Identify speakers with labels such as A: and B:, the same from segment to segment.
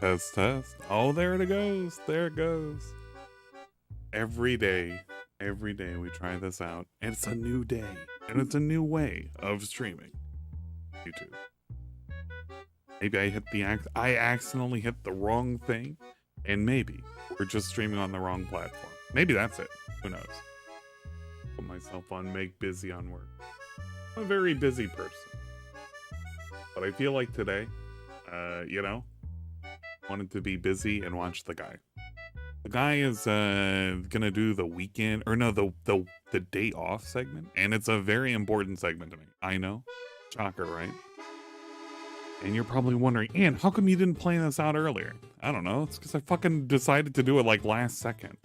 A: Test, test. Oh, there it goes. There it goes. Every day we try this out. And it's a new day. And it's a new way of streaming YouTube. Maybe I accidentally hit the wrong thing. And maybe we're just streaming on the wrong platform. Maybe that's it. Who knows? Put myself on make busy on work. I'm a very busy person. But I feel like today, you know, wanted to be busy and watch the guy. The guy is gonna do the weekend, or no, the day off segment, and it's a very important segment to me. I know, shocker, right? And you're probably wondering, Ian, how come you didn't plan this out earlier? I don't know. It's because I fucking decided to do it like last second.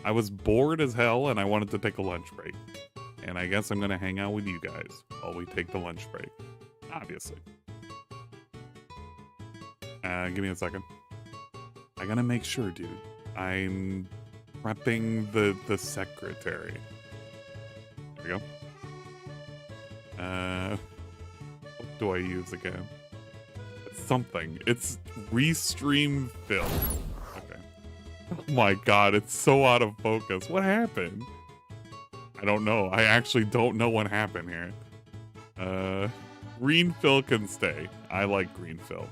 A: I was bored as hell, and I wanted to take a lunch break. And I guess I'm gonna hang out with you guys while we take the lunch break. Obviously. Give me a second. I gotta make sure, dude. I'm prepping the secretary. There we go. What do I use again? It's something. It's Restream Film. Okay. Oh my god, it's so out of focus. What happened? I don't know. I actually don't know what happened here. Green fill can stay. I like green fill.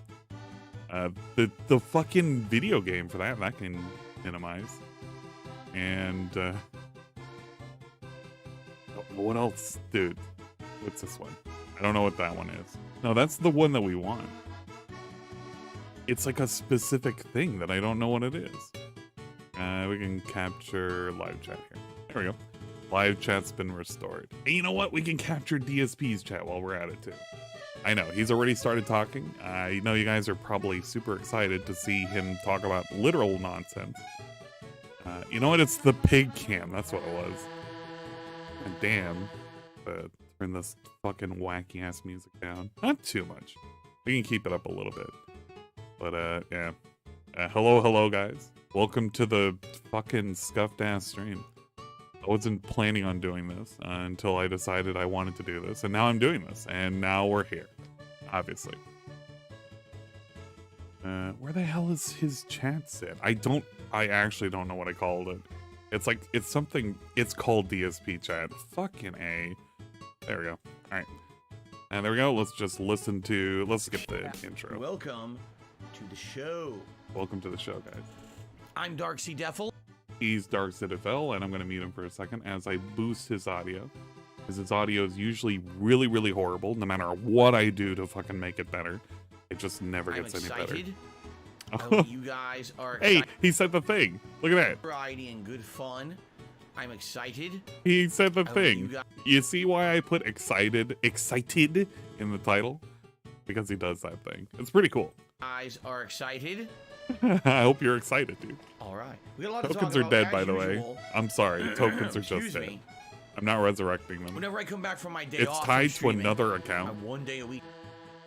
A: The fucking video game for that can minimize. And what else, dude? What's this one? I don't know what that one is. No, that's the one that we want. It's like a specific thing that I don't know what it is. We can capture live chat here. There we go. Live chat's been restored. And you know what? We can capture DSP's chat while we're at it too. I know, he's already started talking. I know you guys are probably super excited to see him talk about literal nonsense. You know what? It's the pig cam. That's what it was. And damn. Turn this fucking wacky ass music down. Not too much. We can keep it up a little bit. But, yeah. Hello, guys. Welcome to the fucking scuffed ass stream. I wasn't planning on doing this until I decided I wanted to do this, and now I'm doing this, and now we're here, obviously. Where the hell is his chat sit? I actually don't know what I called it. It's something, it's called DSP chat. Fucking A. There we go. All right. And there we go. Let's just let's skip the intro.
B: Welcome to the show.
A: Welcome to the show, guys.
B: I'm Darksea Defil.
A: He's DarkSidFL, and I'm going to mute him for a second as I boost his audio. Because his audio is usually really, really horrible, no matter what I do to fucking make it better. It just never gets any better.
B: I hope you guys are excited.
A: Hey, he said the thing. Look at that.
B: Variety and good fun. I'm excited.
A: He said the thing. You see why I put excited in the title? Because he does that thing. It's pretty cool.
B: Guys are excited.
A: I hope you're excited, dude.
B: All right. We got a lot
A: Tokens
B: to
A: are
B: talk
A: dead,
B: about,
A: by the
B: usual.
A: way. I'm sorry. Tokens are just
B: Excuse
A: dead.
B: me.
A: I'm not resurrecting them.
B: Whenever I come back from my day
A: It's
B: off,
A: tied to another account.
B: I'm 1 day a week.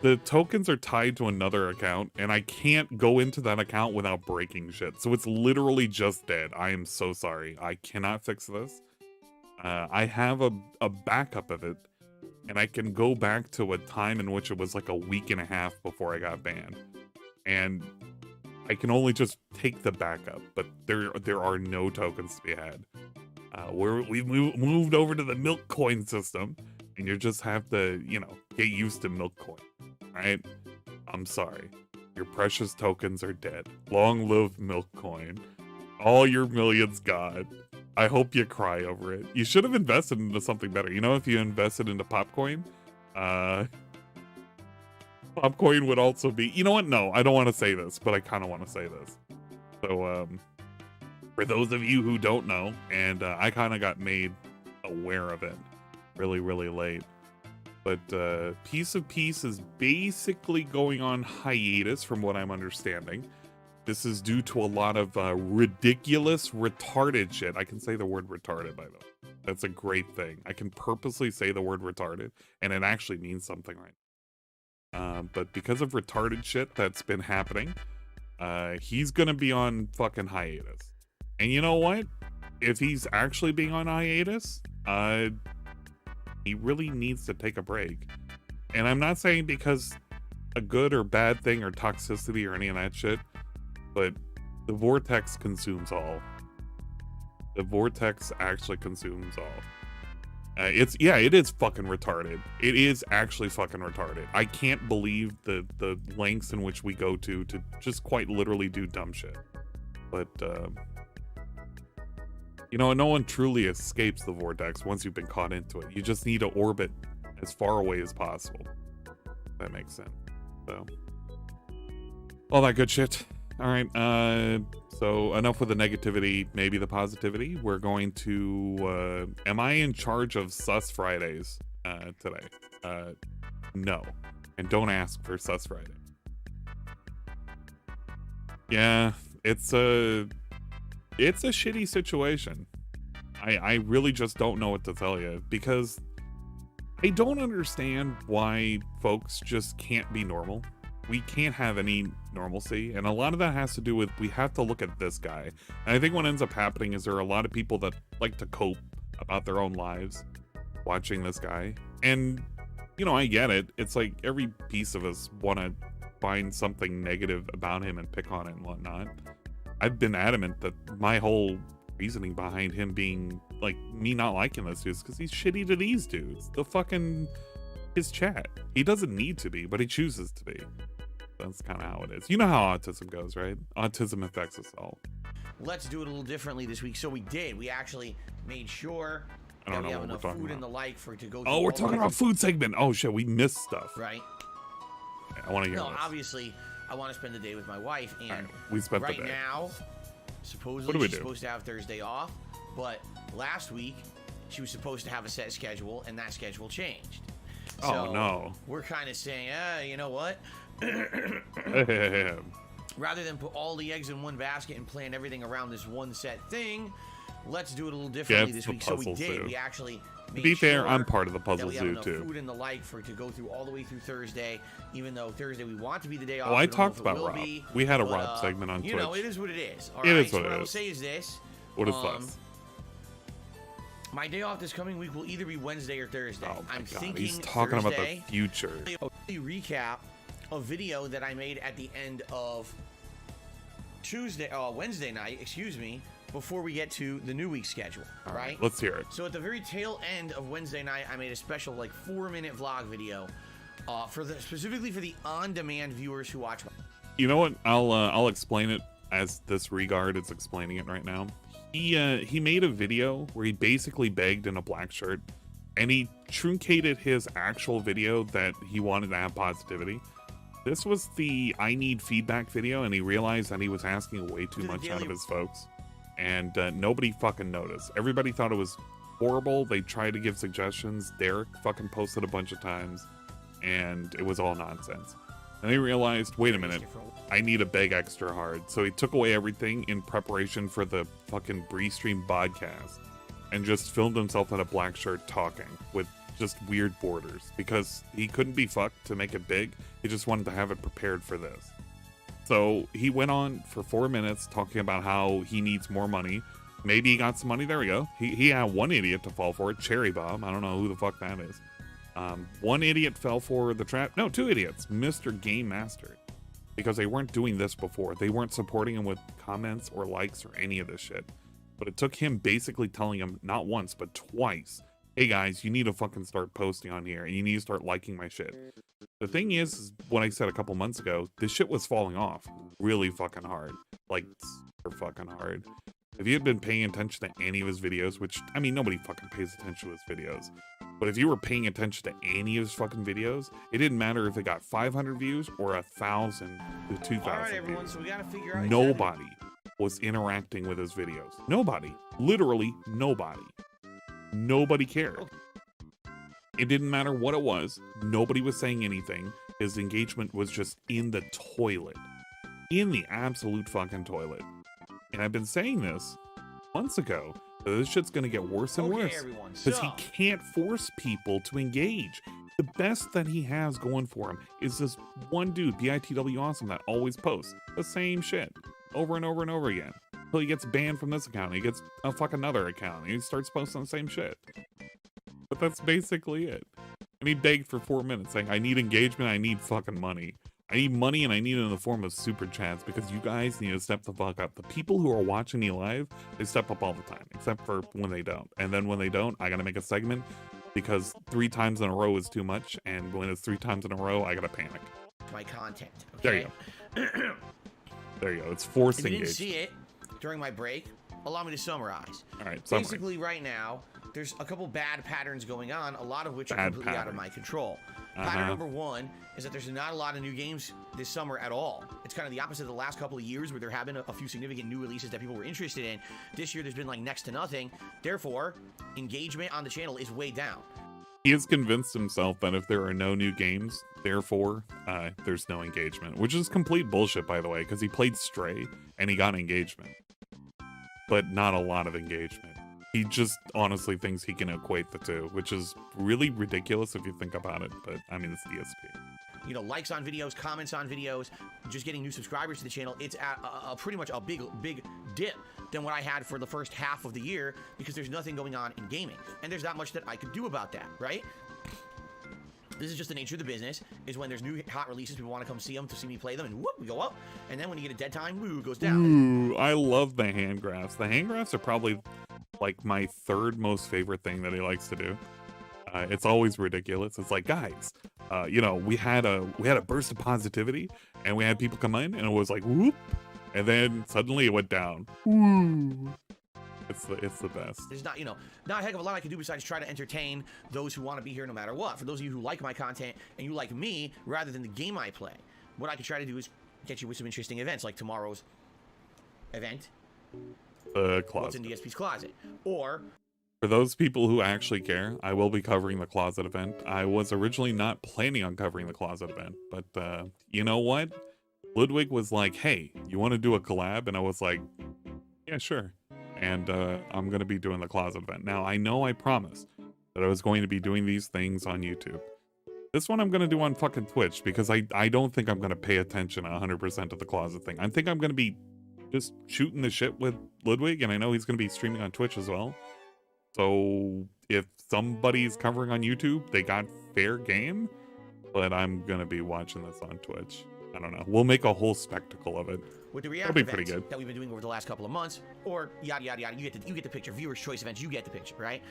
A: The tokens are tied to another account, and I can't go into that account without breaking shit. So it's literally just dead. I am so sorry. I cannot fix this. I have a backup of it, and I can go back to a time in which it was like a week and a half before I got banned. And I can only just take the backup, but there are no tokens to be had. We've moved over to the milk coin system, and you just have to, you know, get used to milk coin, right? I'm sorry. Your precious tokens are dead. Long live milk coin. All your millions gone. I hope you cry over it. You should have invested into something better. You know, if you invested into Popcoin, Popcoin would also be, you know what? No, I don't want to say this, but I kind of want to say this. So, for those of you who don't know, and I kind of got made aware of it really, really late, but Piece of Peace is basically going on hiatus from what I'm understanding. This is due to a lot of ridiculous, retarded shit. I can say the word retarded, by the way. That's a great thing. I can purposely say the word retarded, and it actually means something right now. But because of retarded shit that's been happening, he's gonna be on fucking hiatus. And you know what? If he's actually being on hiatus, he really needs to take a break. And I'm not saying because a good or bad thing or toxicity or any of that shit. but the vortex consumes all. The vortex actually consumes all. It is fucking retarded. It is actually fucking retarded. I can't believe the lengths in which we go to just quite literally do dumb shit. But you know, no one truly escapes the vortex once you've been caught into it. You just need to orbit as far away as possible. If that makes sense. So all that good shit. All right, so enough with the negativity, maybe the positivity. We're going to, am I in charge of Sus Fridays today? No. And don't ask for Sus Friday. Yeah, it's a shitty situation. I really just don't know what to tell you, because I don't understand why folks just can't be normal. We can't have any normalcy, and a lot of that has to do with we have to look at this guy. And I think what ends up happening is there are a lot of people that like to cope about their own lives watching this guy. And, you know, I get it. It's like every piece of us want to find something negative about him and pick on it and whatnot. I've been adamant that my whole reasoning behind him being, like, me not liking this dude is because he's shitty to these dudes. His chat. He doesn't need to be, but he chooses to be. That's kind of how it is. You know how autism goes, right? Autism affects us all.
B: Let's do it a little differently this week. So we did. We actually made sure
A: I don't
B: that we
A: know
B: have
A: what
B: enough
A: we're talking
B: food
A: about.
B: and the like for it to go.
A: Oh, we're talking about food segment. Oh shit, we missed stuff.
B: Right.
A: I want to hear
B: No,
A: this.
B: obviously, I want to spend the day with my wife, and
A: Right, we spent
B: right
A: the day.
B: now, supposedly
A: What do we
B: she's
A: do?
B: supposed to have Thursday off, but last week she was supposed to have a set schedule, and that schedule changed.
A: Oh,
B: So
A: no.
B: We're kind of saying, you know what? Rather than put all the eggs in one basket and plan everything around this one set thing, let's do it a little differently
A: it's
B: this
A: the
B: week. So we
A: puzzle
B: did.
A: zoo.
B: We actually
A: To
B: made
A: be fair,
B: sure
A: I'm part of the
B: that
A: puzzle
B: we have
A: zoo
B: enough
A: too.
B: food and the like for it to go through all the way through Thursday, even though Thursday we want to be the day off.
A: Oh, I
B: We don't know
A: talked
B: if it
A: about
B: will
A: Rob.
B: be,
A: We had a
B: but,
A: Rob segment on
B: you
A: Twitch.
B: know, it is what it is. All
A: It
B: right,
A: is
B: so
A: what
B: what
A: it
B: I will
A: is.
B: say is this.
A: What is this?
B: My day off this coming week will either be Wednesday or Thursday.
A: Oh my
B: I'm
A: God,
B: thinking
A: he's talking about the
B: Thursday.
A: future.
B: A recap a video that I made at the end of Wednesday night, excuse me, before we get to the new week schedule,
A: All
B: right?
A: Let's hear it.
B: So at the very tail end of Wednesday night, I made a special 4-minute vlog video specifically for the on-demand viewers who watch.
A: You know what? I'll explain it as this regard is explaining it right now. He made a video where he basically begged in a black shirt, and he truncated his actual video that he wanted to have positivity. This was the I need feedback video, and he realized that he was asking way too much out of his folks, and nobody fucking noticed. Everybody thought it was horrible. They tried to give suggestions. Derek fucking posted a bunch of times, and it was all nonsense. And he realized, wait a minute, I need to beg extra hard. So he took away everything in preparation for the fucking Bree-Stream podcast and just filmed himself in a black shirt talking with just weird borders because he couldn't be fucked to make it big. He just wanted to have it prepared for this. So he went on for 4 minutes talking about how he needs more money. Maybe he got some money. There we go. He had one idiot to fall for it. Cherry Bomb. I don't know who the fuck that is. One idiot fell for the trap. No, 2 idiots. Mr. Game Master. Because they weren't doing this before. They weren't supporting him with comments or likes or any of this shit. But it took him basically telling him not once, but twice, hey guys, you need to fucking start posting on here and you need to start liking my shit. The thing is what I said a couple months ago, this shit was falling off really fucking hard. Like, super fucking hard. If you had been paying attention to any of his videos, which, I mean, nobody fucking pays attention to his videos. But if you were paying attention to any of his fucking videos, it didn't matter if it got 500 views or 1,000 to 2,000
B: All right, everyone,
A: views.
B: so we got to figure out
A: Nobody was interacting with his videos. Nobody. Literally nobody. Nobody cared. It didn't matter what it was. Nobody was saying anything. His engagement was just in the toilet. In the absolute fucking toilet. And I've been saying this months ago. That this shit's gonna get worse and worse.
B: everyone,
A: Because
B: so
A: he can't force people to engage. The best that he has going for him is this one dude, BITW Awesome, that always posts the same shit over and over and over again. Until he gets banned from this account. He gets a fucking other account. And he starts posting the same shit. But that's basically it. And he begged for 4 minutes saying, I need engagement, I need fucking money. I need money, and I need it in the form of super chats because you guys need to step the fuck up. The people who are watching me live, they step up all the time, except for when they don't. And then when they don't, I gotta make a segment because 3 times in a row is too much. And when it's 3 times in a row, I gotta panic.
B: My content. Okay?
A: There you go. There you go. It's forced engagement.
B: If you didn't see it during my break, allow me to summarize.
A: All right, summary.
B: Basically, right now, there's a couple bad patterns going on, a lot of which are completely out of my control. Pattern number 1 is that there's not a lot of new games this summer at all. It's kind of the opposite of the last couple of years where there have been a few significant new releases that people were interested in. This year, there's been like next to nothing. Therefore, engagement on the channel is way down.
A: He has convinced himself that if there are no new games, therefore, there's no engagement, which is complete bullshit, by the way, because he played Stray and he got engagement, but not a lot of engagement. He just honestly thinks he can equate the two, which is really ridiculous if you think about it, but I mean, it's DSP.
B: You know, likes on videos, comments on videos, just getting new subscribers to the channel. It's at pretty much a big dip than what I had for the first half of the year because there's nothing going on in gaming. And there's not much that I could do about that, right? This is just the nature of the business, is when there's new hot releases, people want to come see them, to see me play them, and whoop, we go up. And then when you get a dead time, woo, it goes down.
A: Ooh, I love the hand graphs. The hand graphs are probably like my 3rd most favorite thing that he likes to do. It's always ridiculous. It's like, guys, you know, we had a burst of positivity, and we had people come in, and it was like whoop, and then suddenly it went down. Ooh. It's the best.
B: There's not, you know, not a heck of a lot I can do besides try to entertain those who want to be here no matter what. For those of you who like my content and you like me rather than the game I play, what I can try to do is get you with some interesting events like tomorrow's event.
A: The closet.
B: What's in DSP's closet? Or
A: for those people who actually care, I will be covering the closet event. I was originally not planning on covering the closet event, but you know what? Ludwig was like, hey, you want to do a collab? And I was like, yeah, sure. And I'm going to be doing the closet event. Now, I know I promised that I was going to be doing these things on YouTube. This one I'm going to do on fucking Twitch because I don't think I'm going to pay attention 100% to the closet thing. I think I'm going to be just shooting the shit with Ludwig, and I know he's going to be streaming on Twitch as well. So if somebody's covering on YouTube, they got fair game, but I'm going to be watching this on Twitch. I don't know. We'll make a whole spectacle of it.
B: With the react events that we've been doing over the last couple of months, or yada yada yada, you get the picture. Viewers' choice events, you get the picture, right?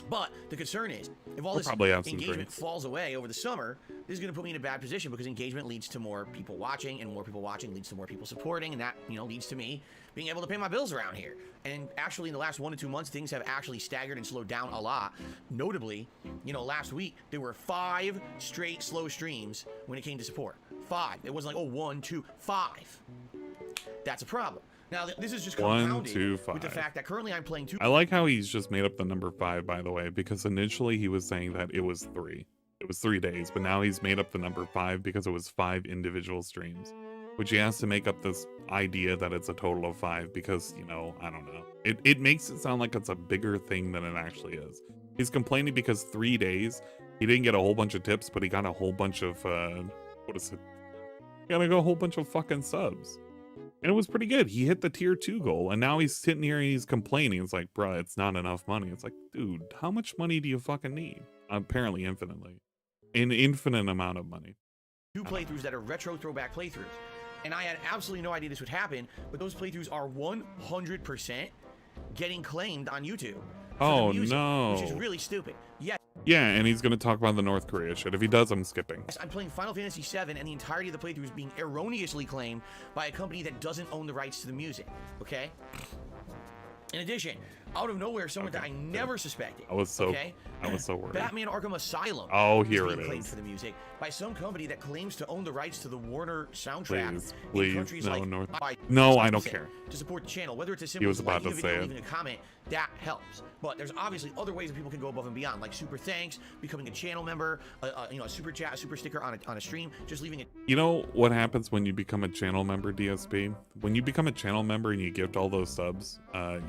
B: But the concern is, if all this engagement falls away over the summer, this is going to put me in a bad position because engagement leads to more people watching, and more people watching leads to more people supporting, and that, you know, leads to me being able to pay my bills around here. And actually, in the last 1 to 2 months, things have actually staggered and slowed down a lot. Notably, you know, last week there were 5 straight slow streams when it came to support. 5. It wasn't like, oh, 1, 2, 5. That's a problem. Now, this is just compounded with the fact that currently I'm playing 2.
A: I like how he's just made up the number 5, by the way, because initially he was saying that it was 3. It was 3 days, but now he's made up the number 5 because it was 5 individual streams, which he has to make up this idea that it's a total of 5 because, you know, I don't know. It makes it sound like it's a bigger thing than it actually is. He's complaining because 3 days, he didn't get a whole bunch of tips, but he got a whole bunch of, what is it? He got a whole bunch of fucking subs. And it was pretty good. He hit the tier 2 goal, and now he's sitting here and he's complaining. It's like, bruh, it's not enough money. It's like, dude, how much money do you fucking need? Apparently infinitely. An infinite amount of money.
B: 2 playthroughs that are retro throwback playthroughs. And I had absolutely no idea this would happen, but those playthroughs are 100% getting claimed on YouTube.
A: Oh,
B: music,
A: no.
B: Which is really stupid. Yes.
A: Yeah, and he's going to talk about the North Korea shit. If he does, I'm skipping.
B: I'm playing Final Fantasy VII, and the entirety of the playthrough is being erroneously claimed by a company that doesn't own the rights to the music, okay? In addition, out of nowhere, someone that I never suspected. I was so
A: worried.
B: Batman Arkham Asylum.
A: Oh, here it
B: claimed
A: is.
B: For the music by some company that claims to own the rights to the Warner soundtrack
A: please,
B: in countries
A: no,
B: like
A: North. No, I don't care.
B: To support the channel, whether it's as simple as liking a video, leaving a comment, that helps. But there's obviously other ways that people can go above and beyond, like super thanks, becoming a channel member, you know, a super chat, a super sticker on a stream, just leaving it.
A: You know what happens when you become a channel member, DSP? When you become a channel member and you gift all those subs,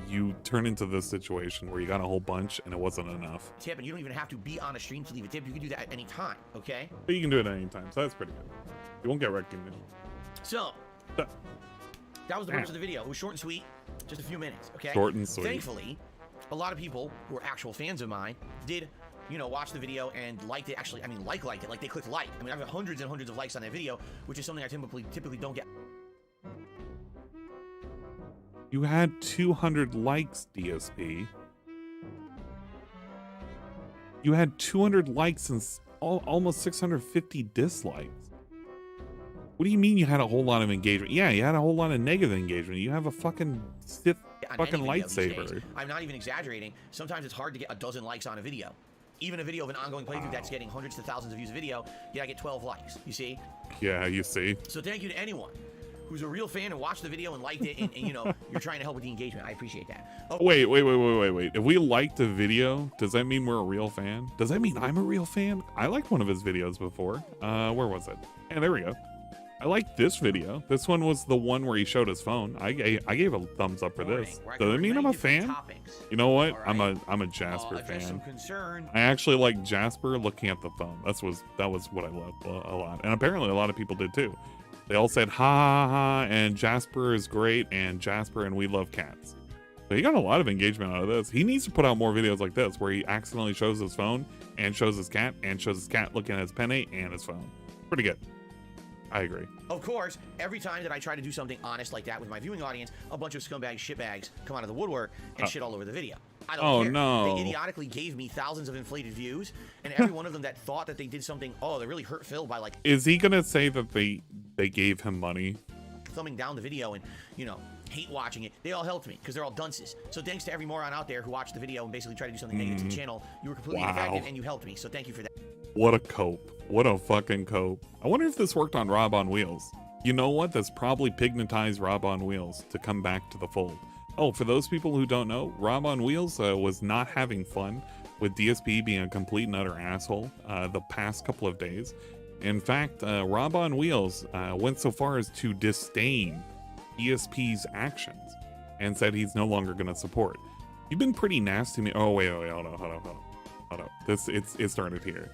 A: you turn into this situation where you got a whole bunch and it wasn't enough.
B: Tip, and you don't even have to be on a stream to leave a tip. You can do that at any time, okay?
A: But you can do it at any time, so that's pretty good. You won't get recognition.
B: So, that was the purpose of the video. It was short and sweet, just a few minutes, okay?
A: Short and sweet.
B: Thankfully, a lot of people who are actual fans of mine did you know, watched the video and liked it. Actually, I mean, liked it. Like, they clicked like. I mean, I've got hundreds and hundreds of likes on that video, which is something I typically don't get.
A: You had 200 likes, DSP. You had 200 likes and almost 650 dislikes. What do you mean you had a whole lot of engagement? Yeah, you had a whole lot of negative engagement. You have a fucking Sith fucking lightsaber.
B: I'm not even exaggerating. Sometimes it's hard to get a dozen likes on a video. Even a video of an ongoing playthrough that's getting hundreds to thousands of views a video, I get 12 likes, you see?
A: Yeah, you see.
B: So thank you to anyone who's a real fan and watched the video and liked it, and you know, you're trying to help with the engagement. I appreciate that. Oh.
A: Wait. If we liked a video, does that mean we're a real fan? Does that mean I'm a real fan? I liked one of his videos before. Where was it? Yeah, there we go. I liked this video. This one was the one where he showed his phone. I gave a thumbs up for this. Does that mean I'm a fan? You know what? Right. I'm a Jasper fan. I actually like Jasper looking at the phone. That was what I loved a lot. And apparently a lot of people did too. They all said ha ha ha, and Jasper is great, and Jasper and we love cats. So he got a lot of engagement out of this. He needs to put out more videos like this where he accidentally shows his phone and shows his cat and shows his cat looking at his penne and his phone. Pretty good. I agree.
B: Of course, every time that I try to do something honest like that with my viewing audience, a bunch of scumbags, shitbags come out of the woodwork and shit all over the video. I don't care.
A: No.
B: They idiotically gave me thousands of inflated views, and every one of them that thought that they did something, they really hurt Phil by like...
A: Is he gonna say that they gave him money?
B: Thumbing down the video and, you know, hate watching it. They all helped me because they're all dunces. So thanks to every moron out there who watched the video and basically tried to do something negative to the channel. You were completely ineffective and you helped me. So thank you for that.
A: What a cope. What a fucking cope. I wonder if this worked on Rob on Wheels. You know what? This probably pignatized Rob on Wheels to come back to the fold. Oh, for those people who don't know, Rob on Wheels was not having fun with DSP being a complete and utter asshole the past couple of days. In fact, Rob on Wheels went so far as to disdain DSP's actions and said he's no longer going to support. You've been pretty nasty to me. Oh, wait, hold on. It started here.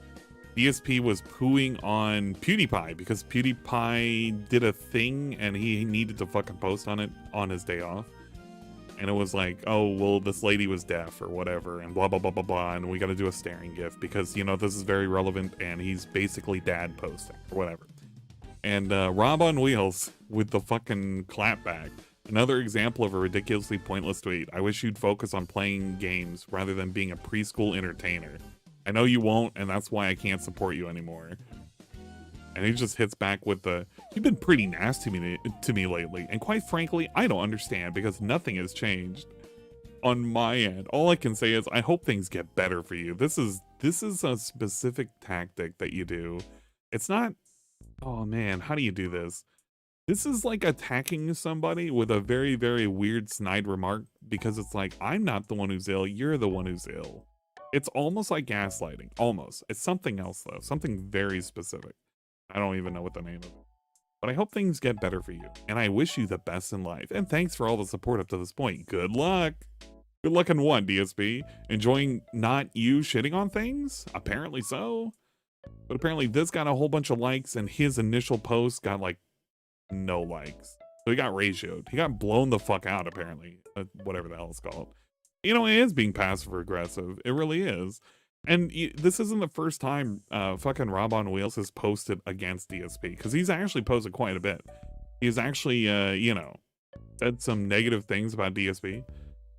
A: DSP was pooing on PewDiePie because PewDiePie did a thing and he needed to fucking post on it on his day off. And it was like, oh, well, this lady was deaf or whatever and blah, blah, blah, blah, blah. And we got to do a staring gif because, you know, this is very relevant and he's basically dad posting or whatever. And Rob on Wheels with the fucking clapback. Another example of a ridiculously pointless tweet. I wish you'd focus on playing games rather than being a preschool entertainer. I know you won't, and that's why I can't support you anymore. And he just hits back with the, you've been pretty nasty to me lately. And quite frankly, I don't understand because nothing has changed on my end. All I can say is I hope things get better for you. This is a specific tactic that you do. It's not, oh man, how do you do this? This is like attacking somebody with a very, very weird snide remark because it's like, I'm not the one who's ill, you're the one who's ill. It's almost like gaslighting, almost. It's something else though, something very specific. I don't even know what the name of it. But I hope things get better for you, and I wish you the best in life. And thanks for all the support up to this point. Good luck. Good luck in what, DSP? Enjoying not you shitting on things? Apparently so. But apparently this got a whole bunch of likes, and his initial post got like no likes. So he got ratioed. He got blown the fuck out, apparently. Whatever the hell it's called. You know, it is being passive aggressive. It really is. And this isn't the first time fucking Rob on Wheels has posted against DSP, because he's actually posted quite a bit. He's actually, you know, said some negative things about DSP.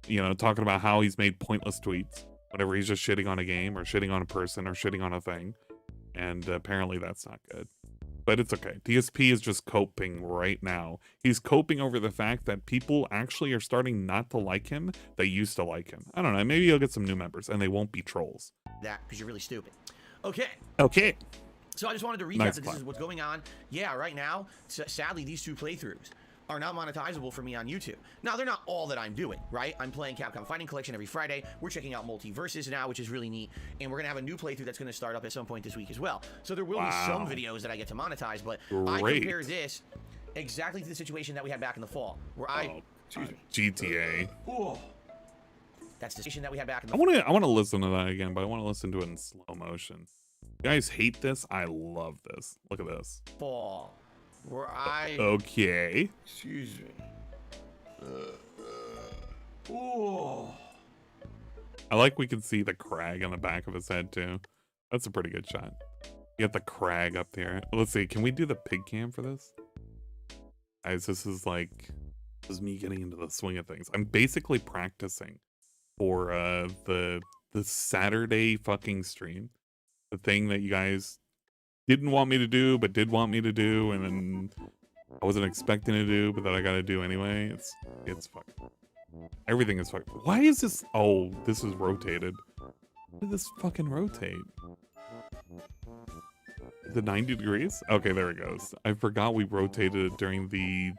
A: You know, talking about how he's made pointless tweets whenever he's just shitting on a game or shitting on a person or shitting on a thing. And apparently that's not good. But it's okay. DSP is just coping right now. He's coping over the fact that people actually are starting not to like him. They used to like him. I don't know. Maybe he'll get some new members and they won't be trolls.
B: That because you're really stupid. Okay.
A: Okay.
B: So I just wanted to recap that this is what's going on. Yeah, right now, sadly, these two playthroughs are not monetizable for me on YouTube. Now, they're not all that I'm doing, right? I'm playing Capcom Fighting Collection every Friday. We're checking out Multiverses now, which is really neat. And we're going to have a new playthrough that's going to start up at some point this week as well. So there will be some videos that I get to monetize, but I compare this exactly to the situation that we had back in the fall, where
A: GTA.
B: That's the situation that we had back in the
A: fall. I want to listen to that again, but I want to listen to it in slow motion. You guys hate this? I love this. Look at this.
B: Fall. Where
A: okay.
B: Excuse me.
A: I like we can see the crag on the back of his head too. That's a pretty good shot. You got the crag up there. Let's see, can we do the pig cam for this? Guys, this is me getting into the swing of things. I'm basically practicing for the Saturday fucking stream. The thing that you guys didn't want me to do, but did want me to do, and then I wasn't expecting to do, but that I gotta do anyway. It's fucking... Everything is fucking... Why is this... Oh, this is rotated. Why did this fucking rotate? Is it 90 degrees? Okay, there it goes. I forgot we rotated it during the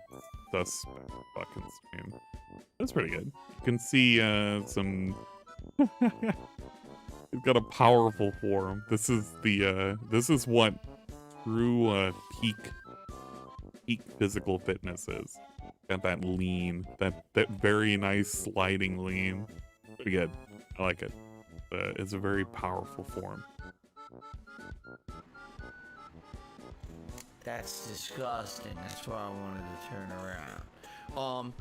A: suspect fucking stream. That's pretty good. You can see some... He's got a powerful form. This is the this is what true peak physical fitness is. Got that lean, that very nice sliding lean. Pretty good. I like it. It's a very powerful form.
B: That's disgusting. That's why I wanted to turn around.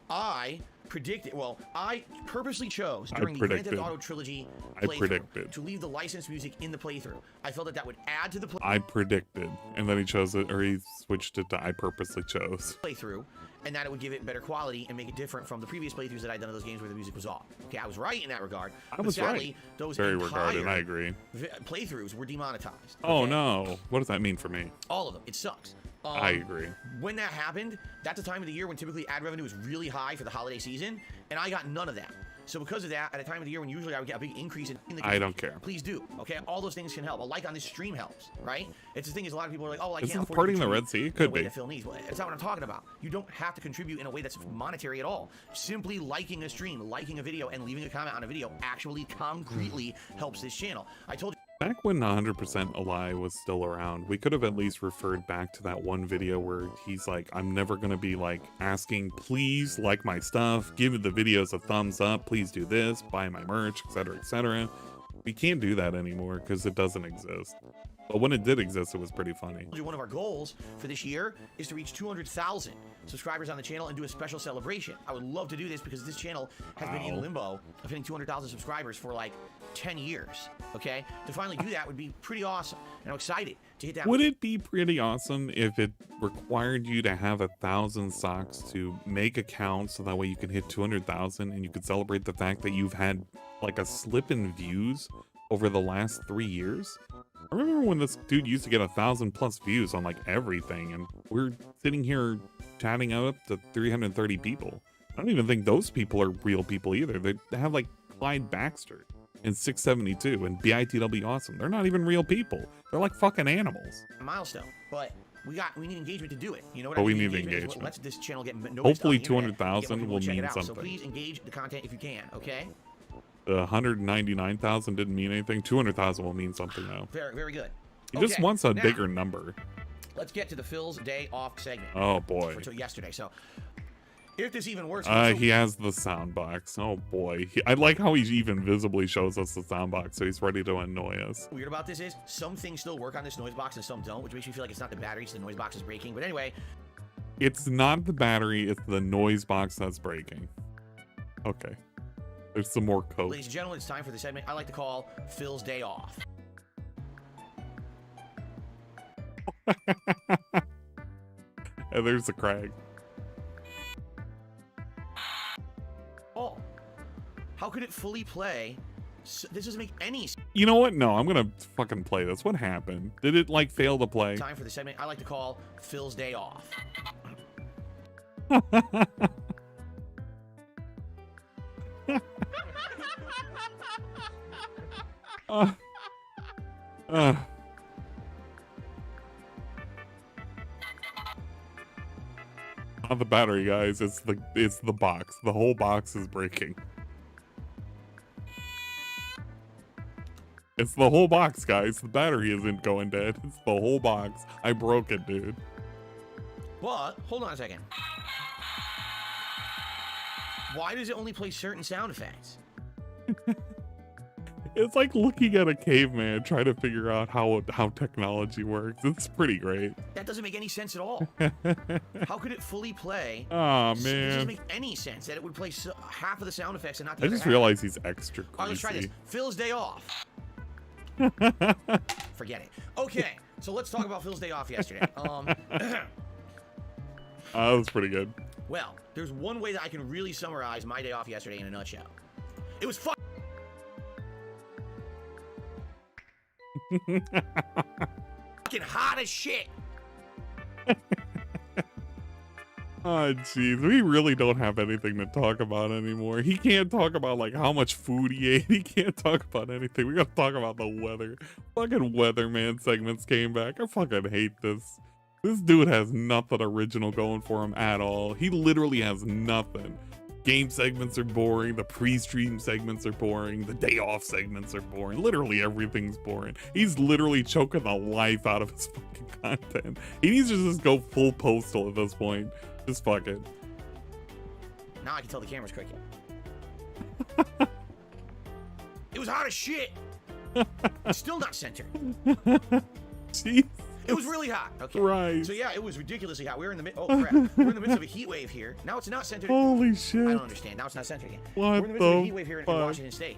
B: I predicted, well, I purposely chose during the Grand Theft Auto trilogy playthrough to leave the licensed music in the playthrough. I felt that would add to the
A: I predicted, and then he chose it, or he switched it to I purposely chose.
B: Playthrough, and that it would give it better quality and make it different from the previous playthroughs that I'd done of those games where the music was off. Okay, I was right in that regard.
A: I was
B: sadly,
A: right.
B: Those
A: very regarded, I agree.
B: Playthroughs were demonetized. Okay?
A: Oh no, what does that mean for me?
B: All of them. It sucks.
A: I agree.
B: When that happened, that's the time of the year when typically ad revenue is really high for the holiday season, and I got none of that. So because of that, at a time of the year when usually I would get a big increase in the
A: I don't care.
B: Please do. Okay, all those things can help. A like on this stream helps, right? It's the thing is a lot of people are like, oh, well, I can't afford
A: parting the Red Sea. It could be.
B: That Phil needs. Well, that's not what I'm talking about. You don't have to contribute in a way that's monetary at all. Simply liking a stream, liking a video, and leaving a comment on a video actually concretely helps this channel. I told you.
A: Back when 100% a Lie was still around, we could have at least referred back to that one video where he's like, I'm never going to be like asking, please like my stuff, give the videos a thumbs up, please do this, buy my merch, etc., etc. We can't do that anymore because it doesn't exist. But when it did exist, it was pretty funny.
B: One of our goals for this year is to reach 200,000 subscribers on the channel and do a special celebration. I would love to do this because this channel has been in limbo of hitting 200,000 subscribers for like 10 years, okay? To finally do that would be pretty awesome, and I'm excited to hit that.
A: Would it be pretty awesome if it required you to have 1,000 socks to make accounts so that way you can hit 200,000 and you could celebrate the fact that you've had like a slip in views over the last 3 years? I remember when this dude used to get 1,000+ views on like everything, and we're sitting here chatting up to 330 people. I don't even think those people are real people either. They have like Clyde Baxter and 672 and BITW Awesome. They're not even real people. They're like fucking animals.
B: Milestone, but we need engagement to do it. You know what?
A: But we need engagement.
B: Let's this channel get
A: hopefully 200,000 will mean something.
B: So please engage the content if you can. Okay.
A: 199,000 didn't mean anything. 200,000 will mean something now.
B: Very, very good.
A: He just wants a bigger number.
B: Let's get to the Phil's Day Off segment.
A: Oh boy.
B: For yesterday. So if this even works.
A: He has the sound box. Oh boy. I like how he even visibly shows us the sound box, so he's ready to annoy us.
B: Weird about this is some things still work on this noise box and some don't, which makes me feel like it's not the battery, so the noise box is breaking. But anyway.
A: It's not the battery, it's the noise box that's breaking. Okay. There's some more code.
B: Ladies and gentlemen, it's time for the segment I like to call Phil's Day Off.
A: And there's the crag.
B: Oh, how could it fully play? This doesn't make any sense.
A: You know what? No, I'm gonna fucking play this. What happened? Did it like fail to play?
B: Time for the segment I like to call Phil's Day Off.
A: Not the battery, guys. It's the box. The whole box is breaking. It's the whole box, guys. The battery isn't going dead. It's the whole box. I broke it, dude.
B: But hold on a second. Why does it only play certain sound effects?
A: It's like looking at a caveman trying to figure out how technology works. It's pretty great.
B: That doesn't make any sense at all. How could it fully play?
A: Oh,
B: It
A: man.
B: doesn't make any sense that it would play half of the sound effects and not the
A: I
B: other
A: just
B: half.
A: realized he's extra greasy.
B: All right, let's try this. Phil's day off. Forget it. Okay, so let's talk about Phil's day off yesterday.
A: That was pretty good.
B: Well, there's one way that I can really summarize my day off yesterday in a nutshell. It was fucking hot as shit.
A: Oh, jeez. We really don't have anything to talk about anymore. He can't talk about, like, how much food he ate. He can't talk about anything. We gotta talk about the weather. Fucking weatherman segments came back. I fucking hate this. This dude has nothing original going for him at all. He literally has nothing. Game segments are boring. The pre-stream segments are boring. The day off segments are boring. Literally everything's boring. He's literally choking the life out of his fucking content. He needs to just go full postal at this point. Just fuck it.
B: Now I can tell the camera's cooking. It was hot as shit. It's still not centered.
A: Jeez.
B: It was really hot. Okay.
A: Right.
B: So yeah, it was ridiculously hot. We're in the midst. Oh crap! We're in the midst of a heat wave here. Now it's not centered.
A: Holy shit!
B: I don't understand. Now it's not centered again.
A: What
B: We're in the midst of a heat wave here in
A: fuck?
B: Washington State.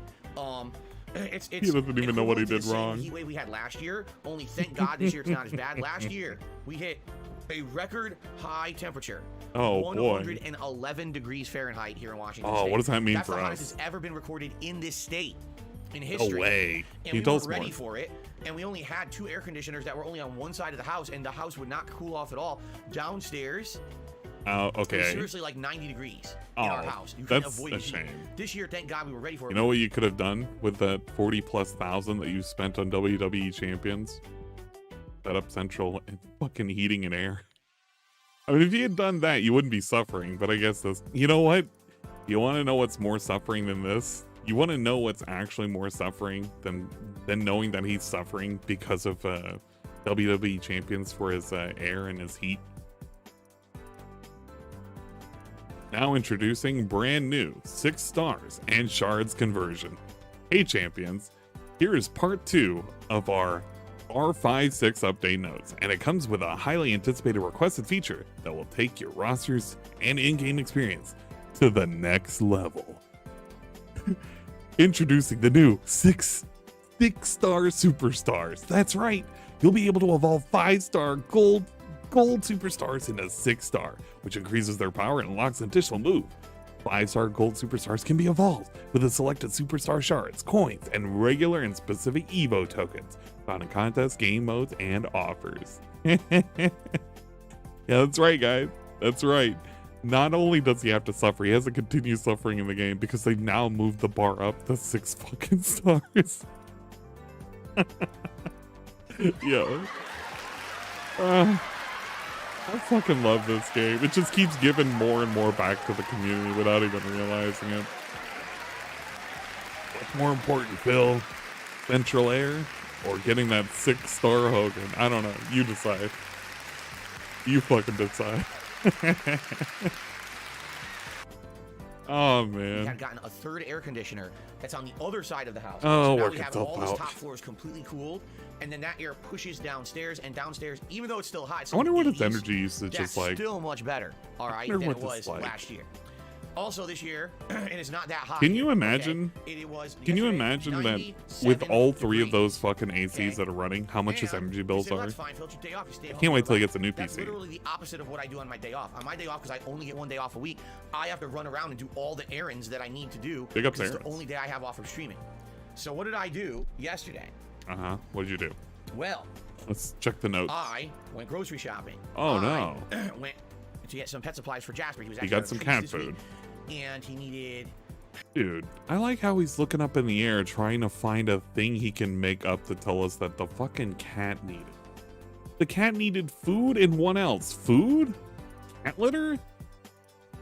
B: It's
A: He doesn't even know what he did wrong.
B: Heat wave we had last year. Only thank God this year it's not as bad. Last year we hit a record high temperature.
A: Oh,
B: 111 degrees Fahrenheit here in Washington State.
A: Oh, what does that mean
B: That's
A: for
B: the hottest
A: us?
B: it's ever been recorded in this state in history.
A: No way.
B: And we weren't ready for it. And we only had 2 air conditioners that were only on one side of the house, and the house would not cool off at all. Downstairs, it was
A: okay.
B: seriously like 90 degrees in our house. You
A: that's
B: couldn't avoid
A: a
B: the heat.
A: shame.
B: This year, thank God we were ready for it.
A: You know what you could have done with that 40,000+ that you spent on WWE champions? Set up central and fucking heating and air. I mean, if you had done that, you wouldn't be suffering. But I guess this. You know what? You want to know what's more suffering than this? You want to know what's actually more suffering than knowing that he's suffering because of WWE champions for his air and his heat? Now introducing brand new 6 stars and shards conversion. Hey champions, here is part 2 of our R56 update notes, and it comes with a highly anticipated requested feature that will take your rosters and in-game experience to the next level. Introducing the new 6-star superstars. That's right, you'll be able to evolve 5-star gold superstars into 6-star, which increases their power and unlocks an additional move. 5-star gold superstars can be evolved with the selected superstar shards, coins, and regular and specific Evo tokens found in contests, game modes, and offers. Yeah, that's right, guys. That's right. Not only does he have to suffer, he has to continue suffering in the game because they now moved the bar up to 6 fucking stars. Yo. I fucking love this game. It just keeps giving more and more back to the community without even realizing it. What's more important, Phil? Central Air or getting that 6-star Hogan? I don't know. You decide. You fucking decide. Oh, man.
B: We had gotten a 3rd air conditioner that's on the other side of the house.
A: Oh,
B: so now
A: work
B: we have
A: itself
B: all this
A: out.
B: top floors completely cooled, and then that air pushes downstairs, and downstairs, even though it's still hot, it's
A: I wonder what its
B: 80s,
A: energy usage
B: that's
A: is like.
B: still much better, all right,
A: wonder
B: than it
A: what this
B: was
A: is like.
B: last year. Also this year, and it's not that hot.
A: Can you
B: here,
A: imagine?
B: Okay? It was
A: Can you
B: yesterday,
A: imagine that
B: 97
A: with all 3 of
B: degrees.
A: those fucking ACs
B: Okay.
A: that are running, how much his
B: And
A: energy
B: he
A: bills
B: said, well,
A: are?
B: that's fine, Phil, it's your day off. You stay at home,
A: Can't wait
B: you're
A: till he
B: right.
A: gets a new
B: That's
A: PC.
B: literally the opposite of what I do on my day off. On my day off, because I only get 1 day off a week, I have to run around and do all the errands that I need to do.
A: Big up
B: because it's
A: errands.
B: the only day I have off from streaming. So what did I do yesterday?
A: What did you do?
B: Well,
A: Let's check the notes.
B: I went grocery shopping.
A: Oh, no.
B: I went to get some pet supplies for Jasper. He was
A: You
B: actually
A: got
B: out of
A: some
B: treats
A: cat
B: this week,
A: food.
B: and he needed.
A: Dude, I like how he's looking up in the air trying to find a thing he can make up to tell us that the fucking cat needed. The cat needed food and what else? Food? Cat litter?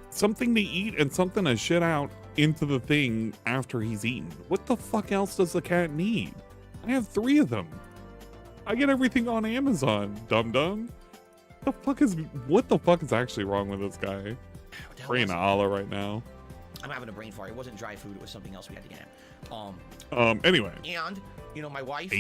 A: Something to eat and something to shit out into the thing after he's eaten. What the fuck else does the cat need? I have 3 of them. I get everything on Amazon, dum-dum. What the fuck is actually wrong with this guy? Praying to Allah right now.
B: I'm having a brain fart. It wasn't dry food. It was something else we had to get him.
A: Anyway.
B: And, you know, my wife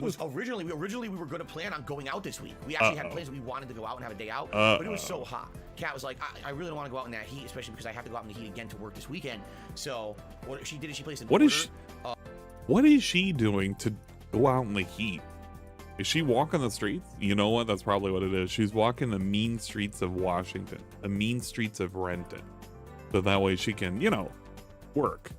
B: was originally we were going to plan on going out this week. We actually had plans. We wanted to go out and have a day out, but it was so hot. Kat was like, I really don't want to go out in that heat, especially because I have to go out in the heat again to work this weekend. So what she did is she placed an order.
A: What is she doing to go out in the heat? Is she walking the streets? You know what? That's probably what it is. She's walking the mean streets of Washington, the mean streets of Renton. So that way she can, you know, work.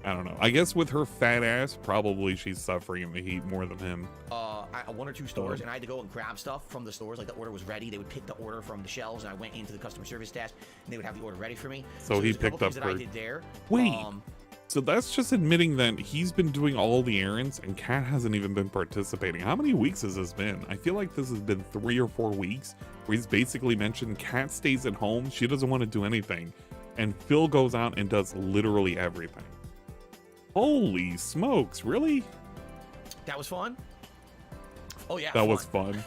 A: I don't know. I guess with her fat ass, probably she's suffering in the heat more than him.
B: One or two stores, and I had to go and grab stuff from the stores. Like the order was ready. They would pick the order from the shelves, and I went into the customer service desk, and they would have the order ready for me.
A: So he picked up her.
B: I did there.
A: Wait. So that's just admitting that he's been doing all the errands and Kat hasn't even been participating. How many weeks has this been? I feel like this has been 3 or 4 weeks where he's basically mentioned Kat stays at home. She doesn't want to do anything. And Phil goes out and does literally everything. Holy smokes, really?
B: That was fun. Oh yeah,
A: that was fun.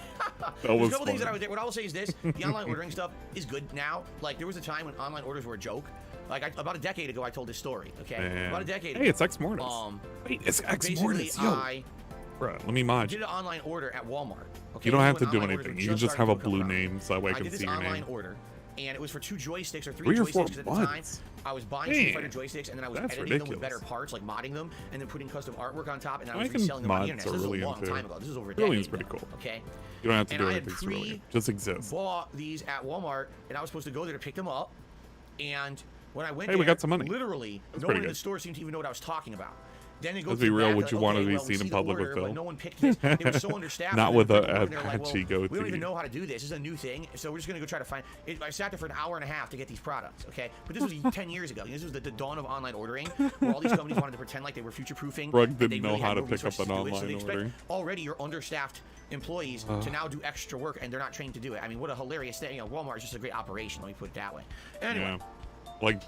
A: That was
B: a couple things that I was there. What I will say is this: the online ordering stuff is good now. Like there was a time when online orders were a joke. Like about a decade ago, I told this story. Okay, about a decade.
A: Hey, it's Ex Mortis. Wait, it's Ex Mortis. Yo, bro, let me mod.
B: I did an online order at Walmart. Okay,
A: you don't have to do anything. You can just have a blue name so that way I can see your name.
B: I did this online order, and it was for 2 joysticks or 3 joysticks. Because at the time, I was buying Street Fighter joysticks, and then I was editing them with better parts, like modding them, and then putting custom artwork on top, and then I was reselling them on the internet. So this is a long time ago. This is over a decade ago.
A: Pretty cool.
B: Okay.
A: You don't have to do anything to really. Just exist.
B: Bought these at Walmart, and I was supposed to go there to pick them up, and when I went
A: there, we got some money.
B: Literally, no one in the store seemed to even know what I was talking about. Then it goes
A: Let's be real, would you want to be seen in public with Phil?
B: No one picked this. They were so understaffed.
A: Not with a
B: patchy goatee. We don't even know how to do this. This is a new thing, so we're just gonna go try to find it. I sat there for an hour and a half to get these products, okay? But this was 10 years ago. This was the dawn of online ordering, where all these companies wanted to pretend like they were future-proofing.
A: Rug didn't know how to pick up an online order.
B: Already, your understaffed employees to now do extra work, and they're not trained to do it. I mean, what a hilarious thing. You know, Walmart is just a great operation. Let me put it that way. Anyway.
A: Yeah. Like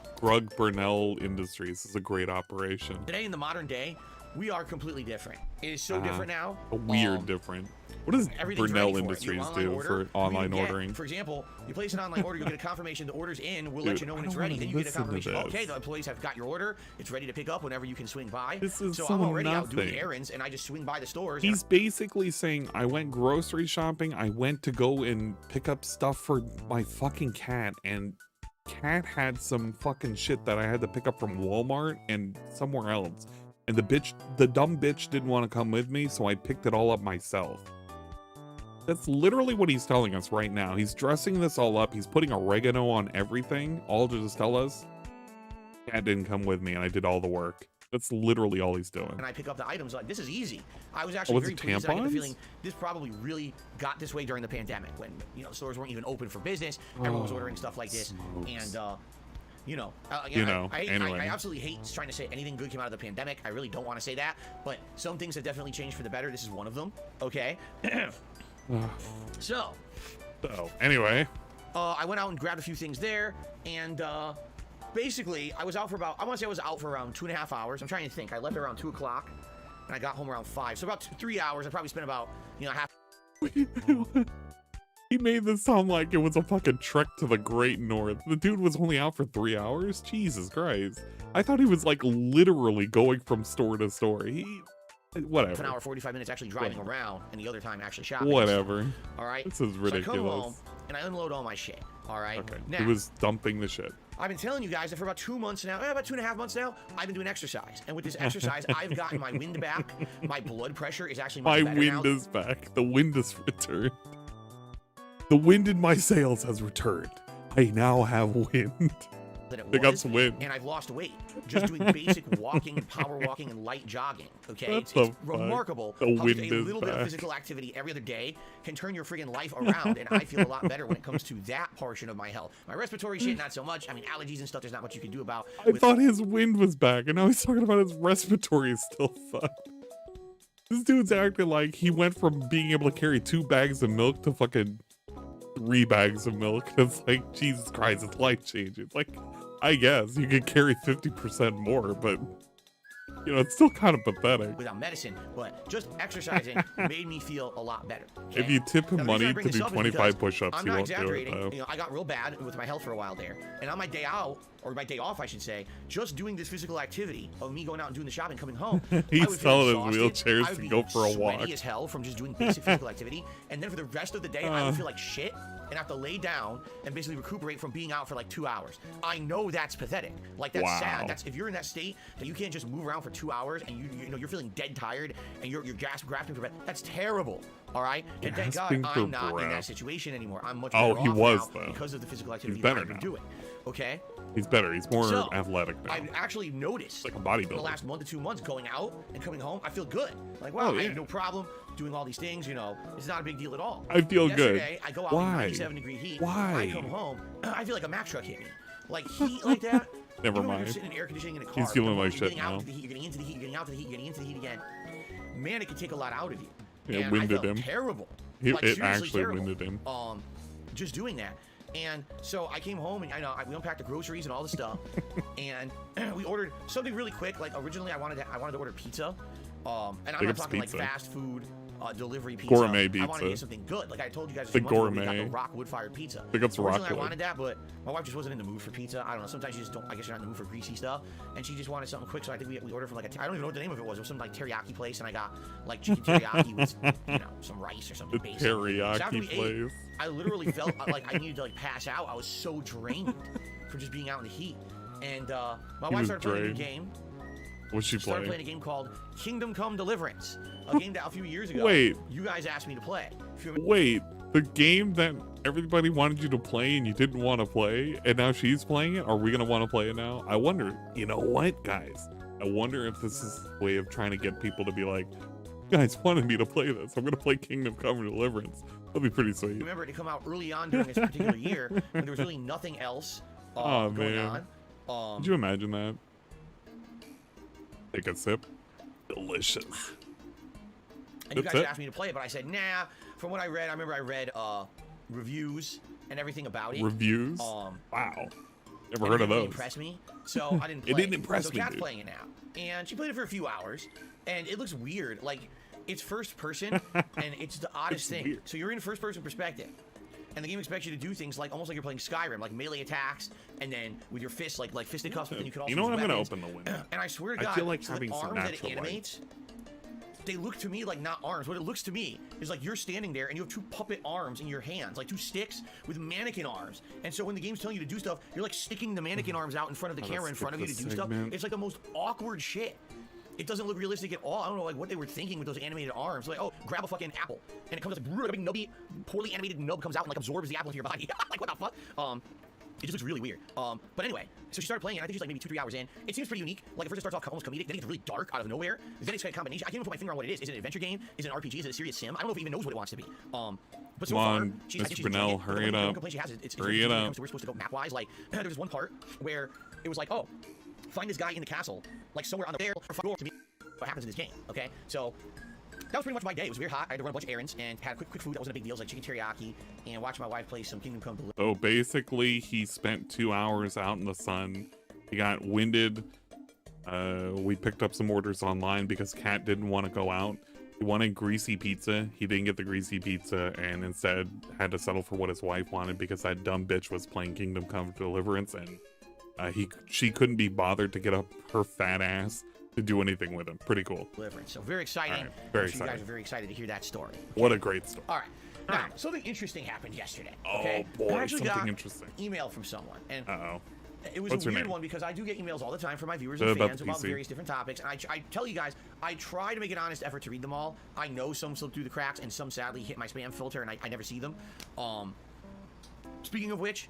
A: Burnell Industries is a great operation.
B: Today in the modern day, we are completely different. It is so different now.
A: A weird different. What does Burnell Industries do for online ordering?
B: For example, you place an online order, you get a confirmation the order's in, we'll let you know when it's ready. Then you get a confirmation, okay, the employees have got your order, it's ready to pick up whenever you can swing by. So I'm already out doing errands, and I just swing by the stores.
A: He's basically saying, I went grocery shopping, I went to go and pick up stuff for my fucking cat, and Cat had some fucking shit that I had to pick up from Walmart and somewhere else. And the dumb bitch didn't want to come with me, so I picked it all up myself. That's literally what he's telling us right now. He's dressing this all up. He's putting oregano on everything, all to just tell us, Cat didn't come with me and I did all the work. That's literally all he's doing.
B: And I pick up the items like, this is easy. I was actually very pleased. I get the feeling this probably really got this way during the pandemic when, you know, stores weren't even open for business. Everyone was ordering stuff like this. And, I absolutely hate trying to say anything good came out of the pandemic. I really don't want to say that, but some things have definitely changed for the better. This is one of them. Okay. So
A: anyway,
B: I went out and grabbed a few things there, and basically I was out for about, I want to say I was out for around 2.5 hours. I'm trying to think. I left around 2 o'clock, and I got home around 5. So about 3 hours. I probably spent about, half.
A: He made this sound like it was a fucking trek to the Great North. The dude was only out for 3 hours? Jesus Christ. I thought he was like literally going from store to store. Whatever.
B: An hour, 45 minutes actually driving around, and the other time actually shopping.
A: Whatever.
B: All right.
A: This is ridiculous.
B: So I come home and I unload all my shit. All right.
A: Okay. Now, he was dumping the shit.
B: I've been telling you guys that for about 2 months now, about 2.5 months now, I've been doing exercise. And with this exercise, I've gotten my wind back. My blood pressure is actually much better now.
A: My wind is back. The wind is returned. The wind in my sails has returned. I now have wind. Pick up some wind.
B: And I've lost weight just doing basic walking and power walking and light jogging. Okay, it's remarkable how just a little bit of physical activity every other day can turn your friggin' life around. And I feel a lot better when it comes to that portion of my health. My respiratory shit, not so much. I mean, allergies and stuff, there's not much you can do about.
A: I thought his wind was back, and now he's talking about his respiratory is still fucked. This dude's acting like he went from being able to carry 2 bags of milk to fucking 3 bags of milk. It's like, Jesus Christ, it's life changing. It's like, I guess you could carry 50% more, but it's still kind of pathetic.
B: Without medicine, but just exercising made me feel a lot better. Okay?
A: If you tip him money to do 25 push-ups, he won't do it.
B: I got real bad with my health for a while there, and on my day out, or my day off, I should say, just doing this physical activity of me going out and doing the shopping, coming home.
A: He's telling his wheelchairs to go for a walk.
B: Sweaty as hell from just doing basic physical activity, and then for the rest of the day, I would feel like shit and have to lay down and basically recuperate from being out for like 2 hours. I know that's pathetic. Like that's sad. That's if you're in that state that you can't just move around for 2 hours and you know you're feeling dead tired and you're grasping for breath. That's terrible. All right, and thank God I'm not in that situation anymore. I'm much better off now because of the physical activity that I've been doing. Okay.
A: He's better. He's more athletic now.
B: I've actually noticed,
A: like a bodybuilder,
B: in the last 1 to 2 months, going out and coming home, I feel good. Like, wow, I have no problem doing all these things. You know, it's not a big deal at all.
A: I feel good.
B: Yesterday, I go out in 97-degree heat. I come home, I feel like a Mack truck hit me. Like heat like that.
A: Never mind.
B: You're sitting in air conditioning in a car.
A: He's feeling like shit now.
B: You're getting into the heat. You're getting out to the heat. You're getting into the heat again. Man, it can take a lot out of you.
A: It winded him.
B: Terrible.
A: It actually winded him.
B: Just doing that. And so I came home and we unpacked the groceries and all the stuff, and we ordered something really quick. Like originally, I wanted to order pizza, and I'm not talking like fast food delivery pizza.
A: Gourmet pizza.
B: I wanted to get something good. Like I told you guys,
A: the gourmet.
B: We got the rock wood-fired pizza.
A: Originally,
B: I wanted that, but my wife just wasn't in the mood for pizza. I don't know. Sometimes you just don't. I guess you're not in the mood for greasy stuff, and she just wanted something quick. So I think we ordered from like I don't even know what the name of it was. It was some like teriyaki place, and I got like chicken teriyaki with some rice or something.
A: The teriyaki place.
B: I literally felt like I needed to like pass out. I was so drained from just being out in the heat. And my wife started playing a new game.
A: What's she playing?
B: Started playing a game called Kingdom Come Deliverance. A game that a few years ago you guys asked me to play.
A: Wait, the game that everybody wanted you to play and you didn't want to play, and now she's playing it? Are we going to want to play it now? I wonder, you know what, guys? I wonder if this is a way of trying to get people to be like, guys wanted me to play this. I'm going to play Kingdom Come Deliverance. That'll be pretty sweet.
B: Remember, it to come out early on during this particular year when there was really nothing else going on.
A: Could you imagine that? Take a sip. Delicious.
B: And you guys asked me to play it, but I said, nah. From what I read, I remember I read reviews and everything about it.
A: Reviews? Wow. Never heard of those.
B: It didn't impress me, so I didn't play
A: it. Didn't impress me,
B: So Kat's playing it now. And she played it for a few hours, and it looks weird. Like, it's first person, and it's the oddest thing. Weird. So you're in first person perspective, and the game expects you to do things like almost like you're playing Skyrim, like melee attacks, and then with your fists, like fisted cuffs, but then you can also
A: use
B: weapons.
A: I'm gonna open the window.
B: And I swear to God,
A: I feel like
B: so
A: having
B: the
A: some
B: arms that it
A: natural
B: animates, they look to me like not arms. What it looks to me is like you're standing there and you have 2 puppet arms in your hands, like 2 sticks with mannequin arms. And so when the game's telling you to do stuff, you're like sticking the mannequin arms out in front of the camera in front of you to do stuff. It's like the most awkward shit. It doesn't look realistic at all. I don't know like what they were thinking with those animated arms. Like, oh, grab a fucking apple, and it comes like a big nubby, poorly animated nub comes out and like absorbs the apple into your body. Like what the fuck? It just looks really weird. But anyway, so she started playing it. I think she's like maybe 2-3 hours in. It seems pretty unique. Like at first it starts off almost comedic, then it gets really dark out of nowhere. Then it's got a combination. I can't even put my finger on what it is. Is it an adventure game? Is it an RPG? Is it a serious sim? I don't know if it even knows what it wants to be. But so far,
A: Mr. Burnell, hurry it up.
B: Hurry it up. We're supposed to go map-wise. Like there was one part where it was like, oh, find this guy in the castle, like somewhere on the door to me. What happens in this game? Okay, so that was pretty much my day. It was very hot. I had to run a bunch of errands and had quick food. That wasn't a big deal. It was like chicken teriyaki and watch my wife play some Kingdom Come Deliverance.
A: So basically, he spent 2 hours out in the sun. He got winded. We picked up some orders online because Kat didn't want to go out. He wanted greasy pizza. He didn't get the greasy pizza and instead had to settle for what his wife wanted because that dumb bitch was playing Kingdom Come Deliverance and she couldn't be bothered to get up her fat ass to do anything with him. Pretty cool.
B: So very exciting.
A: Right, very exciting.
B: You guys are very excited to hear that story. Okay.
A: What a great story.
B: All right. Now, something interesting happened yesterday. Okay?
A: Oh boy,
B: I actually
A: something
B: got
A: interesting.
B: Email from someone, and it was
A: What's
B: a weird one because I do get emails all the time from my viewers and fans about various different topics, and I tell you guys, I try to make an honest effort to read them all. I know some slip through the cracks, and some sadly hit my spam filter, and I never see them. Speaking of which,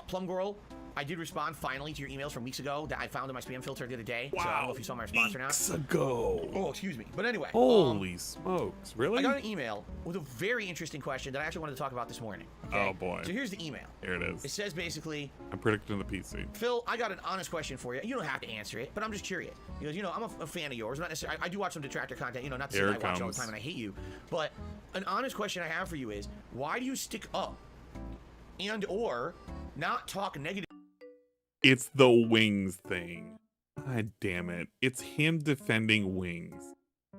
B: Plum Girl, I did respond finally to your emails from weeks ago that I found in my spam filter the other day.
A: Wow.
B: So I don't know if you saw my response or not.
A: Weeks ago.
B: Oh, excuse me. But anyway.
A: Holy smokes. Really?
B: I got an email with a very interesting question that I actually wanted to talk about this morning. Okay?
A: Oh, boy.
B: So here's the email.
A: Here it is.
B: It says basically,
A: I'm predicting the PC.
B: Phil, I got an honest question for you. You don't have to answer it, but I'm just curious. Because, I'm a fan of yours. Not necessarily, I do watch some detractor content, not to say I watch all the time and I hate you. But an honest question I have for you is, why do you stick up and or not talk negative?
A: It's the wings thing. God damn it. It's him defending wings.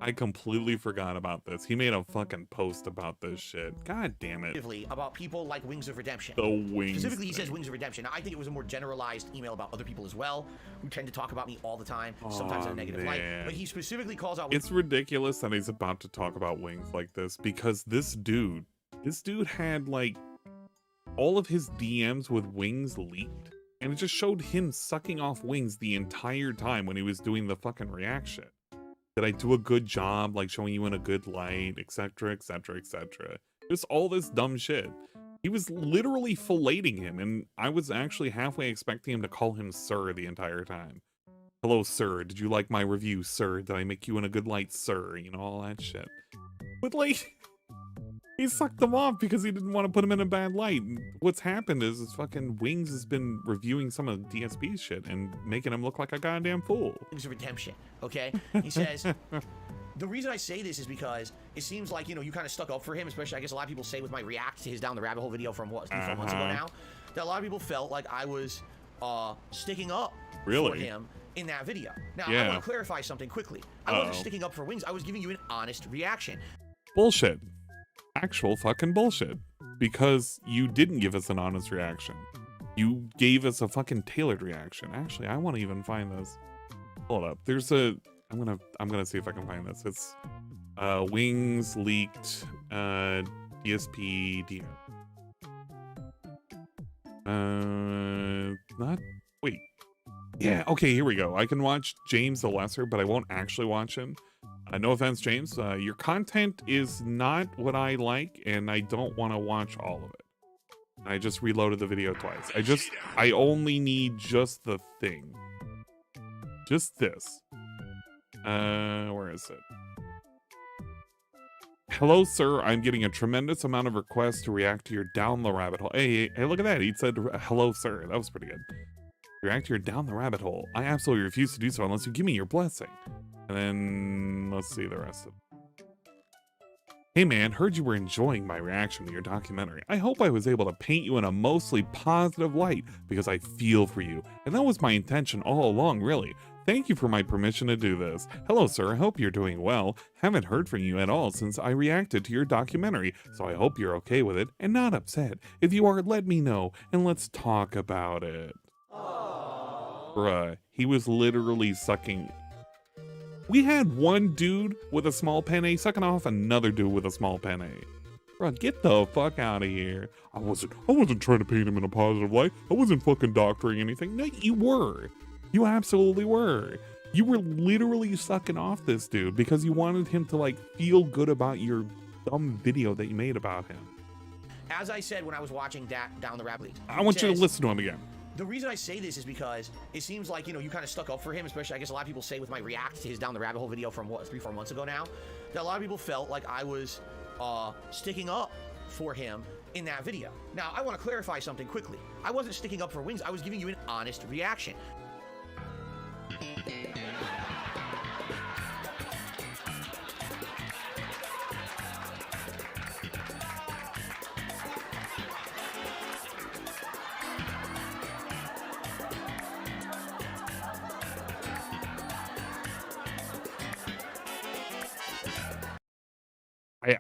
A: I completely forgot about this. He made a fucking post about this shit. God damn it.
B: About people like Wings of Redemption.
A: The Wings
B: Specifically, he
A: thing.
B: says Wings of Redemption. Now, I think it was a more generalized email about other people as well, who tend to talk about me all the time, sometimes in a negative light. But he specifically calls out...
A: It's ridiculous that he's about to talk about Wings like this, because this dude had, like, all of his DMs with Wings leaked. And it just showed him sucking off Wings the entire time when he was doing the fucking reaction. Did I do a good job, like showing you in a good light, etc., etc., etc. Just all this dumb shit. He was literally filleting him, and I was actually halfway expecting him to call him sir the entire time. Hello, sir. Did you like my review, sir? Did I make you in a good light, sir? You know, all that shit. But, like, he sucked them off because he didn't want to put him in a bad light. And what's happened is fucking Wings has been reviewing some of DSP's shit and making him look like a goddamn fool.
B: Wings of Redemption, okay? He says, the reason I say this is because it seems like, you know, you kind of stuck up for him, especially I guess a lot of people say with my react to his Down the Rabbit Hole video from what, 4 months ago now, that a lot of people felt like I was sticking up for him in that video. Now, I want to clarify something quickly. I wasn't sticking up for Wings. I was giving you an honest reaction.
A: Bullshit. Actual fucking bullshit, because you didn't give us an honest reaction. You gave us a fucking tailored reaction. Actually, I want to even find this. Hold up. There's a I'm gonna see if I can find this. It's Wings leaked DSP DM. Not wait. Yeah, okay, here we go. I can watch James the Lesser, but I won't actually watch him. No offense, James. Your content is not what I like, and I don't want to watch all of it. I just reloaded the video twice. I only need just the thing. Just this. Where is it? Hello, sir. I'm getting a tremendous amount of requests to react to your Down the Rabbit Hole. Hey, look at that. He said, hello, sir. That was pretty good. React to your Down the Rabbit Hole. I absolutely refuse to do so unless you give me your blessing. And then, let's see the rest of it. Hey man, heard you were enjoying my reaction to your documentary. I hope I was able to paint you in a mostly positive light because I feel for you. And that was my intention all along, really. Thank you for my permission to do this. Hello sir, I hope you're doing well. Haven't heard from you at all since I reacted to your documentary, so I hope you're okay with it and not upset. If you are, let me know and let's talk about it. Aww. Bruh, he was literally sucking... We had one dude with a small penne sucking off another dude with a small penne. Bro, get the fuck out of here. I wasn't trying to paint him in a positive light. I wasn't fucking doctoring anything. No, you were. You absolutely were. You were literally sucking off this dude because you wanted him to like feel good about your dumb video that you made about him.
B: As I said when I was watching Down the Rabbit Hole,
A: I want you to listen to him again.
B: The reason I say this is because it seems like, you know, you kind of stuck up for him, especially I guess a lot of people say with my react to his Down the Rabbit Hole video from what, 3-4 months ago now, that a lot of people felt like I was sticking up for him in that video. Now, I want to clarify something quickly. I wasn't sticking up for Wings. I was giving you an honest reaction.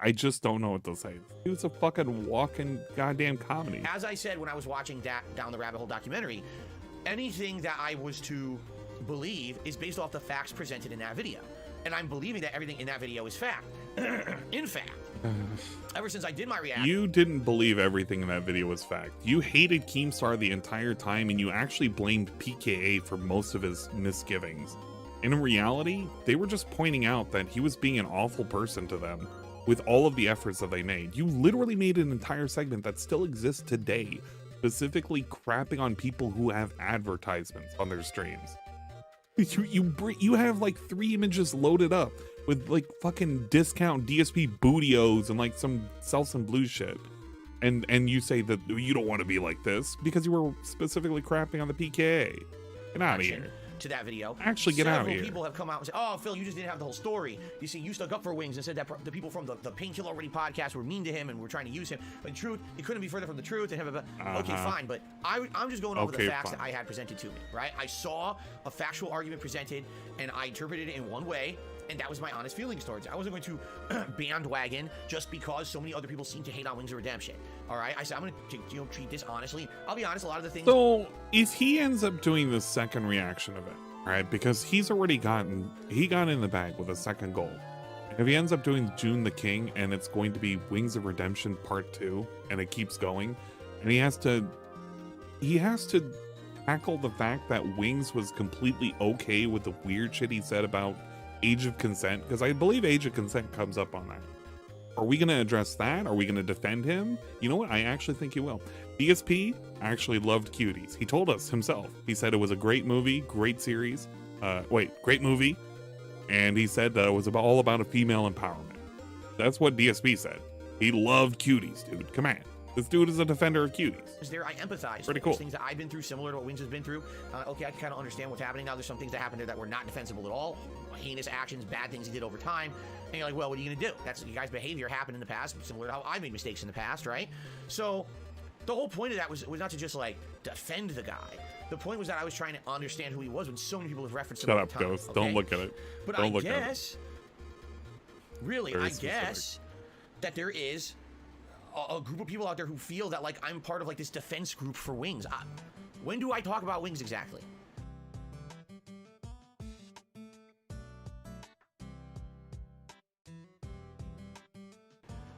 A: I just don't know what to say. He was a fucking walking goddamn comedy.
B: As I said when I was watching Down the Rabbit Hole documentary, anything that I was to believe is based off the facts presented in that video. And I'm believing that everything in that video is fact. In fact, ever since I did my reaction...
A: You didn't believe everything in that video was fact. You hated Keemstar the entire time, and you actually blamed PKA for most of his misgivings. In reality, they were just pointing out that he was being an awful person to them. With all of the efforts that they made. You literally made an entire segment that still exists today, specifically crapping on people who have advertisements on their streams. You have like 3 images loaded up with like fucking discount DSP bootios and like some blue shit. And you say that you don't want to be like this because you were specifically crapping on the PKA. Get out of here.
B: To that video.
A: Actually, get out of here.
B: Several people have come out and said, oh, Phil, you just didn't have the whole story. You see, you stuck up for Wings and said that the people from the Painkiller Already podcast were mean to him and were trying to use him. But in truth, it couldn't be further from the truth. And okay, fine. But I'm just going over the facts that I had presented to me, right? I saw a factual argument presented and I interpreted it in one way. And that was my honest feelings towards it. I wasn't going to bandwagon just because so many other people seem to hate on Wings of Redemption. All right, I said I'm going to treat this honestly. I'll be honest, a lot of the things.
A: So if he ends up doing the second reaction of it, right? Because he's already got in the bag with a second goal. If he ends up doing June the King and it's going to be Wings of Redemption Part 2 and it keeps going, and he has to tackle the fact that Wings was completely okay with the weird shit he said about age of consent, because I believe age of consent comes up on that. Are we going to address that? Are we going to defend him? You know what? I actually think he will. DSP actually loved Cuties. He told us himself. He said it was a great movie, great series. Great movie. And he said that it was all about a female empowerment. That's what DSP said. He loved Cuties, dude. Come on. This dude is a defender of Cuties.
B: There, I empathize.
A: Pretty cool.
B: Things that I've been through, similar to what Wings has been through. Okay, I can kind of understand what's happening now. There's some things that happened there that were not defensible at all. Heinous actions, bad things he did over time. And you're like, well, what are you going to do? That's your guys' behavior happened in the past, similar to how I made mistakes in the past, right? So the whole point of that was not to just like defend the guy. The point was that I was trying to understand who he was when so many people have referenced him.
A: Shut up, Ghost. Okay? Don't look at it.
B: But
A: Don't
B: I
A: look
B: guess,
A: at it.
B: Really, I guess that there is a group of people out there who feel that like I'm part of like this defense group for Wings. When do I talk about Wings exactly?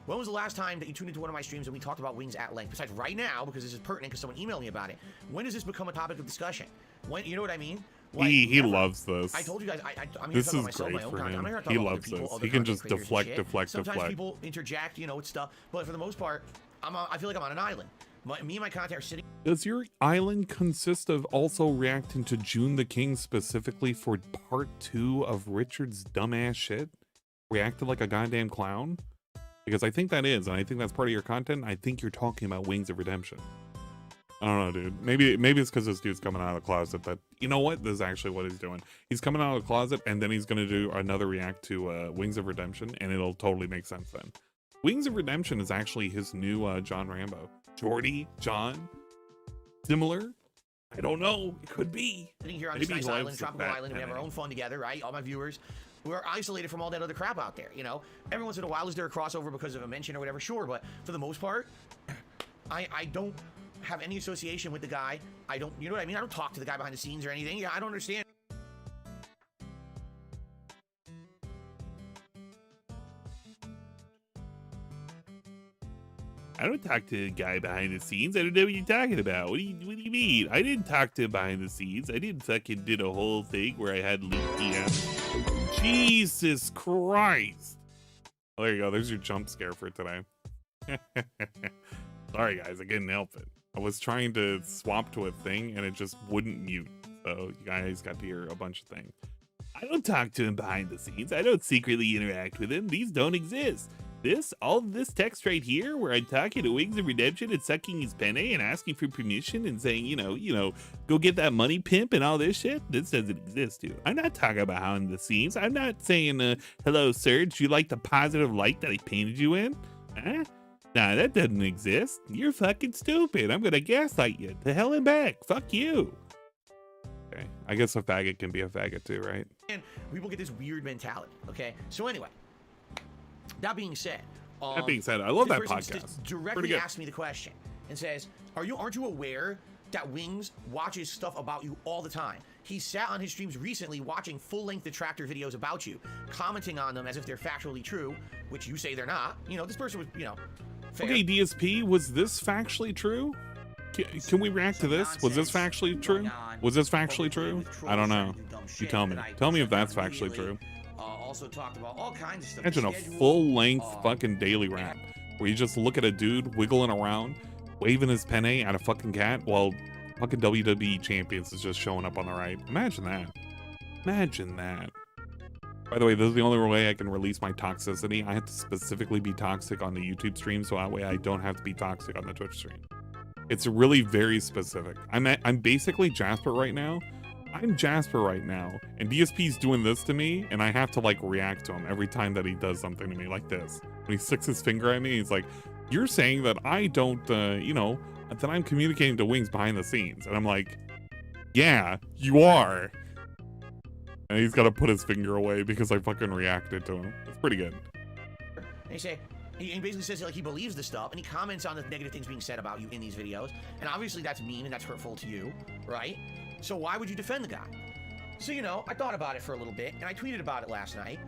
B: When was the last time that you tuned into one of my streams and we talked about Wings at length? Besides right now, because this is pertinent because someone emailed me about it. When does this become a topic of discussion? When, you know what I mean?
A: Like, he loves this.
B: I told you guys, I'm here to talk about myself, my own content. I'm not here to talk
A: he
B: about
A: loves
B: other people,
A: this. He can just deflect.
B: Sometimes people interject, you know, with stuff. But for the most part, I feel like I'm on an island. Me and my content are sitting.
A: Does your island consist of also reacting to June the King specifically for part 2 of Richard's dumbass shit? Reacted like a goddamn clown? Because I think that is, and I think that's part of your content. I think you're talking about Wings of Redemption. I don't know, dude. Maybe it's because this dude's coming out of the closet that, you know what? This is actually what he's doing. He's coming out of the closet, and then he's going to do another react to Wings of Redemption, and it'll totally make sense then. Wings of Redemption is actually his new John Rambo. Jordy, John, similar? I don't know. It could be.
B: Sitting here on this nice island, tropical island, and we have our own fun together, right? All my viewers. We're isolated from all that other crap out there, you know? Every once in a while, is there a crossover because of a mention or whatever? Sure, but for the most part, I don't have any association with the guy. I don't, you know what I mean? I don't talk to the guy behind the scenes or anything. Yeah, I don't understand.
A: I don't talk to the guy behind the scenes. I don't know what you're talking about. What do you mean? I didn't talk to him behind the scenes. I didn't fucking did a whole thing where I had leaked DMs. Jesus Christ. Oh, there you go. There's your jump scare for today. Sorry, guys. I couldn't help it. I was trying to swap to a thing, and it just wouldn't mute. So you guys got to hear a bunch of things. I don't talk to him behind the scenes. I don't secretly interact with him. These don't exist. All this text right here where I'm talking to Wings of Redemption and sucking his penne and asking for permission and saying, you know, go get that money, pimp, and all this shit. This doesn't exist, dude. I'm not talking about behind the scenes. I'm not saying, hello, sir. Do you like the positive light that I painted you in? Huh? Nah, that doesn't exist. You're fucking stupid. I'm gonna gaslight you. To hell and back. Fuck you. Okay. I guess a faggot can be a faggot too, right?
B: And people get this weird mentality. Okay. So anyway. That being said,
A: I love that podcast.
B: Directly asked me the question and says, aren't you aware that Wings watches stuff about you all the time? He sat on his streams recently watching full-length detractor videos about you, commenting on them as if they're factually true, which you say they're not. You know, this person was, fair.
A: Okay, DSP, was this factually true? Can we react to this? Was this factually true? Was this factually true? I don't know. You tell me. Tell me if that's factually true.
B: Also talked about all kinds of stuff.
A: Imagine a full-length fucking daily rap where you just look at a dude wiggling around, waving his penne at a fucking cat while fucking WWE champions is just showing up on the right. Imagine that. Imagine that. By the way, this is the only way I can release my toxicity. I have to specifically be toxic on the YouTube stream, so that way I don't have to be toxic on the Twitch stream. It's really very specific. I'm basically Jasper right now. I'm Jasper right now, and DSP's doing this to me, and I have to like react to him every time that he does something to me like this. When he sticks his finger at me, he's like, you're saying that I don't, that I'm communicating to Wings behind the scenes. And I'm like, yeah, you are. And he's got to put his finger away because I fucking reacted to him. It's pretty good.
B: And he basically says like he believes the stuff, and he comments on the negative things being said about you in these videos. And obviously that's mean and that's hurtful to you, right? So why would you defend the guy? So, you know, I thought about it for a little bit, and I tweeted about it last night.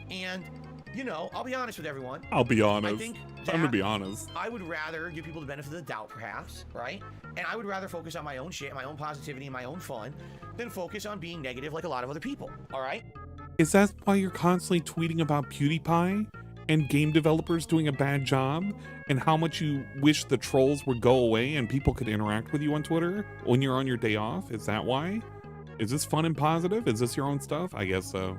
B: And, you know, I'll be honest with everyone.
A: I'll be honest.
B: I think
A: I'm gonna be honest.
B: I would rather give people the benefit of the doubt, perhaps, right? And I would rather focus on my own shit, my own positivity, and my own fun, than focus on being negative like a lot of other people, all right?
A: Is that why you're constantly tweeting about PewDiePie and game developers doing a bad job, and how much you wish the trolls would go away and people could interact with you on Twitter when you're on your day off? Is that why? Is this fun and positive? Is this your own stuff? I guess so.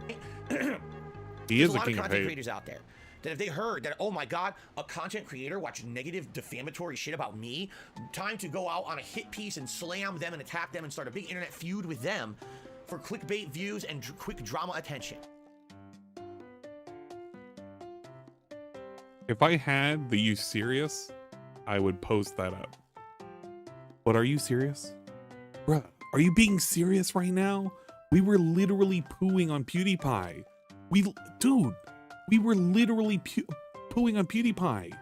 A: He is a king of
B: content creators out there that if they heard that, oh my God, a content creator watched negative, defamatory shit about me, time to go out on a hit piece and slam them and attack them and start a big internet feud with them for clickbait views and quick drama attention.
A: If I had the "you serious," I would post that up. But are you serious? Bruh, are you being serious right now? We were literally pooing on PewDiePie. Dude, we were literally pooing on PewDiePie.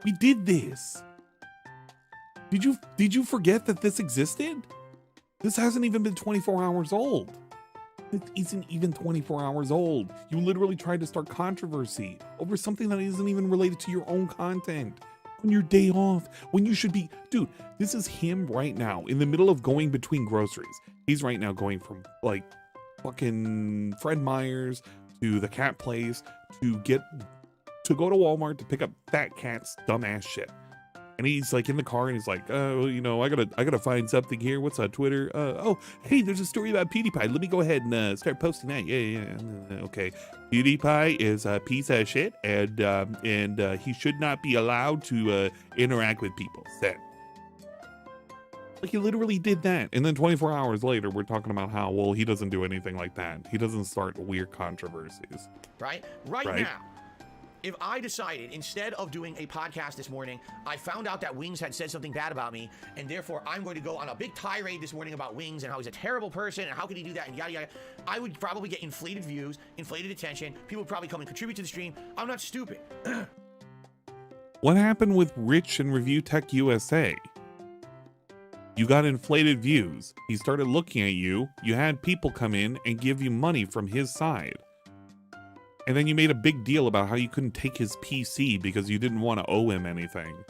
A: We did this. Did you forget that this existed? This hasn't even been 24 hours old. It isn't even 24 hours old. You literally tried to start controversy over something that isn't even related to your own content on your day off when you should be. Dude, this is him right now in the middle of going between groceries. He's right now going from like fucking Fred Meyer's to the cat place to go to Walmart to pick up Fat Cat's dumbass shit. And he's like in the car and he's like, oh, you know, I gotta find something here. What's on Twitter? Oh, hey, there's a story about PewDiePie. Let me go ahead and start posting that. Yeah. Okay. PewDiePie is a piece of shit, and he should not be allowed to interact with people. Send. Like, he literally did that. And then 24 hours later, we're talking about how, well, he doesn't do anything like that. He doesn't start weird controversies.
B: Right now, if I decided, instead of doing a podcast this morning, I found out that Wings had said something bad about me, and therefore I'm going to go on a big tirade this morning about Wings and how he's a terrible person and how could he do that and yada yada, I would probably get inflated views, inflated attention. People would probably come and contribute to the stream. I'm not stupid.
A: What happened with Rich and Review Tech USA? You got inflated views. He started looking at you. You had people come in and give you money from his side. And then you made a big deal about how you couldn't take his PC because you didn't want to owe him anything.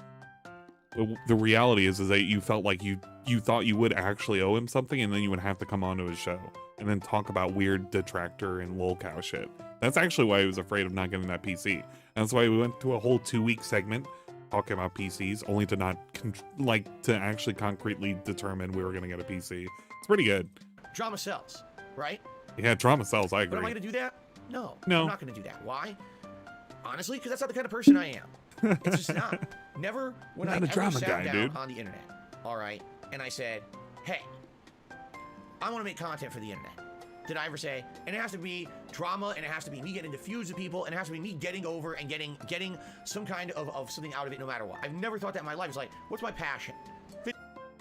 A: The reality is that you felt like you thought you would actually owe him something, and then you would have to come onto his show and then talk about weird detractor and lolcow shit. That's actually why he was afraid of not getting that PC. And that's why we went to a whole 2-week segment talking about PCs, only to not to actually concretely determine we were going to get a PC. It's pretty good.
B: Drama sells, right?
A: Yeah, drama sells. I agree.
B: But am I going to do that? No,
A: I'm
B: not going to do that. Why? Honestly, because that's not the kind of person I am. It's just not. Never when I ever sat down on the internet, all right, and I said, hey, I want to make content for the internet. Did I ever say, and it has to be drama, and it has to be me getting into feuds with people, and it has to be me getting over and getting some kind of something out of it no matter what. I've never thought that in my life. It's like, what's my passion?
A: I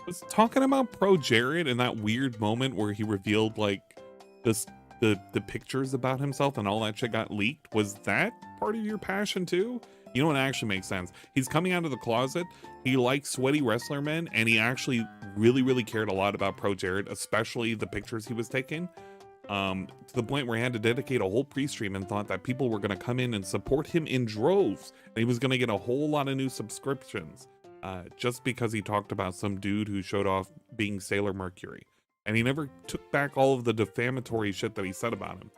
A: was talking about Pro Jared in that weird moment where he revealed like the pictures about himself and all that shit got leaked. Was that part of your passion too? You know what actually makes sense? He's coming out of the closet. He likes sweaty wrestler men, and he actually really cared a lot about Pro Jared, especially the pictures he was taking. To the point where he had to dedicate a whole pre-stream and thought that people were going to come in and support him in droves, and he was going to get a whole lot of new subscriptions just because he talked about some dude who showed off being Sailor Mercury. And he never took back all of the defamatory shit that he said about him.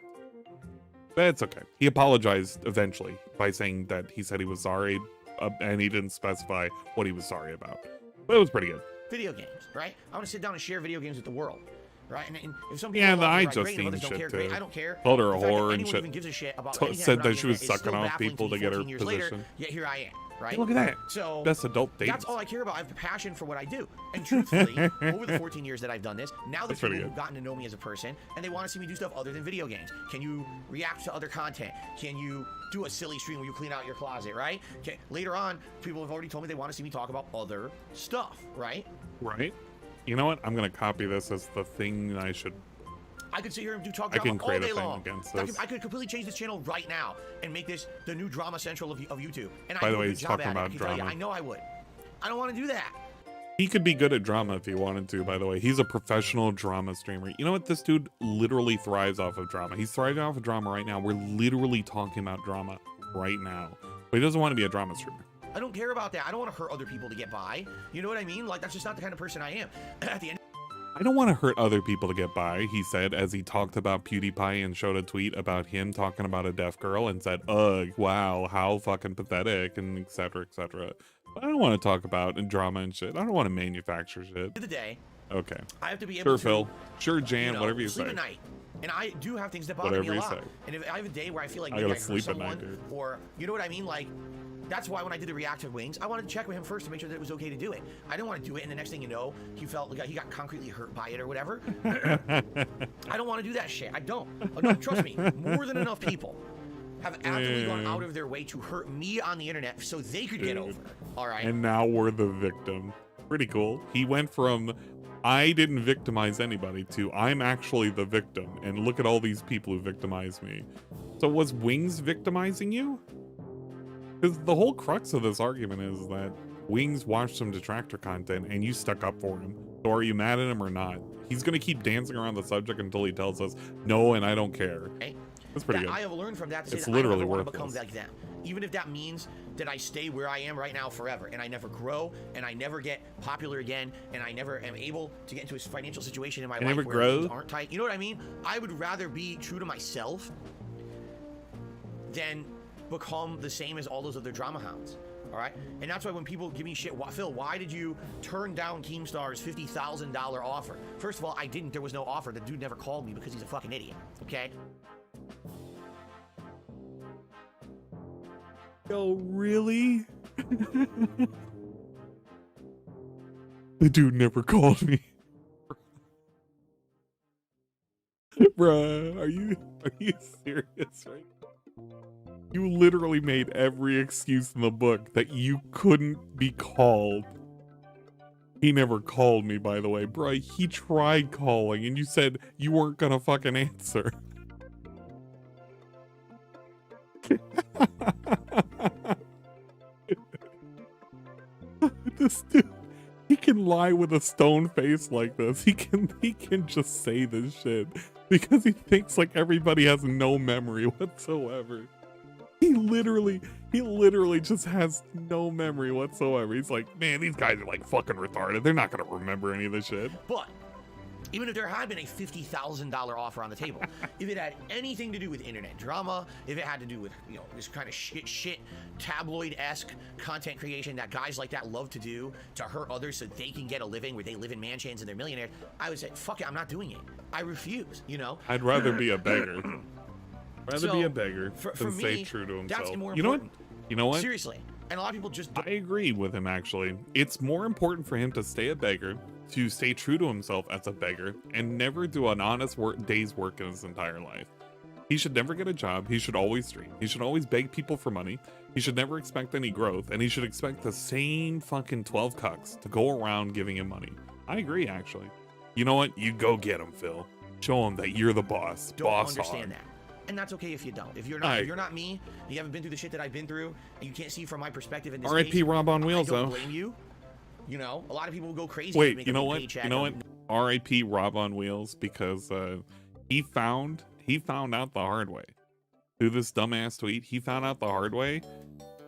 A: But it's okay. He apologized eventually by saying that he said he was sorry, and he didn't specify what he was sorry about. But it was pretty good.
B: Video games, right? I want to sit down and share video games with the world. Right? And if some people
A: I just seen shit too.
B: I don't care.
A: Called her a whore and shit.
B: Even gives a shit about
A: said that she was sucking off people to get her position.
B: Later, yet here I am. Right?
A: Hey, look at that.
B: So
A: best adult dates.
B: That's all I care about. I have a passion for what I do. And truthfully, over the 14 years that I've done this, now the people who've gotten to know me as a person and they want to see me do stuff other than video games. Can you react to other content? Can you do a silly stream where you clean out your closet, right? Okay. Later on, people have already told me they want to see me talk about other stuff, right?
A: Right. You know what? I'm going to copy this as the thing I should
B: I could sit here and do talk
A: I
B: drama
A: can
B: all
A: create
B: day
A: a thing
B: long.
A: against this.
B: I could completely change this channel right now and make this the new drama central of YouTube. And
A: By
B: I
A: the
B: do
A: way,
B: a
A: he's
B: good job
A: talking
B: at it.
A: about
B: I can tell you,
A: drama.
B: I know I would. I don't want to do that.
A: He could be good at drama if he wanted to, by the way. He's a professional drama streamer. You know what? This dude literally thrives off of drama. He's thriving off of drama right now. We're literally talking about drama right now. But he doesn't want to be a drama streamer.
B: I don't care about that. I don't want to hurt other people to get by. You know what I mean? Like, that's just not the kind of person I am. At the end.
A: I don't want to hurt other people to get by, he said, as he talked about PewDiePie and showed a tweet about him talking about a deaf girl and said, ugh, wow, how fucking pathetic, and etc., etc. But I don't want to talk about drama and shit. I don't want to manufacture shit.
B: End of the day,
A: okay.
B: I have to be able to,
A: Phil. Sure, Jan, whatever you
B: sleep
A: say.
B: at night. And I do have things that bother me a lot. And if I have a day where I feel like maybe I hurt someone, or you know what I mean, like, that's why when I did the react to Wings, I wanted to check with him first to make sure that it was okay to do it. I didn't want to do it, and the next thing you know, he felt like he got concretely hurt by it or whatever. I don't want to do that shit. I don't. No, trust me, more than enough people have actively gone out of their way to hurt me on the internet so they could get over. All right.
A: And now we're the victim. Pretty cool. He went from I didn't victimize anybody to I'm actually the victim, and look at all these people who victimized me. So was Wings victimizing you? Because the whole crux of this argument is that Wings watched some detractor content and you stuck up for him. So are you mad at him or not? He's going to keep dancing around the subject until he tells us, no, and I don't care.
B: Okay.
A: That's pretty good.
B: I have learned from that to say
A: it's
B: that
A: literally
B: I never want to
A: worthless.
B: become like them. Even if that means that I stay where I am right now forever and I never grow and I never get popular again and I never am able to get into a financial situation in my life where things aren't tight. You know what I mean? I would rather be true to myself than become the same as all those other drama hounds. All right, and that's why when people give me shit, Phil, why did you turn down Keemstar's $50,000 offer? First of all, I didn't. There was no offer. The dude never called me because he's a fucking idiot. Okay.
A: Yo, really? The dude never called me. Bruh, are you serious right now? You literally made every excuse in the book that you couldn't be called. He never called me, by the way. Bruh, he tried calling and you said you weren't gonna fucking answer. This dude, he can lie with a stone face like this. He can just say this shit because he thinks like everybody has no memory whatsoever. He literally just has no memory whatsoever. He's like, man, these guys are like fucking retarded. They're not gonna remember any of this shit.
B: But even if there had been a $50,000 offer on the table, if it had anything to do with internet drama, if it had to do with, you know, this kind of shit tabloid-esque content creation that guys like that love to do to hurt others so they can get a living where they live in mansions and they're millionaires, I would say, fuck it, I'm not doing it. I refuse, you know?
A: I'd rather be a beggar. Be a beggar than
B: me,
A: stay true to himself.
B: That's more
A: you know what?
B: important.
A: You know what?
B: Seriously. And a lot of people just don't.
A: I agree with him, actually. It's more important for him to stay a beggar, to stay true to himself as a beggar, and never do an honest day's work in his entire life. He should never get a job. He should always stream. He should always beg people for money. He should never expect any growth, and he should expect the same fucking 12 cucks to go around giving him money. I agree, actually. You know what? You go get him, Phil. Show him that you're the boss.
B: Don't
A: boss
B: understand
A: hog.
B: that. And that's okay if you don't. If you're not me, you haven't been through the shit that I've been through, and you can't see from my perspective in this
A: R.I.P.
B: case,
A: Rob on Wheels,
B: I don't
A: though.
B: blame you. You know, a lot of people will go crazy.
A: Wait, you know what? You know what? R.I.P. Rob on Wheels, because he found out the hard way through this dumbass tweet. He found out the hard way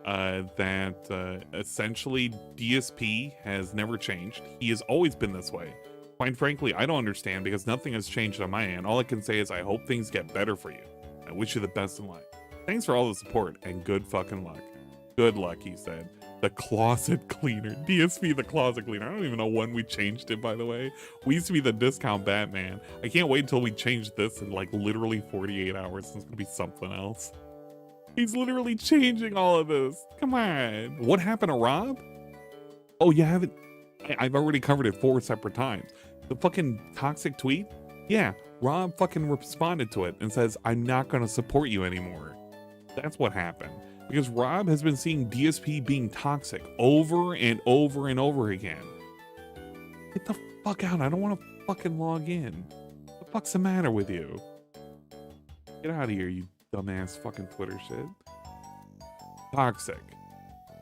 A: that essentially DSP has never changed. He has always been this way. Quite frankly, I don't understand because nothing has changed on my end. All I can say is I hope things get better for you. I wish you the best in life. Thanks for all the support and good fucking luck. Good luck, he said. The closet cleaner. DSP, the closet cleaner. I don't even know when we changed it, by the way. We used to be the discount Batman. I can't wait until we change this in like literally 48 hours. It's gonna be something else. He's literally changing all of this. Come on. What happened to Rob? Oh, you haven't? I've already covered it 4 separate times. The fucking toxic tweet? Yeah, Rob fucking responded to it and says, I'm not gonna support you anymore. That's what happened. Because Rob has been seeing DSP being toxic over and over and over again. Get the fuck out. I don't want to fucking log in. What What's the matter with you? Get out of here, you dumbass fucking Twitter shit. Toxic.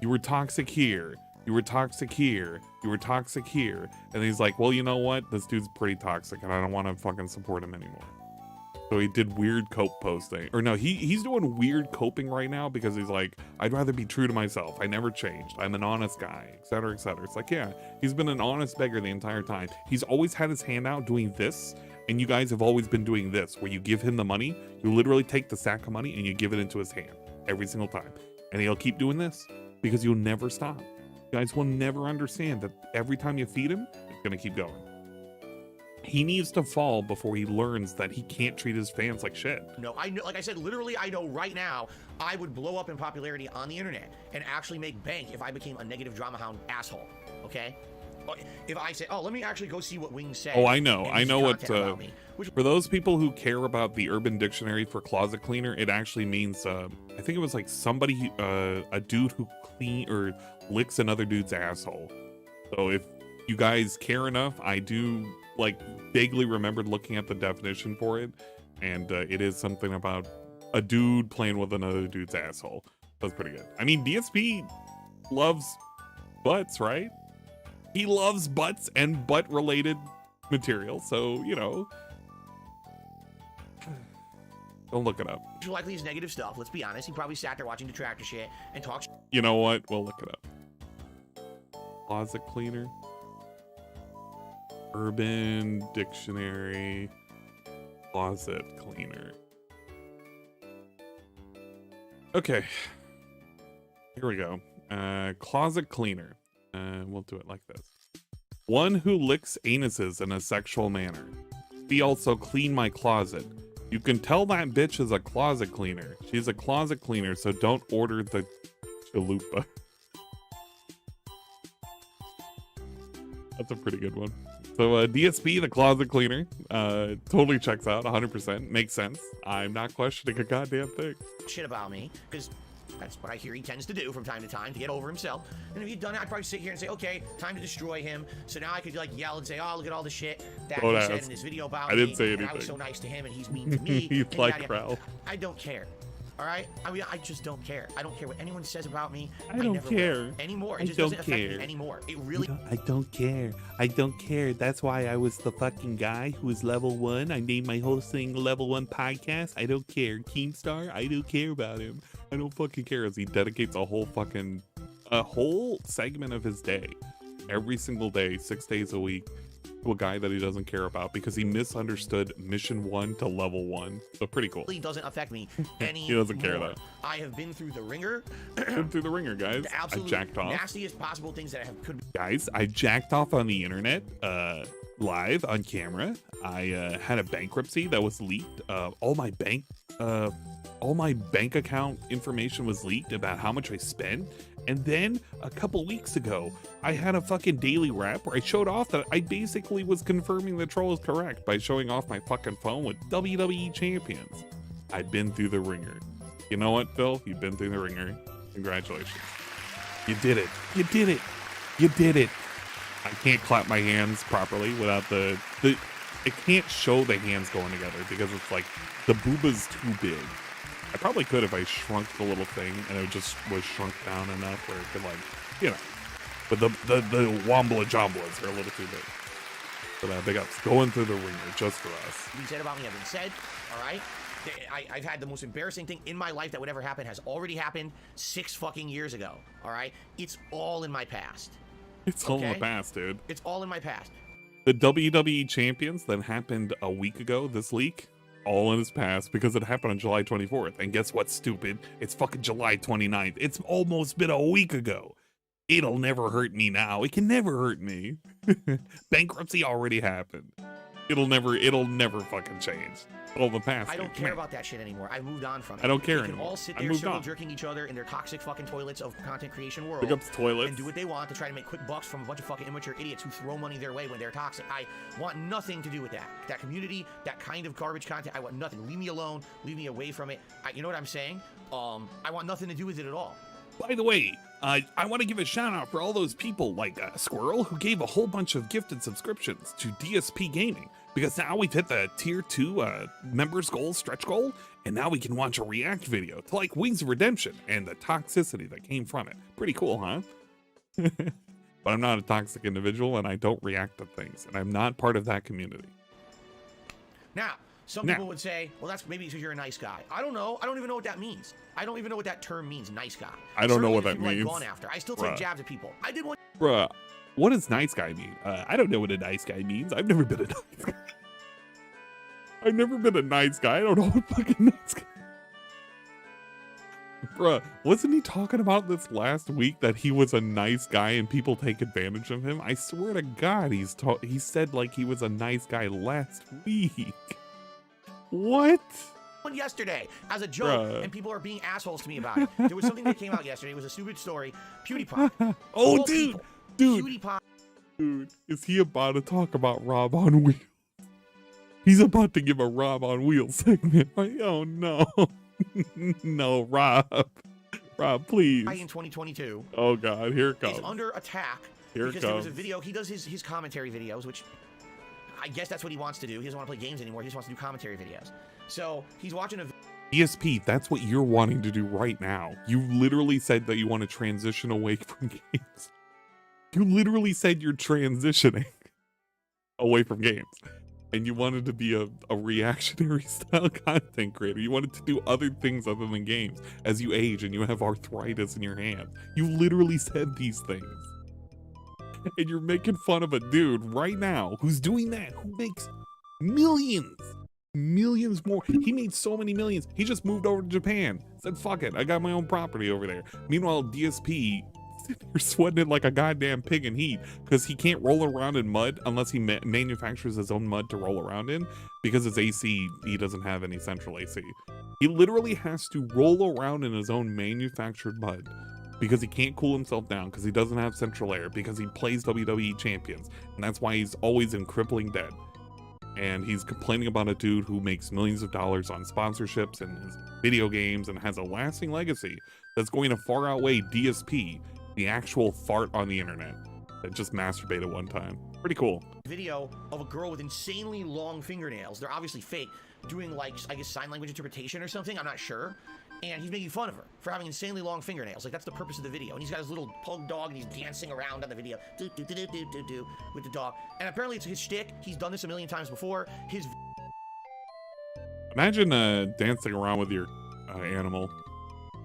A: You were toxic here. You were toxic here. You were toxic here. And he's like, well, you know what? This dude's pretty toxic and I don't want to fucking support him anymore. So he did weird cope posting. Or no, he's doing weird coping right now because he's like, I'd rather be true to myself. I never changed. I'm an honest guy, etc., etc. It's like, yeah, he's been an honest beggar the entire time. He's always had his hand out doing this. And you guys have always been doing this, where you give him the money. You literally take the sack of money and you give it into his hand every single time. And he'll keep doing this because you'll never stop. You guys will never understand that every time you feed him, it's going to keep going. He needs to fall before he learns that he can't treat his fans like shit.
B: No, I know, like I said, literally, I know right now, I would blow up in popularity on the internet and actually make bank if I became a negative drama hound asshole, okay? If I say, oh, let me actually go see what Wings say.
A: Oh, I know what, for those people who care about the Urban Dictionary for closet cleaner, it actually means, I think it was like somebody, a dude who clean or licks another dude's asshole. So if you guys care enough, I do like vaguely remembered looking at the definition for it. And it is something about a dude playing with another dude's asshole. That's pretty good. I mean, DSP loves butts, right? He loves butts and butt-related material, so, you know. Don't look it up.
B: Likely is negative stuff, let's be honest. He probably sat there watching detractor shit and talks.
A: You know what? We'll look it up. Closet cleaner. Urban Dictionary. Closet cleaner. Okay. Here we go. Closet cleaner. We'll do it like this. One who licks anuses in a sexual manner. He also clean my closet. You can tell that bitch is a closet cleaner. She's a closet cleaner, so don't order the chalupa. That's a pretty good one. So DSP, the closet cleaner, totally checks out, 100%. Makes sense. I'm not questioning a goddamn thing.
B: Shit about me, because that's what I hear he tends to do from time to time to get over himself. And if he'd done it, I'd probably sit here and say, okay, time to destroy him. So now I could like yell and say, oh, look at all the shit that he said in his video about me.
A: I didn't say anything.
B: And I was so nice to him and he's mean to me.
A: He's like Ralph.
B: I don't care. All right? I mean, I just don't care. I don't care what anyone says about me.
A: I don't care
B: anymore. It just doesn't affect me anymore. It really.
A: I don't care. I don't care. That's why I was the fucking guy who was level 1. I named my whole thing Level 1 Podcast. I don't care. Keemstar, I don't care about him. I don't fucking care as he dedicates a whole segment of his day, every single day, 6 days a week, to a guy that he doesn't care about because he misunderstood mission 1 to level 1. So pretty cool.
B: It doesn't affect me anymore.
A: He doesn't care though.
B: I have been through the ringer.
A: Been through the ringer, guys.
B: The absolute
A: I jacked off.
B: nastiest possible things that could be.
A: Guys, I jacked off on the internet, live on camera. I had a bankruptcy that was leaked. All my bank account information was leaked about how much I spent. And then a couple weeks ago, I had a fucking daily rap where I showed off that I basically was confirming the troll is correct by showing off my fucking phone with WWE champions. I've been through the ringer. You know what, Phil? You've been through the ringer. Congratulations. You did it. You did it. You did it. I can't clap my hands properly without it can't show the hands going together because it's like the booba's too big. I probably could if I shrunk the little thing and it just was shrunk down enough where it could, like, you know. But the wombla jomblas are a little too big. So that big ups going through the ringer just for us.
B: You said about me have been said, all right? I've had the most embarrassing thing in my life that would ever happen has already happened 6 fucking years ago, all right? It's all in my past.
A: It's all in the past, dude.
B: It's all in my past.
A: The WWE champions that happened a week ago, this leak, all in his past because it happened on July 24th. And guess what, stupid? It's fucking July 29th. It's almost been a week ago. It'll never hurt me now. It can never hurt me. Bankruptcy already happened. It'll never fucking change. All the past.
B: I don't care about that shit anymore. I moved on from it.
A: I don't care
B: anymore. They can all sit there circle
A: on.
B: Jerking each other in their toxic fucking toilets of content creation world.
A: Pick up the toilets.
B: And do what they want to try to make quick bucks from a bunch of fucking immature idiots who throw money their way when they're toxic. I want nothing to do with that. That community, that kind of garbage content, I want nothing. Leave me alone. Leave me away from it. You know what I'm saying? I want nothing to do with it at all.
A: By the way, I want to give a shout out for all those people like Squirrel who gave a whole bunch of gifted subscriptions to DSP Gaming. because now we've hit the tier 2 members goal, stretch goal, and now we can watch a react video to like Wings of Redemption and the toxicity that came from it. Pretty cool, huh? But I'm not a toxic individual and I don't react to things, and I'm not part of that community.
B: Now, some people would say, well, that's maybe because you're a nice guy. I don't know. I don't even know what that means. I don't even know what that term means, nice guy.
A: I don't know what that means.
B: I've gone after. I still take jabs at people. I did one.
A: Bruh, what does nice guy mean? I don't know what a nice guy means. I've never been a nice guy. I've never been a nice guy. I don't know what fucking nice guy. Bruh, wasn't he talking about this last week that he was a nice guy and people take advantage of him? I swear to God, he said like he was a nice guy last week. What?
B: Yesterday as a joke, and people are being assholes to me about it. There was something that came out yesterday. It was a stupid story. PewDiePie.
A: Oh, dude. PewDiePie. Dude, is he about to talk about Rob on Wheels? He's about to give a Rob on Wheels segment. Like, oh no. No, Rob, please.
B: In 2022.
A: Oh God, here it comes.
B: He's under attack because there was a video. He does his commentary videos, which I guess that's what he wants to do. He doesn't want to play games anymore. He just wants to do commentary videos. So he's watching a
A: ESP, that's what you're wanting to do right now. You literally said that you want to transition away from games. You literally said you're transitioning away from games. And you wanted to be a reactionary style content creator. You wanted to do other things other than games as you age and you have arthritis in your hands. You literally said these things. And you're making fun of a dude right now who's doing that, who makes millions more. He made so many millions. He just moved over to Japan. Said, fuck it, I got my own property over there. Meanwhile, DSP, you're sweating it like a goddamn pig in heat because he can't roll around in mud unless he manufactures his own mud to roll around in, because his AC, he doesn't have any central AC. He literally has to roll around in his own manufactured mud because he can't cool himself down, because he doesn't have central air, because he plays WWE champions, and that's why he's always in crippling debt. And he's complaining about a dude who makes millions of dollars on sponsorships and his video games and has a lasting legacy that's going to far outweigh DSP, the actual fart on the internet that just masturbated one time. Pretty cool.
B: Video of a girl with insanely long fingernails. They're obviously fake, doing like, I guess, sign language interpretation or something. I'm not sure. And he's making fun of her for having insanely long fingernails. Like, that's the purpose of the video. And he's got his little pug dog and he's dancing around on the video with the dog. And apparently it's his shtick. He's done this a million times before.
A: Imagine dancing around with your animal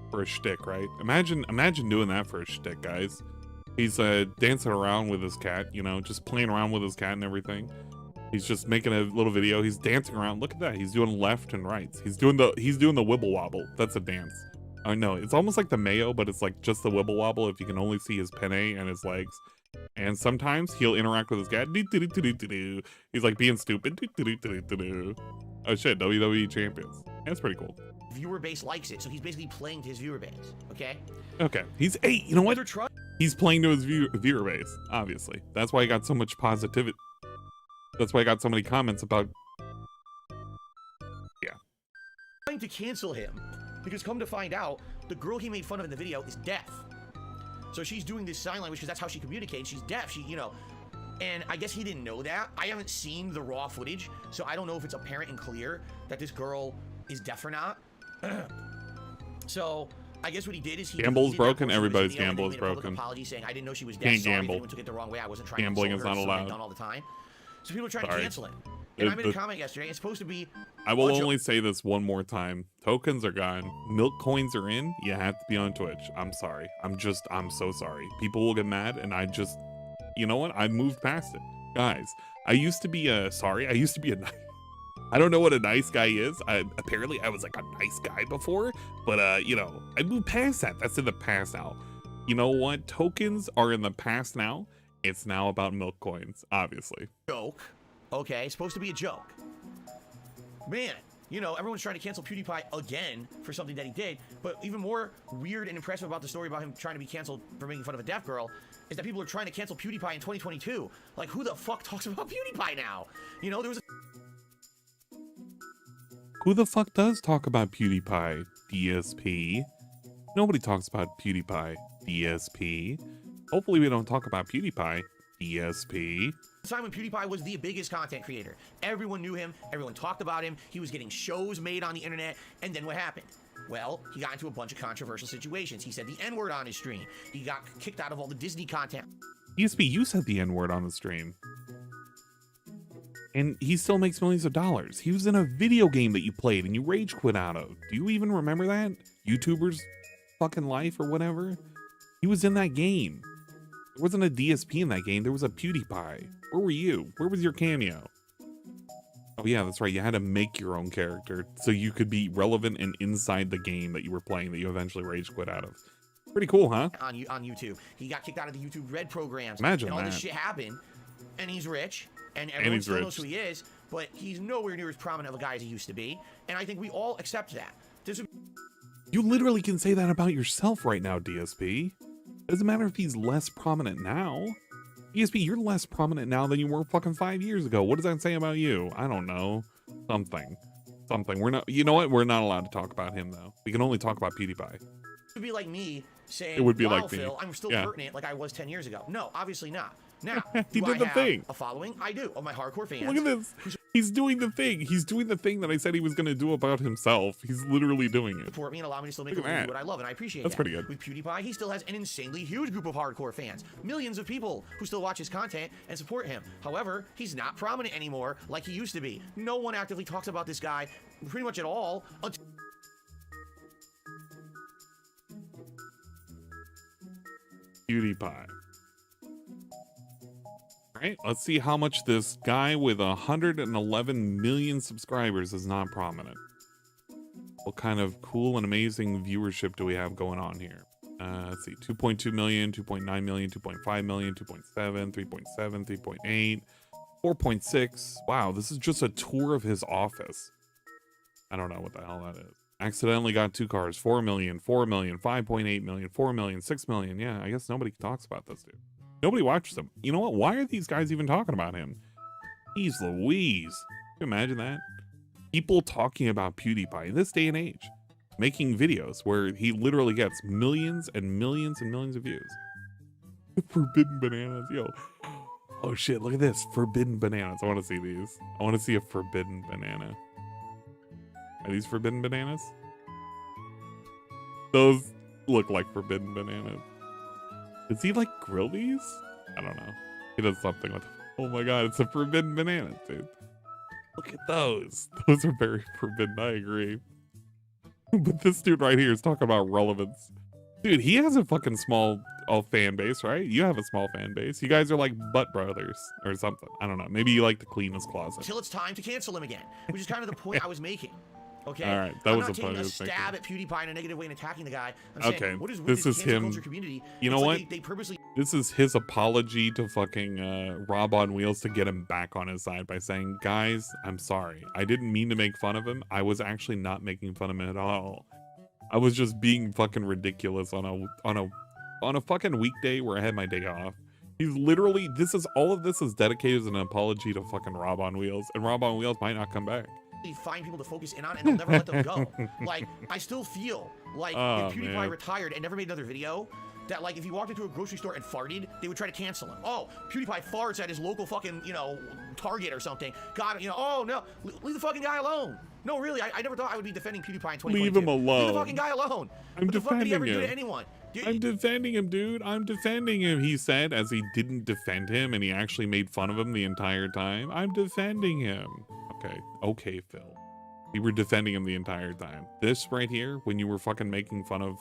A: for a shtick, right? Imagine doing that for a shtick, guys. He's dancing around with his cat, you know, just playing around with his cat and everything. He's just making a little video. He's dancing around. Look at that. He's doing left and rights. He's doing the wibble wobble. That's a dance. I know. It's almost like the Mayo, but it's like just the wibble wobble if you can only see his penne and his legs. And sometimes he'll interact with his cat. He's like being stupid. Oh shit, WWE champions. That's pretty cool.
B: Viewer base likes it, so he's basically playing to his viewer base. Okay.
A: He's you know what? He's playing to his viewer base. Obviously, that's why he got so much positivity. That's why I got so many comments about. Yeah.
B: Trying to cancel him because, come to find out, the girl he made fun of in the video is deaf. So she's doing this sign language because that's how she communicates. She's deaf. She, you know. And I guess he didn't know that. I haven't seen the raw footage, so I don't know if it's apparent and clear that this girl is deaf or not. So I guess what he did is he
A: gamble's broken. Everybody's gamble is broken.
B: Apology saying I didn't know she was deaf.
A: Can't
B: Sorry
A: gamble.
B: if anyone took it the wrong way. I wasn't trying
A: Gambling
B: to
A: is not allowed.
B: Done all the time. So people are trying to cancel it. And I made a comment yesterday. It's supposed to be.
A: I will only say this one more time. Tokens are gone. Milk coins are in. You have to be on Twitch. I'm sorry. I'm so sorry. People will get mad, and you know what? I moved past it. Guys, I used to be I used to be a nice. I don't know what a nice guy is. Apparently I was like a nice guy before, but you know, I moved past that. That's in the past now. You know what? Tokens are in the past now. It's now about milk coins, obviously.
B: Joke. Okay, it's supposed to be a joke. Man, you know, everyone's trying to cancel PewDiePie again for something that he did, but even more weird and impressive about the story about him trying to be canceled for making fun of a deaf girl is that people are trying to cancel PewDiePie in 2022. Like, who the fuck talks about PewDiePie now? You know, there was
A: Who the fuck does talk about PewDiePie? DSP? Nobody talks about PewDiePie. DSP? Hopefully we don't talk about PewDiePie. DSP?
B: time when PewDiePie was the biggest content creator. Everyone knew him, everyone talked about him, he was getting shows made on the internet, and then what happened? Well, he got into a bunch of controversial situations. He said the N-word on his stream. He got kicked out of all the Disney content.
A: ESP, you said the N-word on the stream. And he still makes millions of dollars. He was in a video game that you played and you rage quit out of. Do you even remember that? YouTuber's fucking life or whatever? He was in that game. There wasn't a DSP in that game. There was a PewDiePie. Where were you? Where was your cameo? Oh yeah, that's right. You had to make your own character so you could be relevant and inside the game that you were playing that you eventually rage quit out of. Pretty cool, huh?
B: On YouTube. He got kicked out of the YouTube Red programs.
A: Imagine
B: and all
A: that.
B: this shit happened. And he's rich. And everyone still knows who he is. But he's nowhere near as prominent of a guy as he used to be. And I think we all accept that.
A: You literally can say that about yourself right now, DSP. Doesn't matter if he's less prominent now. DSP, you're less prominent now than you were fucking 5 years ago. What does that say about you? I don't know. Something. We're not, you know what? We're not allowed to talk about him though. We can only talk about PewDiePie.
B: It would be like me saying,
A: it would be
B: wow,
A: like
B: Phil,
A: me.
B: I'm still pertinent like I was 10 years ago. No, obviously not. Now,
A: he did the thing.
B: A following? I do, of my hardcore fans.
A: Look at this. He's doing the thing. He's doing the thing that I said he was going to do about himself. He's literally doing it.
B: Support me and allow me to still make what I love, and I appreciate
A: That's
B: that.
A: pretty good.
B: With PewDiePie, he still has an insanely huge group of hardcore fans. Millions of people who still watch his content and support him. However, he's not prominent anymore like he used to be. No one actively talks about this guy pretty much at all until
A: PewDiePie. All right, let's see how much this guy with 111 million subscribers is not prominent. What kind of cool and amazing viewership do we have going on here? Let's see, 2.2 million, 2.9 million, 2.5 million, 2.7, 3.7, 3.8, 4.6. Wow, this is just a tour of his office. I don't know what the hell that is. Accidentally got 2 cars, 4 million, 4 million, 5.8 million, 4 million, 6 million. Yeah, I guess nobody talks about this dude. Nobody watches him. You know what? Why are these guys even talking about him? Jeez Louise. Can you imagine that? People talking about PewDiePie in this day and age, making videos where he literally gets millions and millions and millions of views. Forbidden bananas, yo. Oh shit, look at this. Forbidden bananas. I want to see these. I want to see a forbidden banana. Are these forbidden bananas? Those look like forbidden bananas. Does he like grill these? I don't know. He does something with them. Oh my god, it's a forbidden banana, dude. Look at those. Those are very forbidden, I agree. But this dude right here is talking about relevance. Dude, he has a fucking small fan base, right? You have a small fan base. You guys are like butt brothers or something. I don't know. Maybe you like to clean his closet.
B: Until it's time to cancel him again, which is kind of the point I was making. Okay.
A: All right, that was
B: I'm
A: the
B: not
A: point I
B: taking a
A: was making.
B: stab at PewDiePie in a negative way and attacking the guy. I'm
A: okay,
B: saying, what is with
A: this is
B: cancel
A: him.
B: culture community?
A: You know what?
B: They purposely.
A: This is his apology to fucking Rob on Wheels to get him back on his side by saying, guys, I'm sorry. I didn't mean to make fun of him. I was actually not making fun of him at all. I was just being fucking ridiculous on a fucking weekday where I had my day off. He's literally, all of this is dedicated as an apology to fucking Rob on Wheels, and Rob on Wheels might not come back.
B: Find people to focus in on and they'll never let them go. Like, I still feel like if PewDiePie retired and never made another video, that like if he walked into a grocery store and farted, they would try to cancel him. Oh, PewDiePie farts at his local fucking, Target or something. God, oh no, leave the fucking guy alone. No, really, I never thought I would be defending PewDiePie in 2022.
A: Leave him alone.
B: Leave the fucking guy alone.
A: I'm
B: what the fuck did he ever
A: defending
B: do
A: him.
B: to anyone?
A: I'm defending him, dude. I'm defending him, he said, as he didn't defend him and he actually made fun of him the entire time. I'm defending him. Okay, Phil. You were defending him the entire time. This right here, when you were fucking making fun of,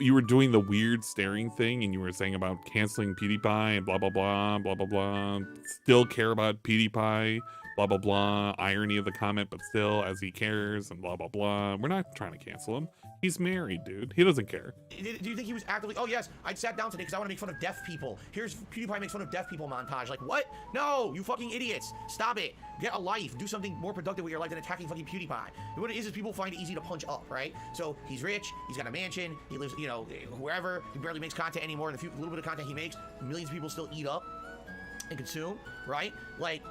A: you were doing the weird staring thing and you were saying about canceling PewDiePie and blah, blah, blah, blah, blah, blah. Still care about PewDiePie, blah, blah, blah. Irony of the comment, but still, as he cares and blah, blah, blah. We're not trying to cancel him. He's married, dude. He doesn't care.
B: Do you think he was actively, oh yes, I sat down today because I want to make fun of deaf people. Here's PewDiePie makes fun of deaf people montage. Like, what? No, you fucking idiots. Stop it. Get a life. Do something more productive with your life than attacking fucking PewDiePie. And what it is people find it easy to punch up, right? So he's rich, he's got a mansion, he lives, wherever, he barely makes content anymore, and the little bit of content he makes, millions of people still eat up and consume, right? Like,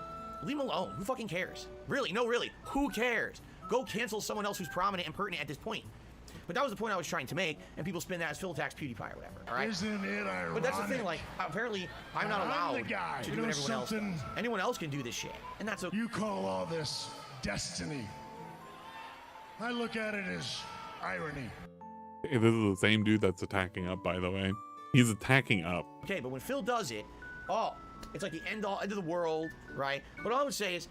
B: leave him alone. Who fucking cares? Really, no, really, who cares? Go cancel someone else who's prominent and pertinent at this point. But that was the point I was trying to make, and people spin that as Phil attacks PewDiePie or whatever, all right?
C: Isn't it ironic?
B: But that's the thing, like, apparently I'm not allowed to do what everyone else does. Anyone else can do this shit, and that's okay.
C: You call all this destiny. I look at it as irony.
A: Hey, this is the same dude that's attacking up, by the way. He's attacking up.
B: Okay, but when Phil does it, oh, it's like the end of the world, right? But all I would say is,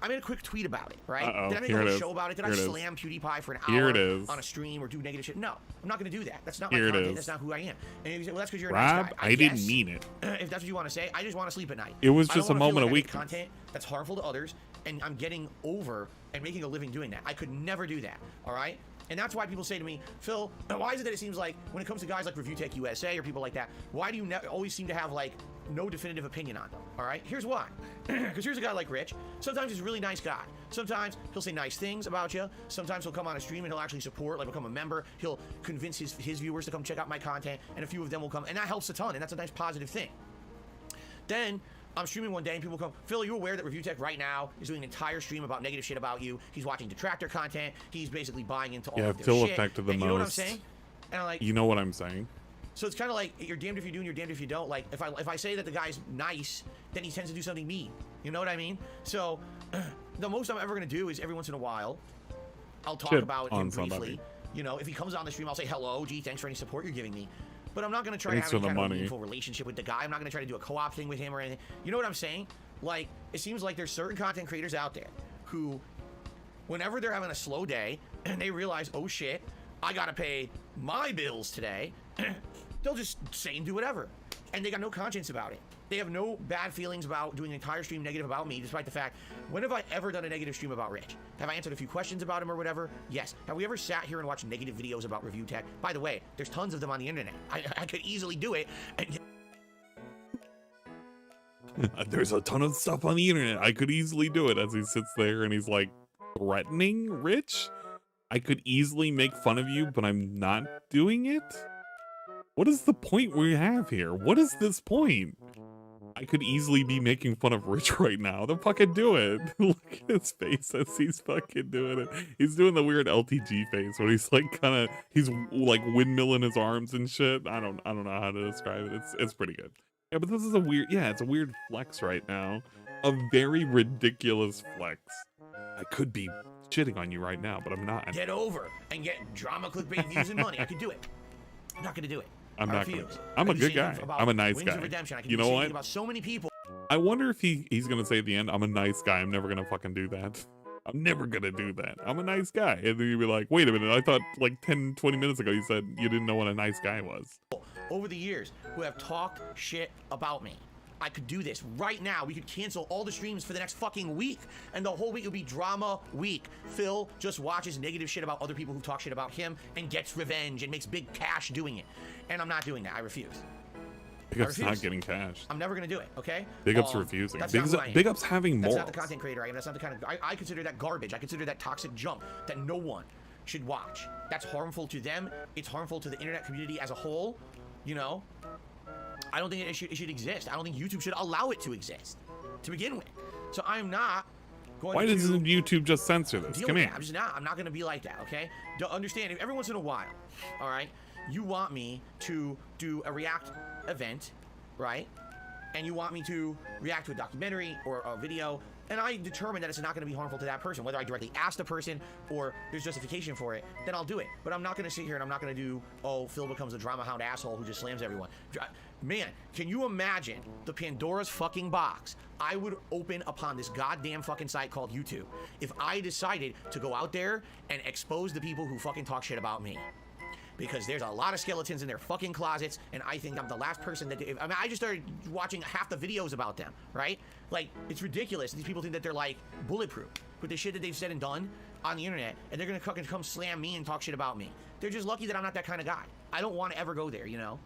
B: I made a quick tweet about it, right? Did I make a whole show about it? Did I slam PewDiePie for an hour on a stream or do negative shit? No, I'm not going to do that. That's not my content. That's not who I am. And if you say, well, that's because you're a nice guy.
A: I didn't mean it.
B: If that's what you want to say, I just want to sleep at night.
A: It was just a moment of weakness.
B: Content that's harmful to others, and I'm getting over and making a living doing that. I could never do that, all right? And that's why people say to me, Phil, why is it that it seems like when it comes to guys like Review Tech USA or people like that, why do you always seem to have like no definitive opinion on them? All right, here's why. Because here's a guy like Rich. Sometimes he's a really nice guy. Sometimes he'll say nice things about you. Sometimes he'll come on a stream and he'll actually support, like become a member. He'll convince his viewers to come check out my content, and a few of them will come, and that helps a ton, and that's a nice positive thing. Then I'm streaming one day and people come, Phil, are you aware that Review Tech right now is doing an entire stream about negative shit about you? He's watching detractor content. He's basically buying into all of their
A: Phil
B: shit.
A: affected the most.
B: You know what I'm saying? And I'm like,
A: you know what I'm saying?
B: So it's kind of like you're damned if you do and you're damned if you don't. Like if I say that the guy's nice, then he tends to do something mean. You know what I mean? So the most I'm ever gonna do is every once in a while, I'll talk about him briefly. You know, if he comes on the stream, I'll say hello, gee, thanks for any support you're giving me. But I'm not gonna try to have any kind of meaningful relationship with the guy. I'm not gonna try to do a co-op thing with him or anything. You know what I'm saying? Like, it seems like there's certain content creators out there who, whenever they're having a slow day and they realize, oh shit, I gotta pay my bills today, they'll just say and do whatever. And they got no conscience about it. They have no bad feelings about doing an entire stream negative about me, despite the fact, when have I ever done a negative stream about Rich? Have I answered a few questions about him or whatever? Yes. Have we ever sat here and watched negative videos about Review Tech? By the way, there's tons of them on the internet. I could easily do it. And
A: there's a ton of stuff on the internet. I could easily do it, as he sits there and he's like threatening Rich. I could easily make fun of you, but I'm not doing it. What is the point we have here? What is this point? I could easily be making fun of Rich right now. Then fucking do it. Look at his face as he's fucking doing it. He's doing the weird LTG face where he's like he's like windmilling his arms and shit. I don't know how to describe it. It's pretty good. Yeah, but this is it's a weird flex right now. A very ridiculous flex. I could be shitting on you right now, but I'm not.
B: Get over and get drama, clickbait, views, and money. I could do it. I'm not gonna do it.
A: I'm not gonna. I'm a good guy. I'm a nice guy. You know what?
B: About so many people.
A: I wonder if he's gonna say at the end, I'm a nice guy. I'm never gonna fucking do that. I'm never gonna do that. I'm a nice guy. And then you'd be like, wait a minute. I thought like 10, 20 minutes ago you said you didn't know what a nice guy was.
B: Over the years who have talked shit about me. I could do this right now. We could cancel all the streams for the next fucking week, and the whole week would be drama week. Phil just watches negative shit about other people who talk shit about him and gets revenge and makes big cash doing it. And I'm not doing that. I refuse.
A: Big Up's not getting cash.
B: I'm never gonna do it, okay?
A: Big Up's refusing. Big Up's having more.
B: That's not the content creator I am. That's not the kind of... I consider that garbage. I consider that toxic junk that no one should watch. That's harmful to them. It's harmful to the internet community as a whole, you know? I don't think it should exist. I don't think YouTube should allow it to exist to begin with. So I'm not going to...
A: Why doesn't YouTube just censor this? Come here.
B: I'm not going to be like that, okay? Understand, if every once in a while, all right, you want me to do a react event, right? And you want me to react to a documentary or a video, and I determine that it's not going to be harmful to that person, whether I directly ask the person or there's justification for it, then I'll do it. But I'm not going to sit here and I'm not going to do, oh, Phil becomes a drama hound asshole who just slams everyone. Man, can you imagine the Pandora's fucking box I would open upon this goddamn fucking site called YouTube if I decided to go out there and expose the people who fucking talk shit about me? Because there's a lot of skeletons in their fucking closets, and I think I'm the last person that... I mean, I just started watching half the videos about them, right? Like, it's ridiculous. These people think that they're, like, bulletproof with the shit that they've said and done on the internet, and they're gonna come slam me and talk shit about me. They're just lucky that I'm not that kind of guy. I don't want to ever go there, you know?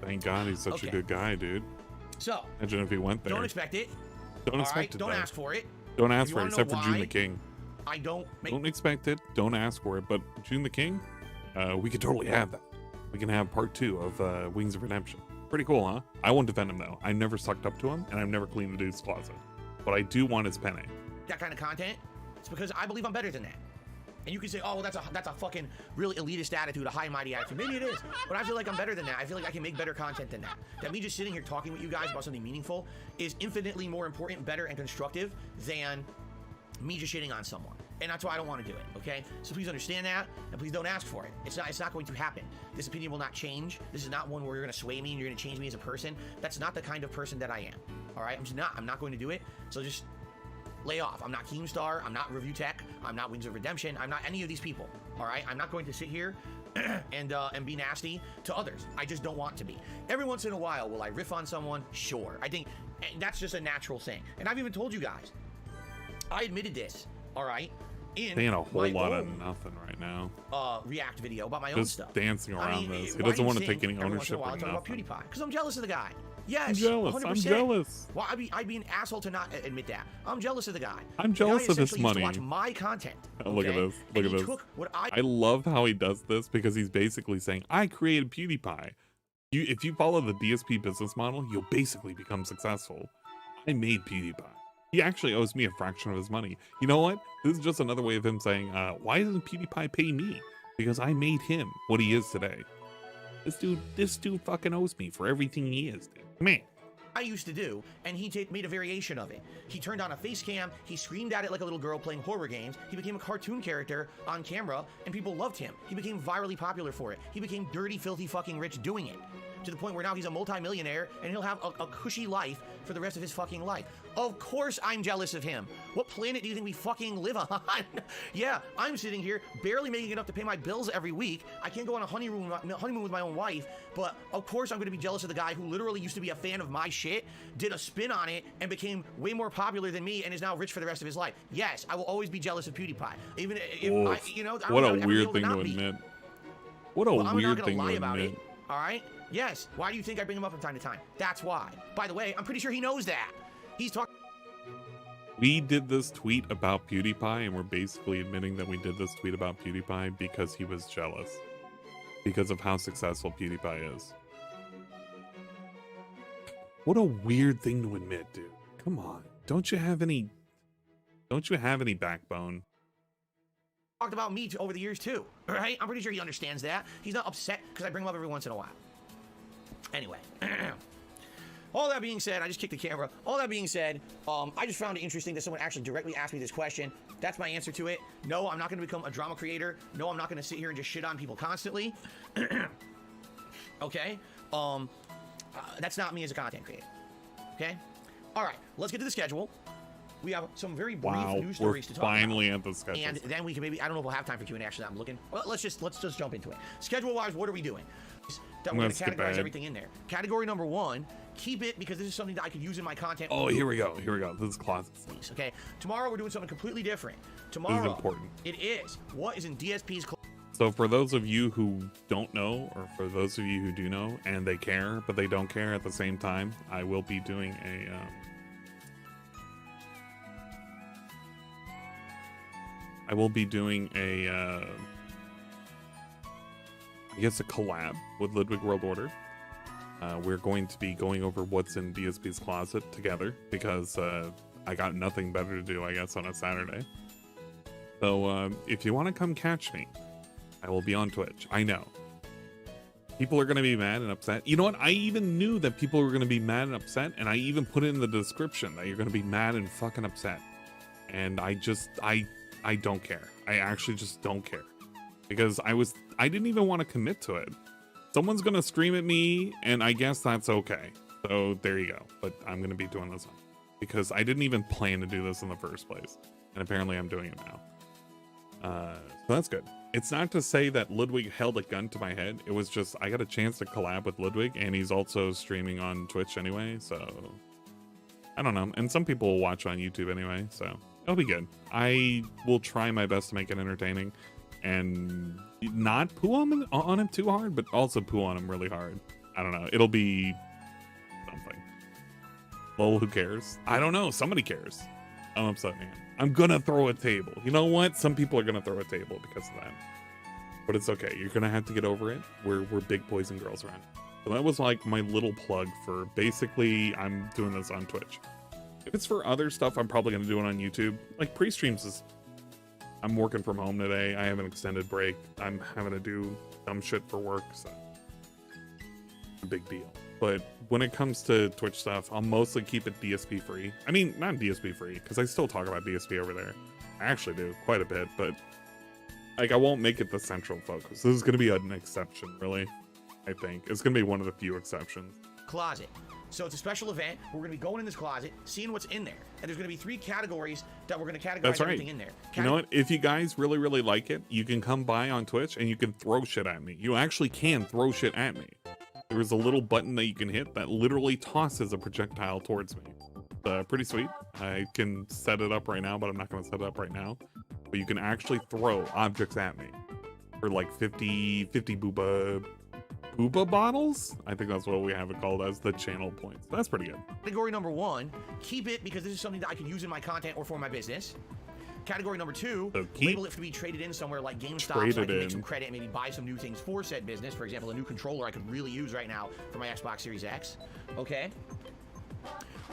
A: Thank God he's such a good guy, dude.
B: So...
A: Imagine if he went there.
B: Don't expect it.
A: Don't expect it,
B: Don't ask for it.
A: Don't ask for it, except for June the King.
B: I don't
A: expect it. Don't ask for it. But June the King, we could totally have that. We can have part 2 of Wings of Redemption. Pretty cool, huh? I won't defend him though. I never sucked up to him, and I've never cleaned the dude's closet. But I do want his penne.
B: That kind of content. It's because I believe I'm better than that. And you can say, oh, well, that's a fucking really elitist attitude, a high and mighty attitude. Maybe it is, but I feel like I'm better than that. I feel like I can make better content than that. That me just sitting here talking with you guys about something meaningful is infinitely more important, better, and constructive than me just shitting on someone. And that's why I don't want to do it, okay? So please understand that, and please don't ask for it. It's not going to happen. This opinion will not change. This is not one where you're going to sway me and you're going to change me as a person. That's not the kind of person that I am, all right? I'm not going to do it, so just lay off. I'm not Keemstar, I'm not Review Tech, I'm not Wings of Redemption, I'm not any of these people, all right? I'm not going to sit here and be nasty to others. I just don't want to be. Every once in a while, will I riff on someone? Sure. I think that's just a natural thing. And I've even told you guys, I admitted this, all right?
A: Saying a whole lot of nothing right now.
B: React video about my own stuff.
A: Dancing around this. He doesn't want to take any ownership of nothing.
B: About PewDiePie, because I'm jealous of the guy. Yes,
A: I'm jealous.
B: 100%.
A: I'm jealous.
B: Well, I'd be an asshole to not admit that. I'm jealous of the guy.
A: I'm jealous of his money.
B: Watch my content.
A: Okay? Look at this. Look at this. I love how he does this because he's basically saying, I created PewDiePie. If you follow the DSP business model, you'll basically become successful. I made PewDiePie. He actually owes me a fraction of his money. You know what? This is just another way of him saying, why doesn't PewDiePie pay me? Because I made him what he is today. This dude fucking owes me for everything he is, dude. Man.
B: I used to do, and he made a variation of it. He turned on a face cam, he screamed at it like a little girl playing horror games, he became a cartoon character on camera, and people loved him. He became virally popular for it. He became dirty, filthy fucking rich doing it. To the point where now he's a multi-millionaire, and he'll have a cushy life for the rest of his fucking life. Of course I'm jealous of him. What planet do you think we fucking live on? Yeah, I'm sitting here barely making enough to pay my bills every week. I can't go on a honeymoon with my own wife, but of course I'm going to be jealous of the guy who literally used to be a fan of my shit, did a spin on it, and became way more popular than me, and is now rich for the rest of his life. Yes, I will always be jealous of PewDiePie. Even if
A: what a weird thing to admit. What a weird thing to admit.
B: All right? Yes. Why do you think I bring him up from time to time? That's why. By the way, I'm pretty sure he knows that. He's talking.
A: We did this tweet about PewDiePie, and we're basically admitting that we did this tweet about PewDiePie because he was jealous. Because of how successful PewDiePie is. What a weird thing to admit, dude. Come on. Don't you have any backbone?
B: Talked about me over the years too, right? I'm pretty sure he understands that. He's not upset because I bring him up every once in a while. Anyway, all that being said, I just kicked the camera. All that being said, I just found it interesting that someone actually directly asked me this question. That's my answer to it. No, I'm not going to become a drama creator. No, I'm not going to sit here and just shit on people constantly. Okay? That's not me as a content creator. Okay? All right, let's get to the schedule. We have some very brief news stories to talk about.
A: Finally at the schedule.
B: And then we can maybe, I don't know if we'll have time for Q&A, actually, I'm looking. Well, let's just jump into it. Schedule-wise, what are we doing? That we're going to categorize everything in there. Category number 1, keep it because this is something that I could use in my content.
A: Oh, here we go. This is classic.
B: Okay, tomorrow we're doing something completely different. Tomorrow,
A: this is important.
B: It is. What is in DSP's...
A: So for those of you who don't know, or for those of you who do know, and they care, but they don't care at the same time, I will be doing a... I guess a collab with Ludwig World Order. We're going to be going over what's in DSP's closet together because I got nothing better to do, I guess, on a Saturday. So if you want to come catch me, I will be on Twitch. I know. People are going to be mad and upset. You know what? I even knew that people were going to be mad and upset, and I even put it in the description that you're going to be mad and fucking upset. And I don't care. I actually just don't care. Because I didn't even want to commit to it. Someone's gonna scream at me, and I guess that's okay. So there you go. But I'm gonna be doing this because I didn't even plan to do this in the first place, and apparently I'm doing it now. So that's good. It's not to say that Ludwig held a gun to my head. It was just I got a chance to collab with Ludwig, and he's also streaming on Twitch anyway. So I don't know. And some people will watch on YouTube anyway, so it'll be good. I will try my best to make it entertaining. And not poo on him too hard, but also poo on him really hard. I don't know. It'll be something. Well, who cares? I don't know. Somebody cares. I'm upset, man. I'm gonna throw a table. You know what? Some people are gonna throw a table because of that. But it's okay. You're gonna have to get over it. We're big boys and girls around. So that was like my little plug for basically I'm doing this on Twitch. If it's for other stuff, I'm probably gonna do it on YouTube. Like pre-streams is I'm working from home today. I have an extended break. I'm having to do dumb shit for work, so a big deal. But when it comes to Twitch stuff, I'll mostly keep it DSP free. I mean, not DSP free, because I still talk about DSP over there. I actually do quite a bit, but like I won't make it the central focus. This is going to be an exception, really. I think it's going to be one of the few exceptions.
B: Closet. So it's a special event. We're going to be going in this closet, seeing what's in there. And there's going to be 3 categories that we're going to categorize everything in there.
A: You know what? If you guys really, really like it, you can come by on Twitch and you can throw shit at me. You actually can throw shit at me. There's a little button that you can hit that literally tosses a projectile towards me. Pretty sweet. I can set it up right now, but I'm not going to set it up right now. But you can actually throw objects at me for like 50 booba bottles? I think that's what we have it called as the channel points. That's pretty good.
B: Category number 1, keep it because this is something that I can use in my content or for my business. Category number 2,
A: so
B: label it to be traded in somewhere like GameStop so I can make some credit and maybe buy some new things for said business. For example, a new controller I could really use right now for my Xbox Series X. Okay?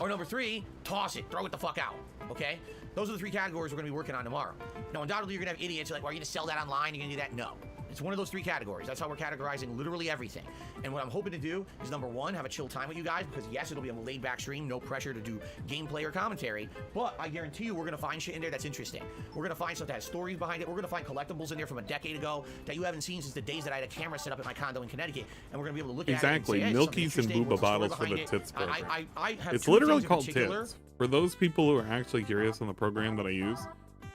B: Or number 3, toss it. Throw it the fuck out. Okay? Those are the 3 categories we're going to be working on tomorrow. Now, undoubtedly, you're going to have idiots like, well, are you going to sell that online? You're going to do that? No. It's one of those 3 categories. That's how we're categorizing literally everything. And what I'm hoping to do is, number 1, have a chill time with you guys, because yes, it'll be a laid-back stream, no pressure to do gameplay or commentary, but I guarantee you we're going to find shit in there that's interesting. We're going to find stuff that has stories behind it. We're going to find collectibles in there from a decade ago that you haven't seen since the days that I had a camera set up at my condo in Connecticut, and we're going to be able to look at it and say, hey,
A: Milkies and booba bottles for the tits program. I have it's literally called tits. For those people who are actually curious on the program that I use,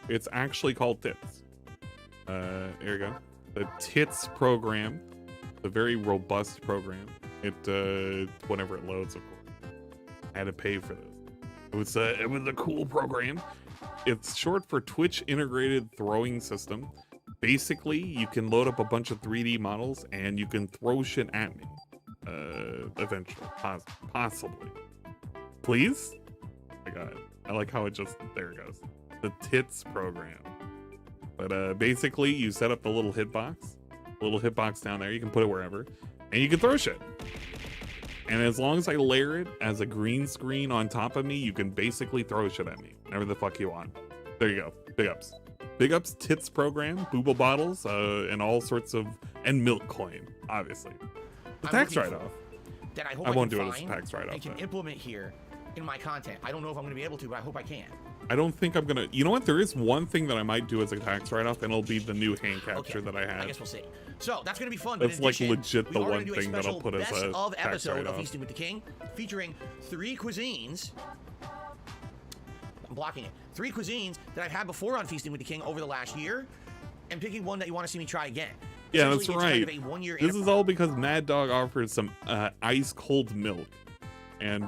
A: it's actually called tits. There you go. The TITS program, a very robust program. It whenever it loads, of course, I had to pay for this. It was a cool program. It's short for Twitch Integrated Throwing System. Basically, you can load up a bunch of 3D models and you can throw shit at me. Eventually, possibly. Please? I got it. I like how it just there it goes. The TITS program. But basically, you set up the little hitbox down there. You can put it wherever, and you can throw shit. And as long as I layer it as a green screen on top of me, you can basically throw shit at me whenever the fuck you want. There you go. Big ups. Big ups, tits program, booba bottles, and all sorts of, and milk coin, obviously. The tax write-off. I won't do it as a tax write-off.
B: I can implement here in my content. I don't know if I'm going to be able to, but I hope I can.
A: I don't think I'm gonna. You know what? There is one thing that I might do as a tax write-off, and it'll be the new hand capture that I had.
B: I guess we'll see. So that's gonna be fun.
A: That's like legit the one thing that I'll put as a tax
B: episode of Feasting with the King, featuring 3 cuisines. I'm blocking it. 3 cuisines that I've had before on Feasting with the King over the last year, and picking one that you want to see me try again.
A: Yeah, that's right. Kind of this is all because Mad Dog offered some ice cold milk, and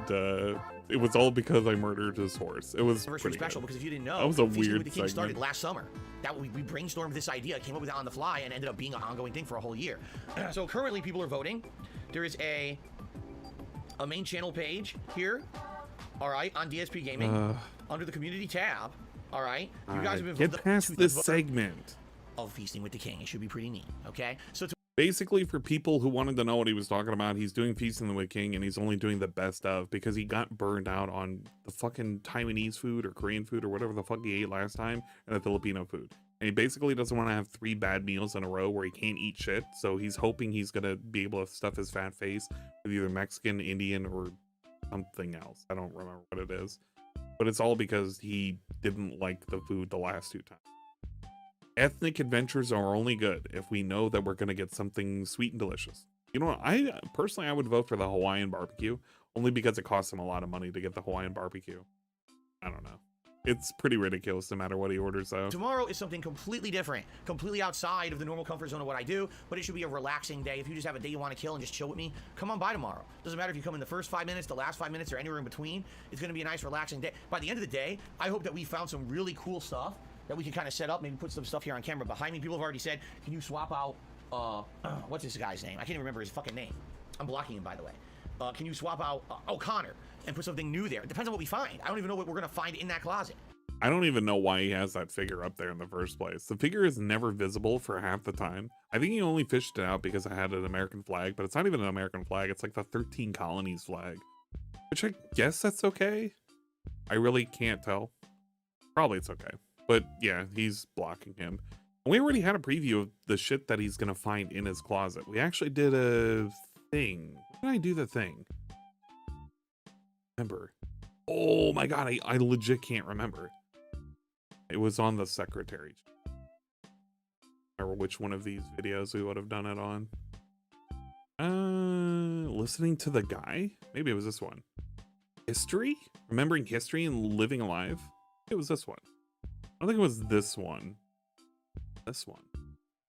A: it was all because I murdered his horse. It was pretty special
B: because if you didn't know,
A: that was a weird
B: Feasting with the King
A: segment.
B: started last summer. That we brainstormed this idea, came up with it on the fly, and ended up being an ongoing thing for a whole year. So currently, people are voting. There is a main channel page here. All right, on DSP Gaming, under the community tab. All right, you guys have been
A: get past this segment
B: of Feasting with the King. It should be pretty neat. Okay, so.
A: Basically, for people who wanted to know what he was talking about, he's doing Feasting with the King, and he's only doing the best of because he got burned out on the fucking Taiwanese food or Korean food or whatever the fuck he ate last time, and the Filipino food. And he basically doesn't want to have 3 bad meals in a row where he can't eat shit, so he's hoping he's gonna be able to stuff his fat face with either Mexican, Indian, or something else. I don't remember what it is, but it's all because he didn't like the food the last 2 times. Ethnic adventures are only good if we know that we're going to get something sweet and delicious. You know what? I would vote for the Hawaiian barbecue only because it costs him a lot of money to get the Hawaiian barbecue. I don't know. It's pretty ridiculous no matter what he orders though.
B: Tomorrow is something completely different, completely outside of the normal comfort zone of what I do, but it should be a relaxing day. If you just have a day you want to kill and just chill with me, come on by tomorrow. Doesn't matter if you come in the first 5 minutes, the last 5 minutes, or anywhere in between. It's going to be a nice relaxing day. By the end of the day, I hope that we found some really cool stuff that we can kind of set up, maybe put some stuff here on camera behind me. People have already said, can you swap out, what's this guy's name? I can't even remember his fucking name. I'm blocking him, by the way. Can you swap out O'Connor and put something new there? It depends on what we find. I don't even know what we're going to find in that closet.
A: I don't even know why he has that figure up there in the first place. The figure is never visible for half the time. I think he only fished it out because I had an American flag, but it's not even an American flag. It's like the 13 colonies flag, which I guess that's okay. I really can't tell. Probably it's okay. But yeah, he's blocking him. And we already had a preview of the shit that he's gonna find in his closet. We actually did a thing. When did I do the thing? Remember? Oh my god, I legit can't remember. It was on the secretary. Remember which one of these videos we would have done it on? Listening to the guy? Maybe it was this one. History? Remembering history and living alive? It was this one. I don't think it was this one. This one.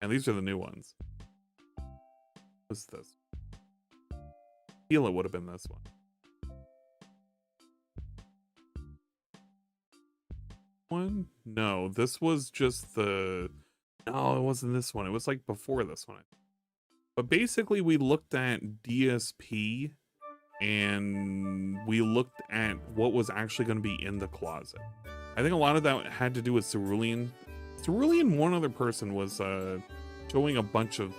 A: And these are the new ones. What's this? I feel it would have been this one. No, this was just the... No, it wasn't this one. It was like before this one. But basically we looked at DSP and we looked at what was actually going to be in the closet. I think a lot of that had to do with Cerulean. Cerulean, one other person, was showing a bunch of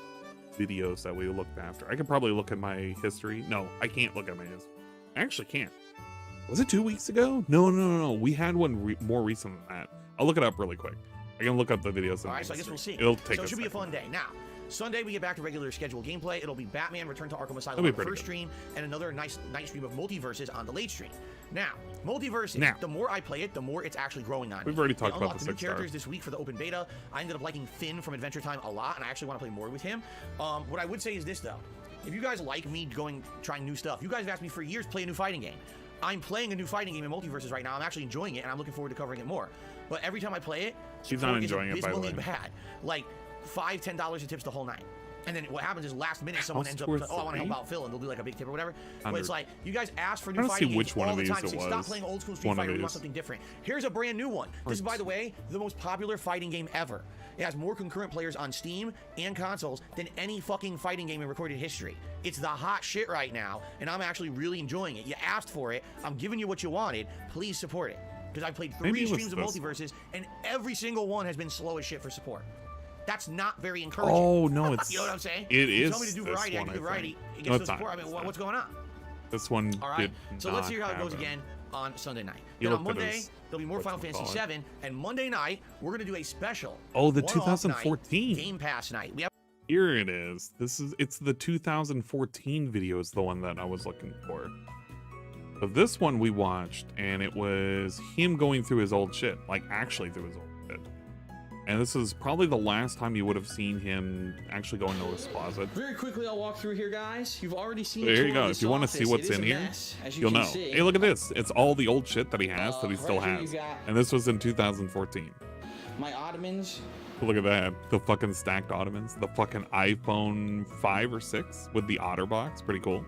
A: videos that we looked after. I could probably look at my history. No, I can't look at my history. I actually can't. Was it 2 weeks ago? No. We had one more recent than that. I'll look it up really quick. I can look up the videos.
B: All right, so I guess we'll see.
A: It'll take
B: so it should be a fun day. Now, Sunday we get back to regular scheduled gameplay. It'll be Batman Return to Arkham Asylum on the first stream, and another nice night stream of Multiverses on the late stream. Now, Multiverses, the more I play it, the more it's actually growing on me.
A: We've already talked about the
B: new characters this week for the open beta. I ended up liking Finn from Adventure Time a lot, and I actually want to play more with him. What I would say is this, though. If you guys like me trying new stuff, you guys have asked me for years to play a new fighting game. I'm playing a new fighting game in Multiverses right now. I'm actually enjoying it, and I'm looking forward to covering it more. But every time I play it,
A: she's not enjoying it, by the way.
B: Bad. Like $5, $10 in tips the whole night. And then what happens is last minute someone ends up, oh, I want to help out Phil, and they'll do like a big tip or whatever. 100. But it's like, you guys ask for new fighting games all the time. Stop playing old school Street Fighter. We want something different. Here's a brand new one. This is, by the way, the most popular fighting game ever. It has more concurrent players on Steam and consoles than any fucking fighting game in recorded history. It's the hot shit right now, and I'm actually really enjoying it. You asked for it. I'm giving you what you wanted. Please support it. Because I've played 3 streams of Multiverses, and every single one has been slow as shit for support. That's not very encouraging.
A: Oh, no, it's...
B: You know what I'm saying?
A: It is.
B: Tell me to do variety, I can do variety. It gets no support. I mean, what's going on?
A: This one.
B: All right. So let's hear how it goes again on Sunday night. Then on Monday, there'll be more Final Fantasy VII, and Monday night we're gonna do a special.
A: Oh, the 2014
B: Game Pass night. We have.
A: Here it is. It's the 2014 video is the one that I was looking for. So this one we watched, and it was him going through his old shit, like actually through his old shit. And this is probably the last time you would have seen him actually go into his closet.
D: Very quickly, I'll walk through here, guys. You've already seen.
A: There you go. If you want to see what's in here, you'll know. Hey, look at this. It's all the old shit that he has that he still has. And this was in 2014.
D: My Ottomans.
A: Look at that. The fucking stacked Ottomans. The fucking iPhone 5 or 6 with the OtterBox. Pretty cool.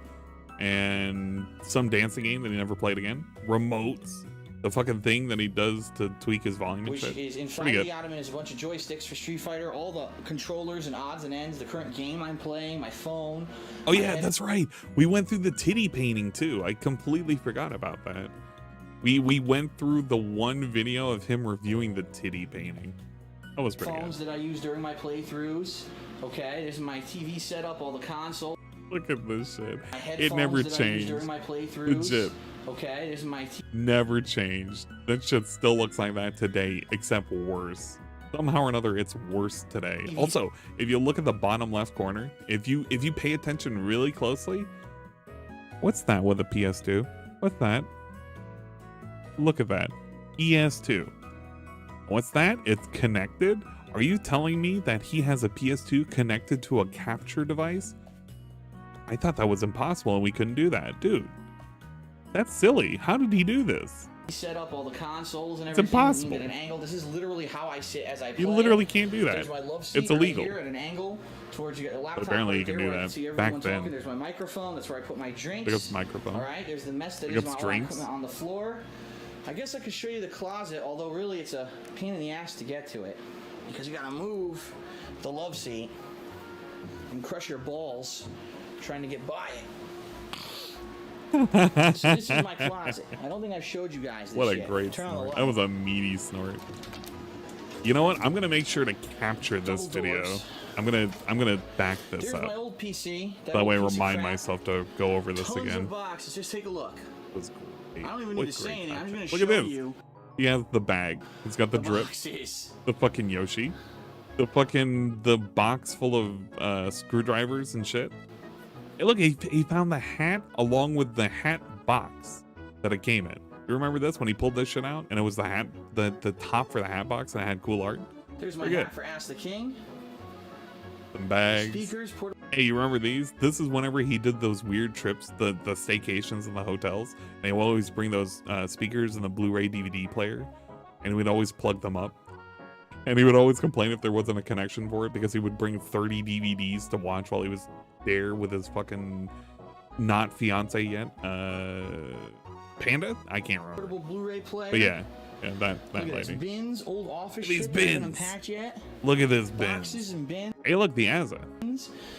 A: And some dancing game that he never played again. Remotes. The fucking thing that he does to tweak his volume and shit.
D: Which is inside the Ottoman is a bunch of joysticks for Street Fighter, all the controllers and odds and ends, the current game I'm playing, my phone.
A: Oh yeah, that's right. We went through the titty painting too. I completely forgot about that. We went through the one video of him reviewing the titty painting. That was pretty good.
D: Phones that I use during my playthroughs. Okay, there's my TV setup, all the console.
A: Look at this shit.
D: It
A: never changed.
D: During my playthroughs.
A: Legit.
D: Okay, there's my
A: never changed. That shit still looks like that today, except worse. Somehow or another, it's worse today. Also, if you look at the bottom left corner, if you pay attention really closely, what's that with a PS2? What's that? Look at that. ES2. What's that? It's connected? Are you telling me that he has a PS2 connected to a capture device? I thought that was impossible and we couldn't do that. Dude, that's silly. How did he do this?
D: Set up all the consoles and
A: everything. It's impossible.
D: At an angle. This is literally how I sit as I play.
A: You literally can't do that.
D: My love seat
A: it's illegal.
D: Right here at an angle towards your laptop.
A: But apparently you can do that. Back then.
D: There's my microphone. That's where I put my drinks.
A: Pick up the microphone.
D: All right. There's the mess that is my equipment on the floor. I guess I could show you the closet, although really it's a pain in the ass to get to it because you gotta move the love seat and crush your balls trying to get by it. So this is my closet. I don't think I've showed you guys this
A: What a
D: yet.
A: great snort. That was a meaty snort. You know what? I'm gonna make sure to capture this video. I'm gonna back this
D: There's
A: up.
D: my old PC.
A: That way I remind myself to go over this
D: Tons
A: again.
D: of boxes. Just take a look.
A: It was great.
D: I don't even need to say anything. I'm just gonna
A: Look
D: show
A: at this.
D: you.
A: He has the bag. He's got the drip.
D: Boxes.
A: The fucking Yoshi. The box full of screwdrivers and shit. Hey, look, he found the hat along with the hat box that it came in. You remember this when he pulled this shit out and it was the hat, the top for the hat box and it had cool art?
D: There's my hat for Ask the King.
A: Some bags.
D: Speakers,
A: hey, you remember these? This is whenever he did those weird trips, the staycations in the hotels. And he would always bring those speakers and the Blu-ray DVD player, and we'd always plug them up. And he would always complain if there wasn't a connection for it because he would bring 30 DVDs to watch while he was there with his fucking not fiance yet. Panda? I can't remember.
D: Portable Blu-ray player.
A: But yeah, that
D: look
A: lady.
D: At these bins, old office
A: these
D: shit
A: bins.
D: Unpacked yet.
A: Look at this bin.
D: Boxes and bins.
A: Hey, look, the Asa.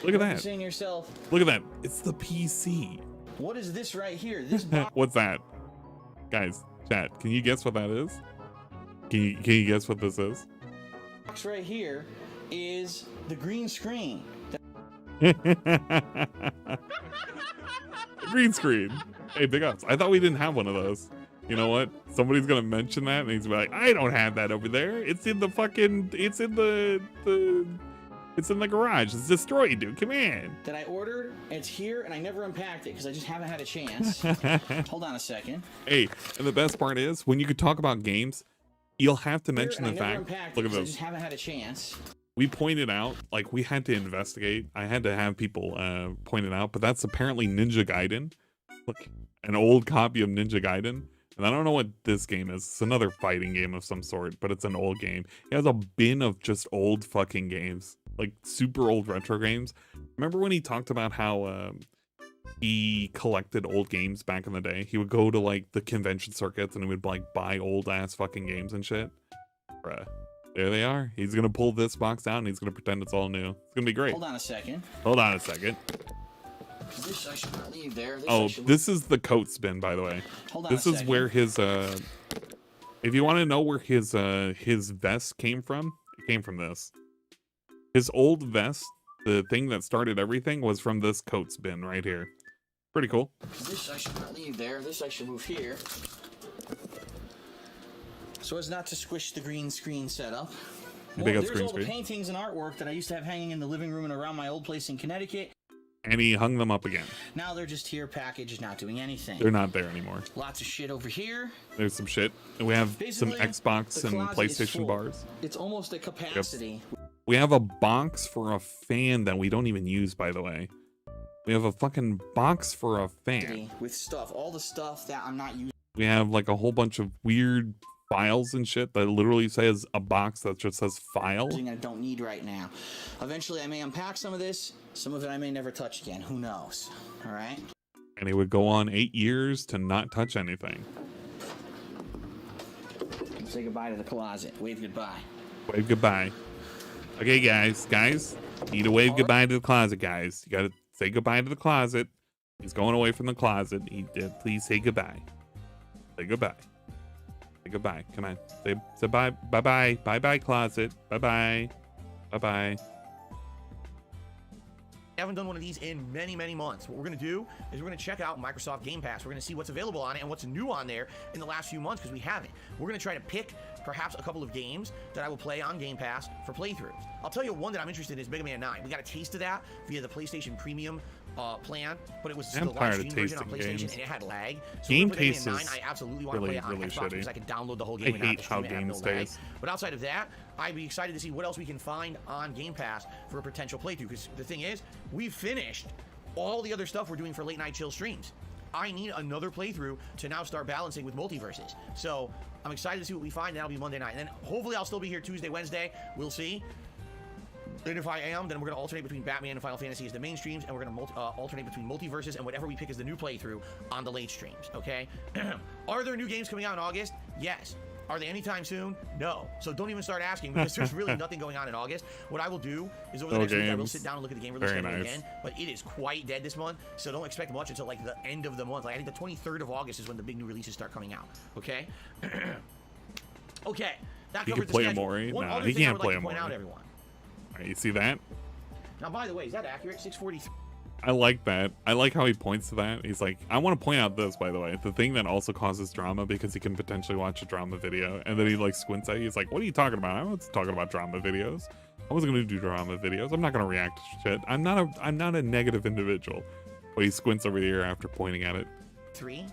A: Look at that.
D: You're saying to yourself,
A: look at that. It's the PC.
D: What is this right here? This box.
A: What's that? Guys, chat, can you guess what that is? Can you guess what this is?
D: Box right here is the green screen.
A: Green screen. Hey, big ups. I thought we didn't have one of those. You know what? Somebody's gonna mention that and he's gonna be like, I don't have that over there. It's in the fucking, it's in the garage. It's destroyed, dude. Come in.
D: That I ordered, it's here, and I never unpacked it because I just haven't had a chance. Hold on a second.
A: Hey, and the best part is when you could talk about games, you'll have to mention the fact. Look at this.
D: I just haven't had a chance.
A: We pointed out, like, we had to investigate. I had to have people point it out, but that's apparently Ninja Gaiden. Look, an old copy of Ninja Gaiden. And I don't know what this game is. It's another fighting game of some sort, but it's an old game. He has a bin of just old fucking games, like super old retro games. Remember when he talked about how he collected old games back in the day? He would go to like the convention circuits and he would like buy old ass fucking games and shit. Bruh. There they are. He's gonna pull this box out and he's gonna pretend it's all new. It's gonna be great.
D: Hold on a second.
A: Hold on a second.
D: This I should not leave there.
A: This is the coat spin, by the way.
D: Hold on
A: this is where his if you want to know where his vest came from, it came from this. His old vest, the thing that started everything, was from this coat spin right here. Pretty cool.
D: This I should not leave there. This I should move here. So as not to squish the green screen setup. Well, there's all the paintings and artwork that I used to have hanging in the living room and around my old place in Connecticut.
A: And he hung them up again.
D: Now they're just here, packaged, not doing anything.
A: They're not there anymore.
D: Lots of shit over here.
A: There's some shit. And we have
D: basically,
A: some Xbox and PlayStation bars.
D: It's almost a capacity.
A: Yep. We have a box for a fan that we don't even use, by the way. We have a fucking box for a fan.
D: With stuff, all the stuff that I'm not using.
A: We have like a whole bunch of weird files and shit that literally says a box that just says file.
D: I don't need right now. Eventually I may unpack some of this. Some of it I may never touch again. Who knows? All right.
A: And it would go on 8 years to not touch anything.
D: Say goodbye to the closet. Wave goodbye.
A: Wave goodbye. Okay, guys, need to wave goodbye to the closet, guys. You gotta say goodbye to the closet. He's going away from the closet. Please say goodbye. Say goodbye. Say goodbye. Come on. Say bye. Bye-bye. Bye-bye, closet. Bye-bye. Bye-bye.
B: I haven't done one of these in many, many months. What we're going to do is we're going to check out Microsoft Game Pass. We're going to see what's available on it and what's new on there in the last few months because we haven't. We're going to try to pick perhaps a couple of games that I will play on Game Pass for playthroughs. I'll tell you one that I'm interested in is Mega Man 9. We got a taste of that via the PlayStation Premium plan, but it was the live stream version on PlayStation and it had lag. So
A: game
B: for
A: taste
B: Mega Man 9, I absolutely want to play it on Xbox because I can download the whole game and not have to stream it and have no lag. But outside of that, I'd be excited to see what else we can find on Game Pass for a potential playthrough because the thing is, we've finished all the other stuff we're doing for late night chill streams. I need another playthrough to now start balancing with multiverses. So I'm excited to see what we find. That'll be Monday night. And then hopefully I'll still be here Tuesday, Wednesday. We'll see. And if I am, then we're going to alternate between Batman and Final Fantasy as the main streams, and we're going to alternate between multiverses and whatever we pick as the new playthrough on the late streams, okay? Are there new games coming out in August? Yes. Are they anytime soon? No. So don't even start asking because there's really nothing going on in August. What I will do is over the next week I will sit down and look at the game release schedule again, but it is quite dead this month, so don't expect much until like the end of the month. Like I think the 23rd of August is when the big new releases start coming out, okay? Okay. That covers the schedule. One other thing I would like to point out, everyone.
A: All right, you see that?
B: Now, by the way, is that accurate? 6:43.
A: I like that. I like how he points to that. He's like, I want to point out this, by the way, the thing that also causes drama because he can potentially watch a drama video, and then he like squints at you. He's like, what are you talking about? I wasn't talking about drama videos. I wasn't going to do drama videos. I'm not going to react to shit. I'm not a negative individual. But he squints over here after pointing at it.
B: 3.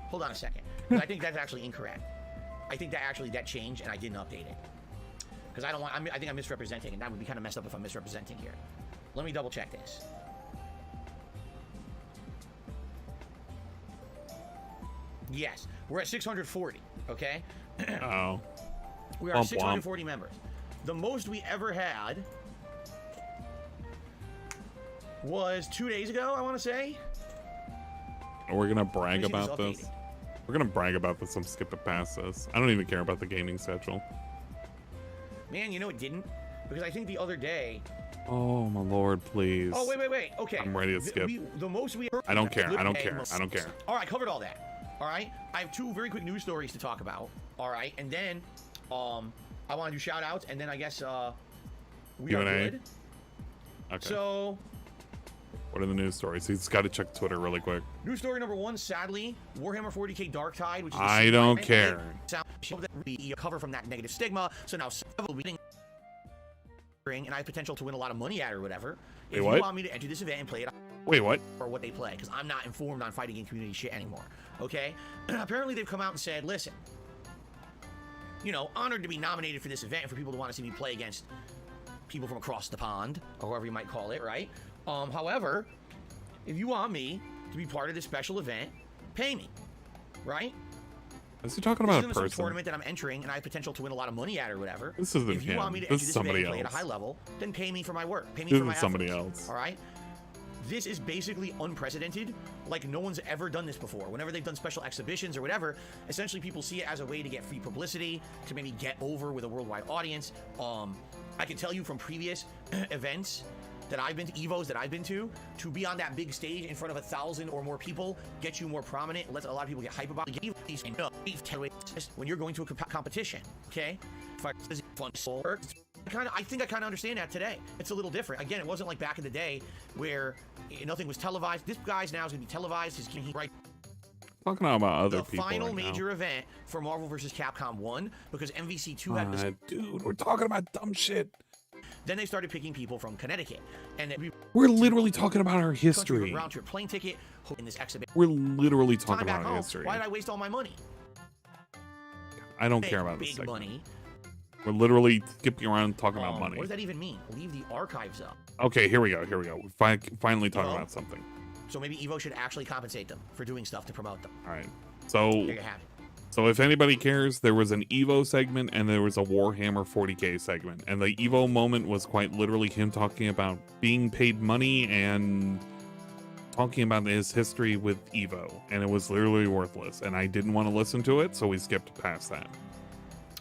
B: Hold on a second. I think that's actually incorrect. I think that changed and I didn't update it. Because I think I'm misrepresenting, and that would be kind of messed up if I'm misrepresenting here. Let me double check this. Yes, we're at 640, okay?
A: Oh.
B: We are 640 members. The most we ever had was 2 days ago, I want to say.
A: We're going to brag about this. We're going to brag about this. I'm skipping past this. I don't even care about the gaming schedule.
B: Man, you know it didn't? Because I think the other day...
A: Oh, my lord, please.
B: Oh, wait. Okay.
A: I'm ready to skip.
B: The most we...
A: I don't care. I don't care.
B: All right, covered all that. All right? I have 2 very quick news stories to talk about. All right? And then I want to do shout-outs, and then I guess we are good.
A: Okay.
B: So...
A: What are the news stories? He's got to check Twitter really quick.
B: News story number 1, sadly, Warhammer 40k Dark Tide, which is
A: I don't care.
B: We cover from that negative stigma, so now will be and I have potential to win a lot of money at or whatever. If you want me to enter this event and play it,
A: wait, what?
B: Or what they play, because I'm not informed on fighting game community shit anymore. Okay? Apparently they've come out and said, listen, you know, honored to be nominated for this event and for people to want to see me play against people from across the pond, or however you might call it, right? However, if you want me to be part of this special event, pay me, right?
A: Is he talking about a person?
B: This is a tournament that I'm entering, and I have potential to win a lot of money at or whatever.
A: This isn't him.
B: If you want me to enter this event and play at a high level, then pay me for my work. Pay me for my efforts.
A: Somebody else.
B: All right? This is basically unprecedented. Like, no one's ever done this before. Whenever they've done special exhibitions or whatever, essentially people see it as a way to get free publicity, to maybe get over with a worldwide audience. I can tell you from previous events that I've been to, Evos that I've been to be on that big stage in front of 1,000 or more people, get you more prominent, lets a lot of people get hype about it. When you're going to a competition, okay? I think I kind of understand that today. It's a little different. Again, it wasn't like back in the day where nothing was televised. This guy's now is going to be televised. He's right.
A: Talking about other people.
B: The final major event for Marvel vs. Capcom 1 because MVC 2 had this.
A: Dude, we're talking about dumb shit.
B: Then they started picking people from Connecticut, and
A: we're literally talking about our history.
B: Round trip plane ticket in this exhibition.
A: We're literally talking about our history.
B: Why did I waste all my money?
A: I don't care about this.
B: Big money.
A: We're literally skipping around talking about money.
B: What does that even mean? Leave the archives up.
A: Okay, here we go. We're finally talking about something.
B: So maybe Evo should actually compensate them for doing stuff to promote them.
A: All right. So
B: there you have it.
A: So if anybody cares, there was an Evo segment and there was a Warhammer 40k segment. And the Evo moment was quite literally him talking about being paid money and talking about his history with Evo. And it was literally worthless. And I didn't want to listen to it, so we skipped past that.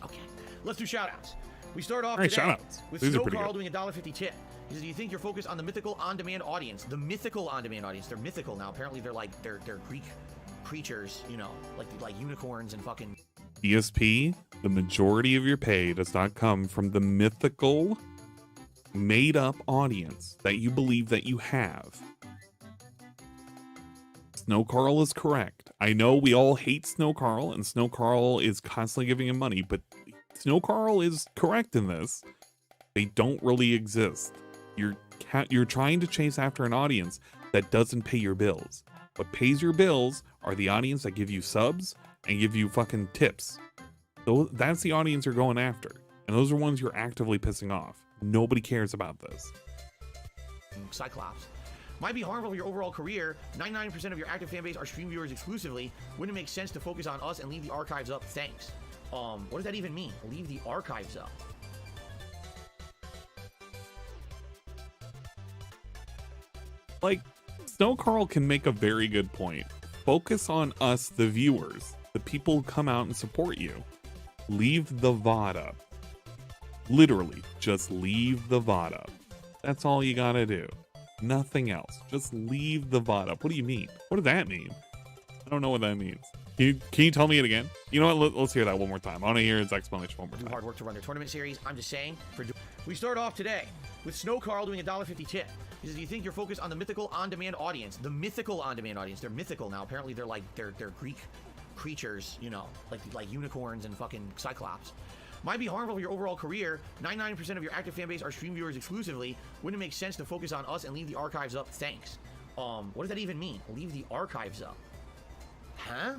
B: Okay, let's do shoutouts. We start off
A: today
B: with Snow Carl doing a $1.50 tip. He says, do you think you're focused on the mythical on-demand audience? The mythical on-demand audience. They're mythical now. Apparently they're like, they're Greek creatures, you know, like unicorns and fucking
A: ESP. The majority of your pay does not come from the mythical made up audience that you believe that you have. Snow Carl is correct. I know we all hate Snow Carl and Snow Carl is constantly giving him money, but Snow Carl is correct in this. They don't really exist. You're trying to chase after an audience that doesn't pay your bills. What pays your bills are the audience that give you subs and give you fucking tips. So that's the audience you're going after. And those are ones you're actively pissing off. Nobody cares about this.
B: Cyclops. Might be harmful for your overall career. 99% of your active fan base are stream viewers exclusively. Wouldn't it make sense to focus on us and leave the archives up? Thanks. What does that even mean? Leave the archives up.
A: Like, Snow Carl can make a very good point. Focus on us, the viewers, the people who come out and support you. Leave the VOD up. Literally, just leave the VOD up. That's all you gotta do. Nothing else. Just leave the VOD up. What do you mean? What does that mean? I don't know what that means. Can you tell me it again? You know what? Let's hear that one more time. I want to hear his explanation one more time.
B: Do hard work to run their tournament series. I'm just saying. We start off today with Snow Carl doing a $1.50 tip. He says, "Do you think you're focused on the mythical on-demand audience? The mythical on-demand audience. They're mythical now. Apparently, they're like they're Greek creatures. You know, like unicorns and fucking cyclops. Might be harmful for your overall career. 99% of your active fan base are stream viewers exclusively. Wouldn't it make sense to focus on us and leave the archives up? Thanks." What does that even mean? Leave the archives up? Huh?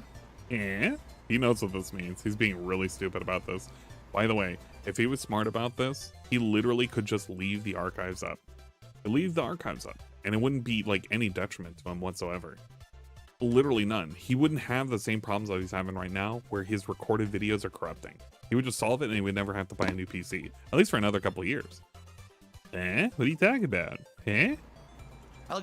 A: Yeah, he knows what this means. He's being really stupid about this. By the way, if he was smart about this, he literally could just leave the archives up. Leave the archives up, and it wouldn't be like any detriment to him whatsoever. Literally none. He wouldn't have the same problems that he's having right now, where his recorded videos are corrupting. He would just solve it, and he would never have to buy a new PC, at least for another couple of years. What are you talking about?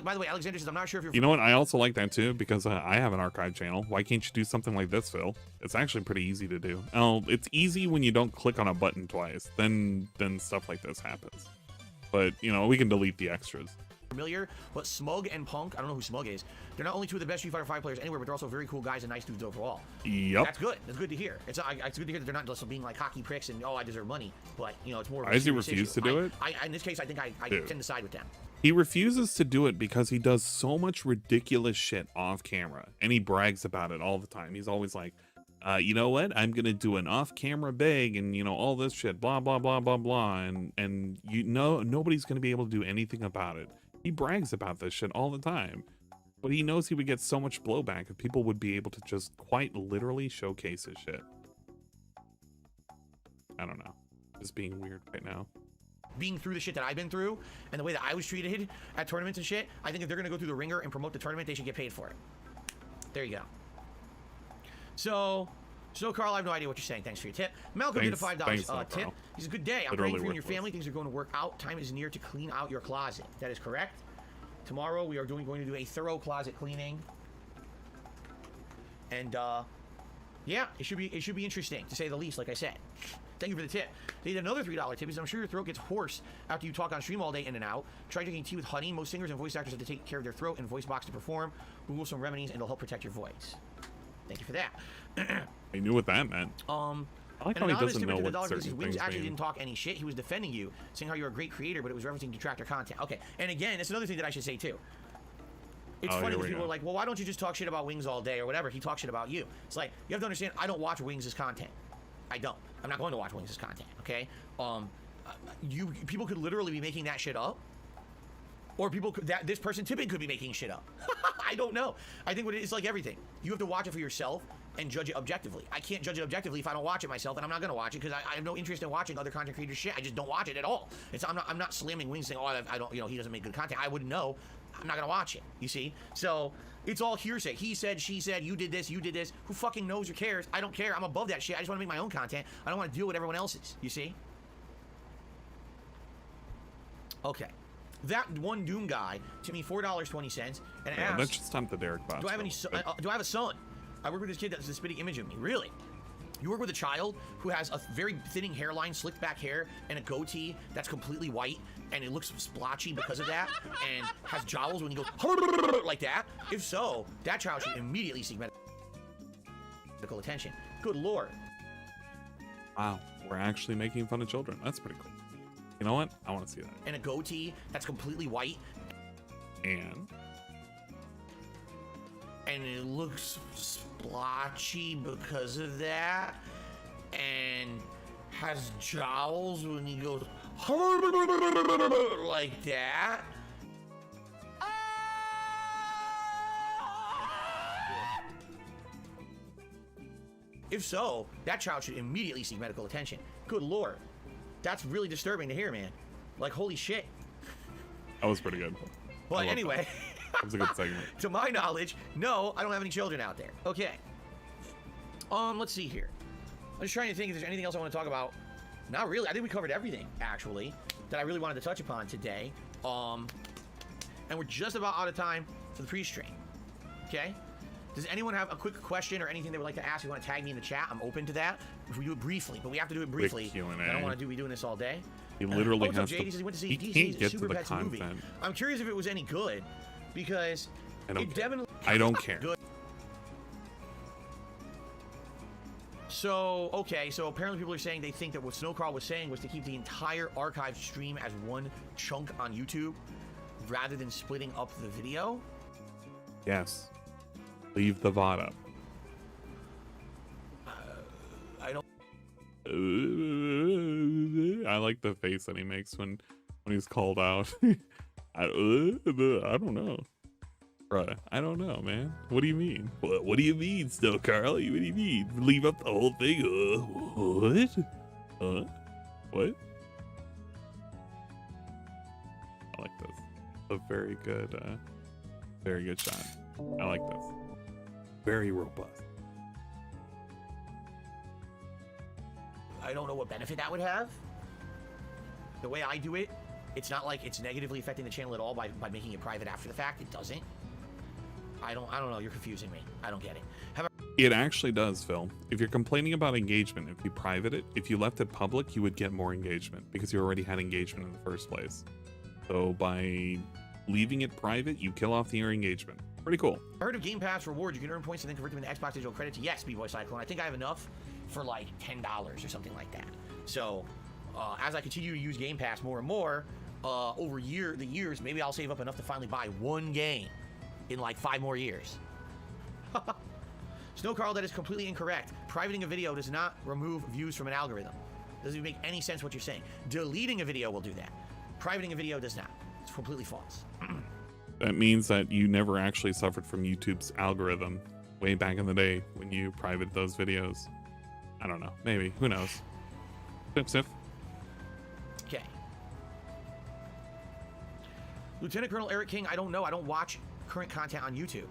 B: By the way, Alexander says, "I'm not sure if you're..."
A: You know what? I also like that too, because I have an archive channel. Why can't you do something like this, Phil? It's actually pretty easy to do. Oh, it's easy when you don't click on a button twice. Then stuff like this happens. But, you know, we can delete the extras.
B: Familiar, but Smug and Punk, I don't know who Smug is. They're not only two of the best Street Fighter 5 players anywhere, but they're also very cool guys and nice dudes overall.
A: Yep.
B: That's good. That's good to hear. It's good to hear that they're not just being like hockey pricks and, oh, I deserve money. But, you know, it's more of a...
A: Why does he refuse to do it?
B: In this case, I think I tend to side with them.
A: He refuses to do it because he does so much ridiculous shit off camera, and he brags about it all the time. He's always like, you know what? I'm gonna do an off-camera beg, and you know all this shit, blah blah blah blah blah, and you know nobody's gonna be able to do anything about it. He brags about this shit all the time, but he knows he would get so much blowback if people would be able to just quite literally showcase his shit. I don't know, just being weird right now.
B: Being through the shit that I've been through and the way that I was treated at tournaments and shit, I think if they're gonna go through the ringer and promote the tournament, they should get paid for it. There you go. So Carl, I have no idea what you're saying. Thanks for your tip. Malcolm did a $5 tip. He's a good day. I'm praying for you and your family. Things are going to work out. Time is near to clean out your closet. That is correct. Tomorrow we are going to do a thorough closet cleaning. And yeah, it should be interesting to say the least, like I said. Thank you for the tip. They did another $3 tip. He says, "I'm sure your throat gets hoarse after you talk on stream all day in and out. Try drinking tea with honey. Most singers and voice actors have to take care of their throat and voice box to perform. Google some remedies and it'll help protect your voice." Thank you for that.
A: I knew what that meant.
B: I
A: like how he doesn't know what certain things
B: Wings actually
A: mean.
B: didn't talk any shit. He was defending you, saying how you're a great creator, but it was referencing detractor content. Okay, and again, that's another thing that I should say too. It's funny when people are like, "Well, why don't you just talk shit about Wings all day or whatever?" He talks shit about you. It's like, you have to understand, I don't watch Wings' content. I don't. I'm not going to watch Wings' content, okay? People could literally be making that shit up. Or this person typically could be making shit up. I don't know. I think it's like everything. You have to watch it for yourself and judge it objectively. I can't judge it objectively if I don't watch it myself, and I'm not going to watch it because I have no interest in watching other content creators' shit. I just don't watch it at all. I'm not slamming Wings saying, "Oh, I don't, you know, he doesn't make good content." I wouldn't know. I'm not going to watch it, you see? So it's all hearsay. He said, she said, you did this, you did this. Who fucking knows or cares? I don't care. I'm above that shit. I just want to make my own content. I don't want to deal with everyone else's, you see? Okay. That one Doom guy tipped me $4.20 and asked,
A: let's just stump the Derek box.
B: do I have a son? I work with this kid that's a spitting image of me. Really? You work with a child who has a very thinning hairline, slicked back hair, and a goatee that's completely white, and it looks splotchy because of that, and has jowls when he goes like that? If so, that child should immediately seek medical attention. Good Lord.
A: Wow, we're actually making fun of children. That's pretty cool. You know what? I want to see that.
B: And a goatee that's completely white.
A: And
B: it looks splotchy because of that, and has jowls when he goes like that. If so, that child should immediately seek medical attention. Good Lord. That's really disturbing to hear, man. Like, holy shit.
A: That was pretty good.
B: But anyway,
A: that was a good segment.
B: To my knowledge, no, I don't have any children out there. Okay. Let's see here. I'm just trying to think if there's anything else I want to talk about. Not really. I think we covered everything, actually, that I really wanted to touch upon today. And we're just about out of time for the pre-stream. Okay? Does anyone have a quick question or anything they would like to ask? You want to tag me in the chat? I'm open to that. If we do it briefly, but we have to do it briefly. I don't want to be doing this all day.
A: He literally has
B: JD says he went to see
A: DC's
B: DC's Super Pets movie. I'm curious if it was any good, because it definitely...
A: I don't care.
B: Good. So, okay, so apparently people are saying they think that what Snowcrawl was saying was to keep the entire archive stream as one chunk on YouTube rather than splitting up the video.
A: Yes. Leave the VOD up.
B: I don't.
A: I like the face that he makes when he's called out. I don't know. Bruh, I don't know, man. What do you mean? What do you mean, Snow Carl? What do you mean? Leave up the whole thing? What? What? I like this. A very good shot. I like this. Very robust.
B: I don't know what benefit that would have. The way I do it, it's not like it's negatively affecting the channel at all by making it private after the fact. It doesn't. I don't know. You're confusing me. I don't get it.
A: It actually does, Phil. If you're complaining about engagement, if you private it, if you left it public, you would get more engagement because you already had engagement in the first place. So by leaving it private, you kill off the engagement. Pretty cool.
B: I heard of Game Pass rewards. You can earn points and then convert them into Xbox digital credits. Yes, B-Boy Cyclone. I think I have enough for like $10 or something like that. So as I continue to use Game Pass more and more over the years, maybe I'll save up enough to finally buy one game in like 5 more years. Snow Carl, that is completely incorrect. Privating a video does not remove views from an algorithm. Doesn't even make any sense what you're saying. Deleting a video will do that. Privating a video does not. It's completely false.
A: That means that you never actually suffered from YouTube's algorithm way back in the day when you privated those videos. I don't know. Maybe. Who knows? Sniff.
B: Okay. Lieutenant Colonel Eric King, I don't know. I don't watch current content on YouTube.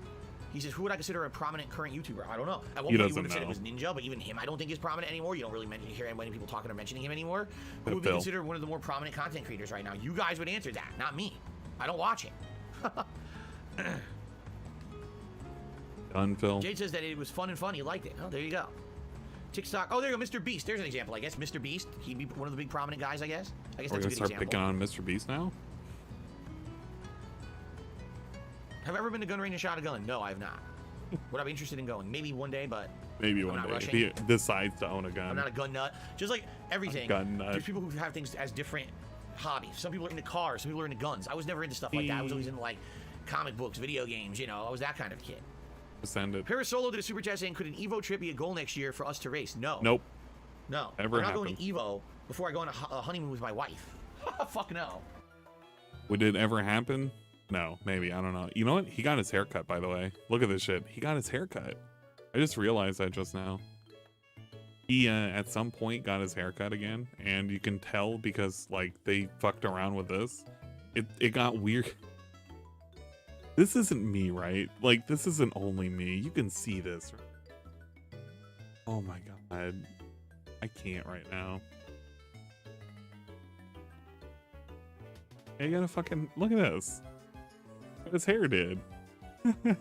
B: He says, who would I consider a prominent current YouTuber? I don't know. At one point, you would have said it was Ninja, but even him, I don't think is prominent anymore. You don't really hear many people talking or mentioning him anymore. Who would be considered one of the more prominent content creators right now? You guys would answer that, not me. I don't watch it.
A: Done, Phil.
B: Jade says that it was fun and fun. He liked it. Oh, there you go. TikTok. Oh, there you go. Mr. Beast. There's an example, I guess. Mr. Beast. He'd be one of the big prominent guys, I guess. I guess
A: We're
B: that's a
A: gonna
B: good
A: start picking on Mr. Beast now?
B: Have I ever been to gun range and shot a gun? No, I have not. Would I be interested in going? Maybe one day, but
A: maybe one day. If he decides to own a gun.
B: I'm not a gun nut. Just like everything.
A: Gun nut.
B: There's people who have things as different hobbies. Some people are into cars. Some people are into guns. I was never into stuff like that. I was always into like comic books, video games. You know, I was that kind of kid.
A: Send it.
B: Parasolo did a super chat saying, "Could an Evo trip be a goal next year for us to race?" No.
A: Nope.
B: No.
A: Never
B: I'm not
A: happened.
B: going to Evo before I go on a honeymoon with my wife. Fuck no.
A: Would it ever happen? No, maybe. I don't know. You know what? He got his haircut, by the way. Look at this shit. He got his haircut. I just realized that just now. He, at some point, got his haircut again. And you can tell because, like, they fucked around with this. It got weird. This isn't me, right? Like, this isn't only me. You can see this. Oh my god. I can't right now. You gotta fucking... Look at this. What his hair did. It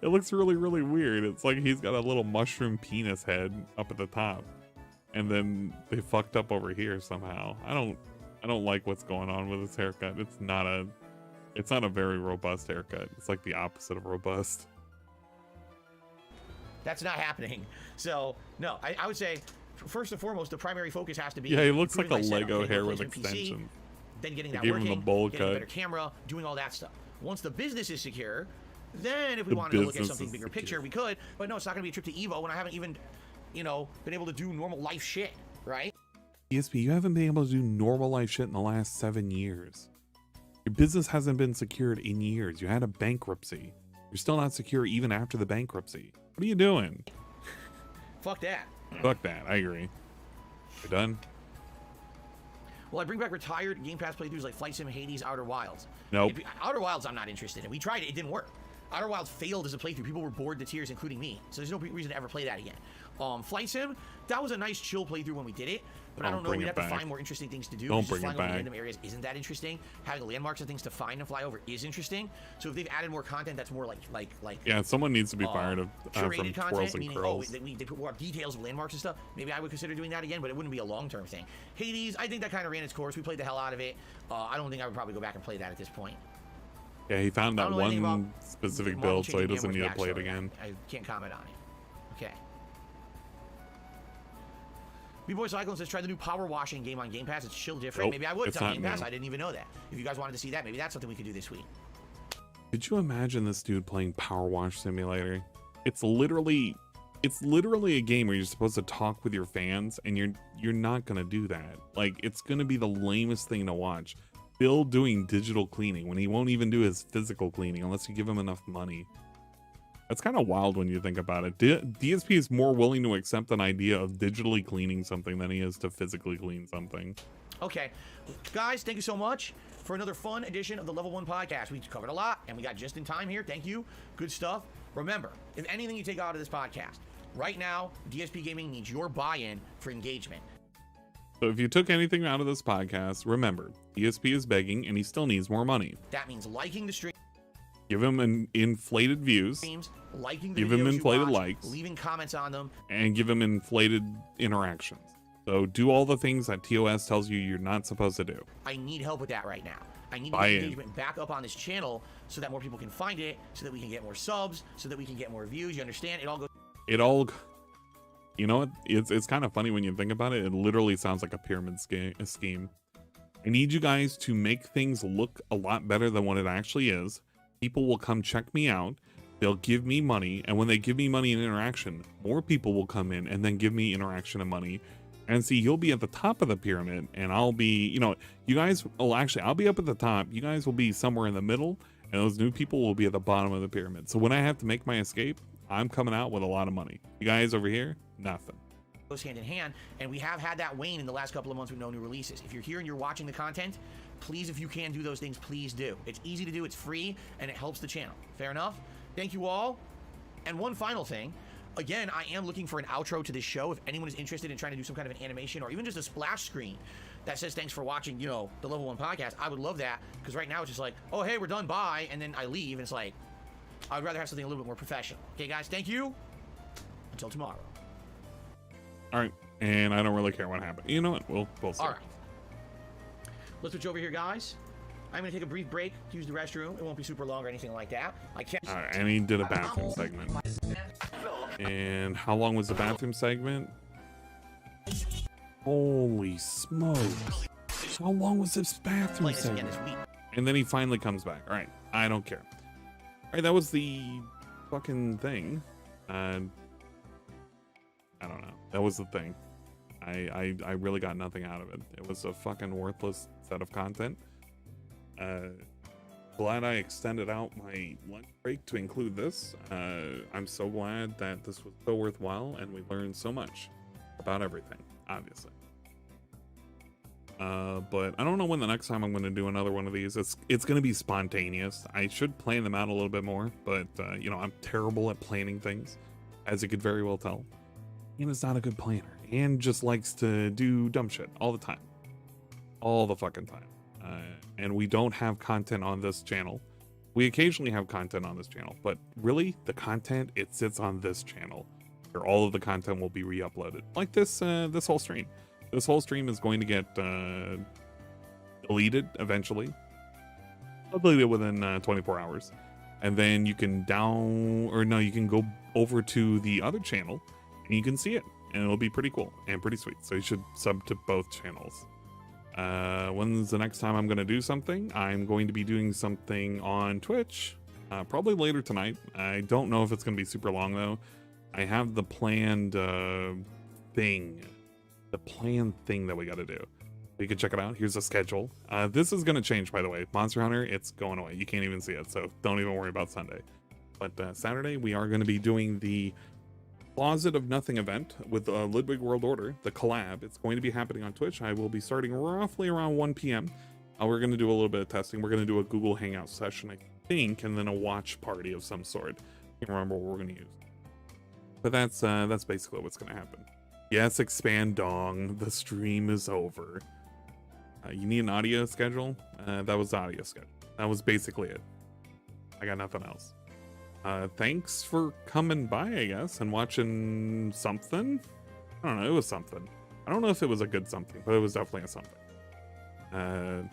A: looks really, really weird. It's like he's got a little mushroom penis head up at the top. And then they fucked up over here somehow. I don't like what's going on with his haircut. It's not a very robust haircut. It's like the opposite of robust.
B: That's not happening. So, no, I would say, first and foremost, the primary focus has to be...
A: Yeah, he looks like a Lego hair with extensions.
B: Then getting
A: they
B: that
A: gave
B: working,
A: him the bowl
B: getting
A: cut.
B: a better camera, doing all that stuff. Once the business is secure, then if we wanted to look at something bigger picture, we could. But no, it's not going to be a trip to Evo when I haven't even, you know, been able to do normal life shit, right?
A: ESP, you haven't been able to do normal life shit in the last 7 years. Your business hasn't been secured in years. You had a bankruptcy. You're still not secure even after the bankruptcy. What are you doing?
B: Fuck that.
A: Fuck that. I agree. You're done?
B: Well, I bring back retired Game Pass playthroughs like Flight Sim, Hades, Outer Wilds.
A: Nope.
B: Outer Wilds I'm not interested in. We tried it. It didn't work. Outer Wilds failed as a playthrough. People were bored to tears, including me. So there's no reason to ever play that again. Flight Sim, that was a nice chill playthrough when we did it. But I don't know, we'd have to find more interesting things to do.
A: Don't bring
B: just
A: it
B: flying
A: back.
B: over random areas isn't that interesting. Having landmarks and things to find and fly over is interesting. So if they've added more content that's more like
A: yeah, someone needs to be fired from
B: curated
A: twirls
B: content,
A: and
B: meaning
A: curls.
B: they put more details of landmarks and stuff. Maybe I would consider doing that again, but it wouldn't be a long-term thing. Hades, I think that kind of ran its course. We played the hell out of it. I don't think I would probably go back and play that at this point.
A: Yeah, he found that one specific build, so he doesn't need to play it again.
B: I can't comment on it. Okay. B-Boy Cyclone says, try the new power washing game on Game Pass. It's chill different.
A: Nope,
B: Maybe I would
A: it's
B: tell
A: not
B: Game Pass.
A: new.
B: I didn't even know that. If you guys wanted to see that, maybe that's something we could do this week.
A: Could you imagine this dude playing Power Wash Simulator? It's literally a game where you're supposed to talk with your fans, and you're not gonna do that. Like, it's gonna be the lamest thing to watch. Bill doing digital cleaning when he won't even do his physical cleaning unless you give him enough money. That's kind of wild when you think about it. DSP is more willing to accept an idea of digitally cleaning something than he is to physically clean something.
B: Okay, guys, thank you so much for another fun edition of the Level 1 Podcast. We covered a lot, and we got just in time here. Thank you. Good stuff. Remember, if anything you take out of this podcast, right now, DSP Gaming needs your buy-in for engagement.
A: So if you took anything out of this podcast, remember, DSP is begging and he still needs more money.
B: That means liking the stream.
A: Give him an inflated views.
B: Liking the
A: give him
B: videos
A: inflated
B: you watch,
A: likes.
B: leaving comments on them.
A: And give him inflated interactions. So do all the things that TOS tells you you're not supposed to do.
B: I need help with that right now. I need to get engagement back up on this channel so that more people can find it, so that we can get more subs, so that we can get more views. You understand? It all,
A: you know what? It's kind of funny when you think about it. It literally sounds like a pyramid scheme. I need you guys to make things look a lot better than what it actually is. People will come check me out. They'll give me money. And when they give me money and interaction, more people will come in and then give me interaction and money. And see, you'll be at the top of the pyramid and I'll be, you know, you guys will actually, I'll be up at the top. You guys will be somewhere in the middle and those new people will be at the bottom of the pyramid. So when I have to make my escape, I'm coming out with a lot of money. You guys over here, nothing.
B: Goes hand in hand, and we have had that wane in the last couple of months with no new releases. If you're here and you're watching the content, please, if you can do those things, please do. It's easy to do, it's free, and it helps the channel. Fair enough? Thank you all. And one final thing. Again, I am looking for an outro to this show. If anyone is interested in trying to do some kind of an animation or even just a splash screen that says thanks for watching, you know, the Level 1 Podcast, I would love that, because right now it's just like, oh, hey, we're done, bye, and then I leave, and it's like, I'd rather have something a little bit more professional. Okay, guys, thank you. Until tomorrow.
A: All right, and I don't really care what happened. You know what? We'll see.
B: All right. Let's switch over here, guys. I'm going to take a brief break to use the restroom. It won't be super long or anything like that. I can't.
A: All right, and he did a bathroom segment. And how long was the bathroom segment? Holy smokes. How long was this bathroom segment? And then he finally comes back. All right, I don't care. All right, that was the fucking thing. I don't know. That was the thing. I really got nothing out of it. It was a fucking worthless set of content. Glad I extended out my lunch break to include this. I'm so glad that this was so worthwhile and we learned so much about everything, obviously. But I don't know when the next time I'm going to do another one of these. It's going to be spontaneous. I should plan them out a little bit more, but you know, I'm terrible at planning things, as you could very well tell. Ian is not a good planner and just likes to do dumb shit all the time. All the fucking time. And we don't have content on this channel. We occasionally have content on this channel, but really the content, it sits on this channel where all of the content will be re-uploaded. Like this whole stream. This whole stream is going to get deleted eventually. I'll delete it within 24 hours. And then you can you can go over to the other channel and you can see it, and it'll be pretty cool and pretty sweet. So you should sub to both channels. When's the next time I'm going to do something? I'm going to be doing something on Twitch, probably later tonight. I don't know if it's going to be super long though. I have the planned thing that we got to do. You can check it out. Here's the schedule. This is going to change, by the way. Monster Hunter, it's going away. You can't even see it, so don't even worry about Sunday. But Saturday, we are going to be doing the Closet of Nothing event with Ludwig World Order, the collab. It's going to be happening on Twitch. I will be starting roughly around 1 p.m. We're going to do a little bit of testing. We're going to do a Google Hangout session, I think, and then a watch party of some sort. I can't remember what we're going to use. But that's basically what's going to happen. Yes, expand dong. The stream is over. You need an audio schedule? That was the audio schedule. That was basically it. I got nothing else. Thanks for coming by, I guess, and watching something. I don't know, it was something. I don't know if it was a good something, but it was definitely a something.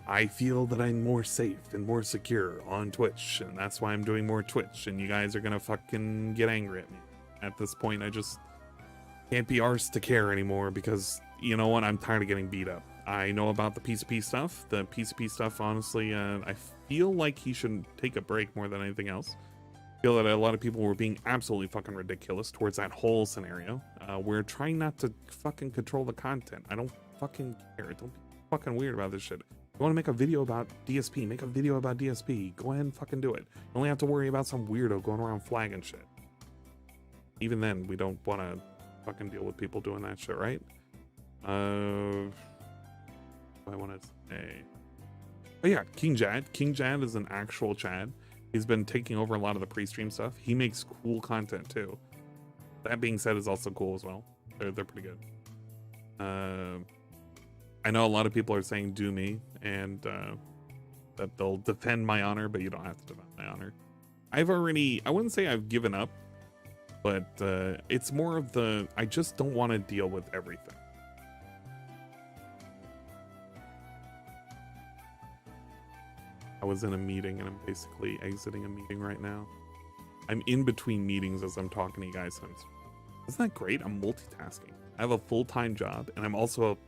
A: I feel that I'm more safe and more secure on Twitch, and that's why I'm doing more Twitch, and you guys are gonna fucking get angry at me. At this point, I just can't be arsed to care anymore, because you know what? I'm tired of getting beat up. I know about the PCP stuff. The PCP stuff, honestly, I feel like he should take a break more than anything else. I feel that a lot of people were being absolutely fucking ridiculous towards that whole scenario. We're trying not to fucking control the content. I don't fucking care. Don't be fucking weird about this shit. If you want to make a video about DSP, make a video about DSP. Go ahead and fucking do it. You only have to worry about some weirdo going around flagging shit. Even then, we don't want to fucking deal with people doing that shit, right? I want to say, oh yeah, King Jad. King Jad is an actual Chad. He's been taking over a lot of the pre-stream stuff. He makes cool content too. That being said, is also cool as well. They're pretty good. I know a lot of people are saying do me and that they'll defend my honor, but you don't have to defend my honor. I wouldn't say I've given up, but it's more of the, I just don't want to deal with everything. I was in a meeting and I'm basically exiting a meeting right now. I'm in between meetings as I'm talking to you guys. Isn't that great? I'm multitasking. I have a full-time job and I'm also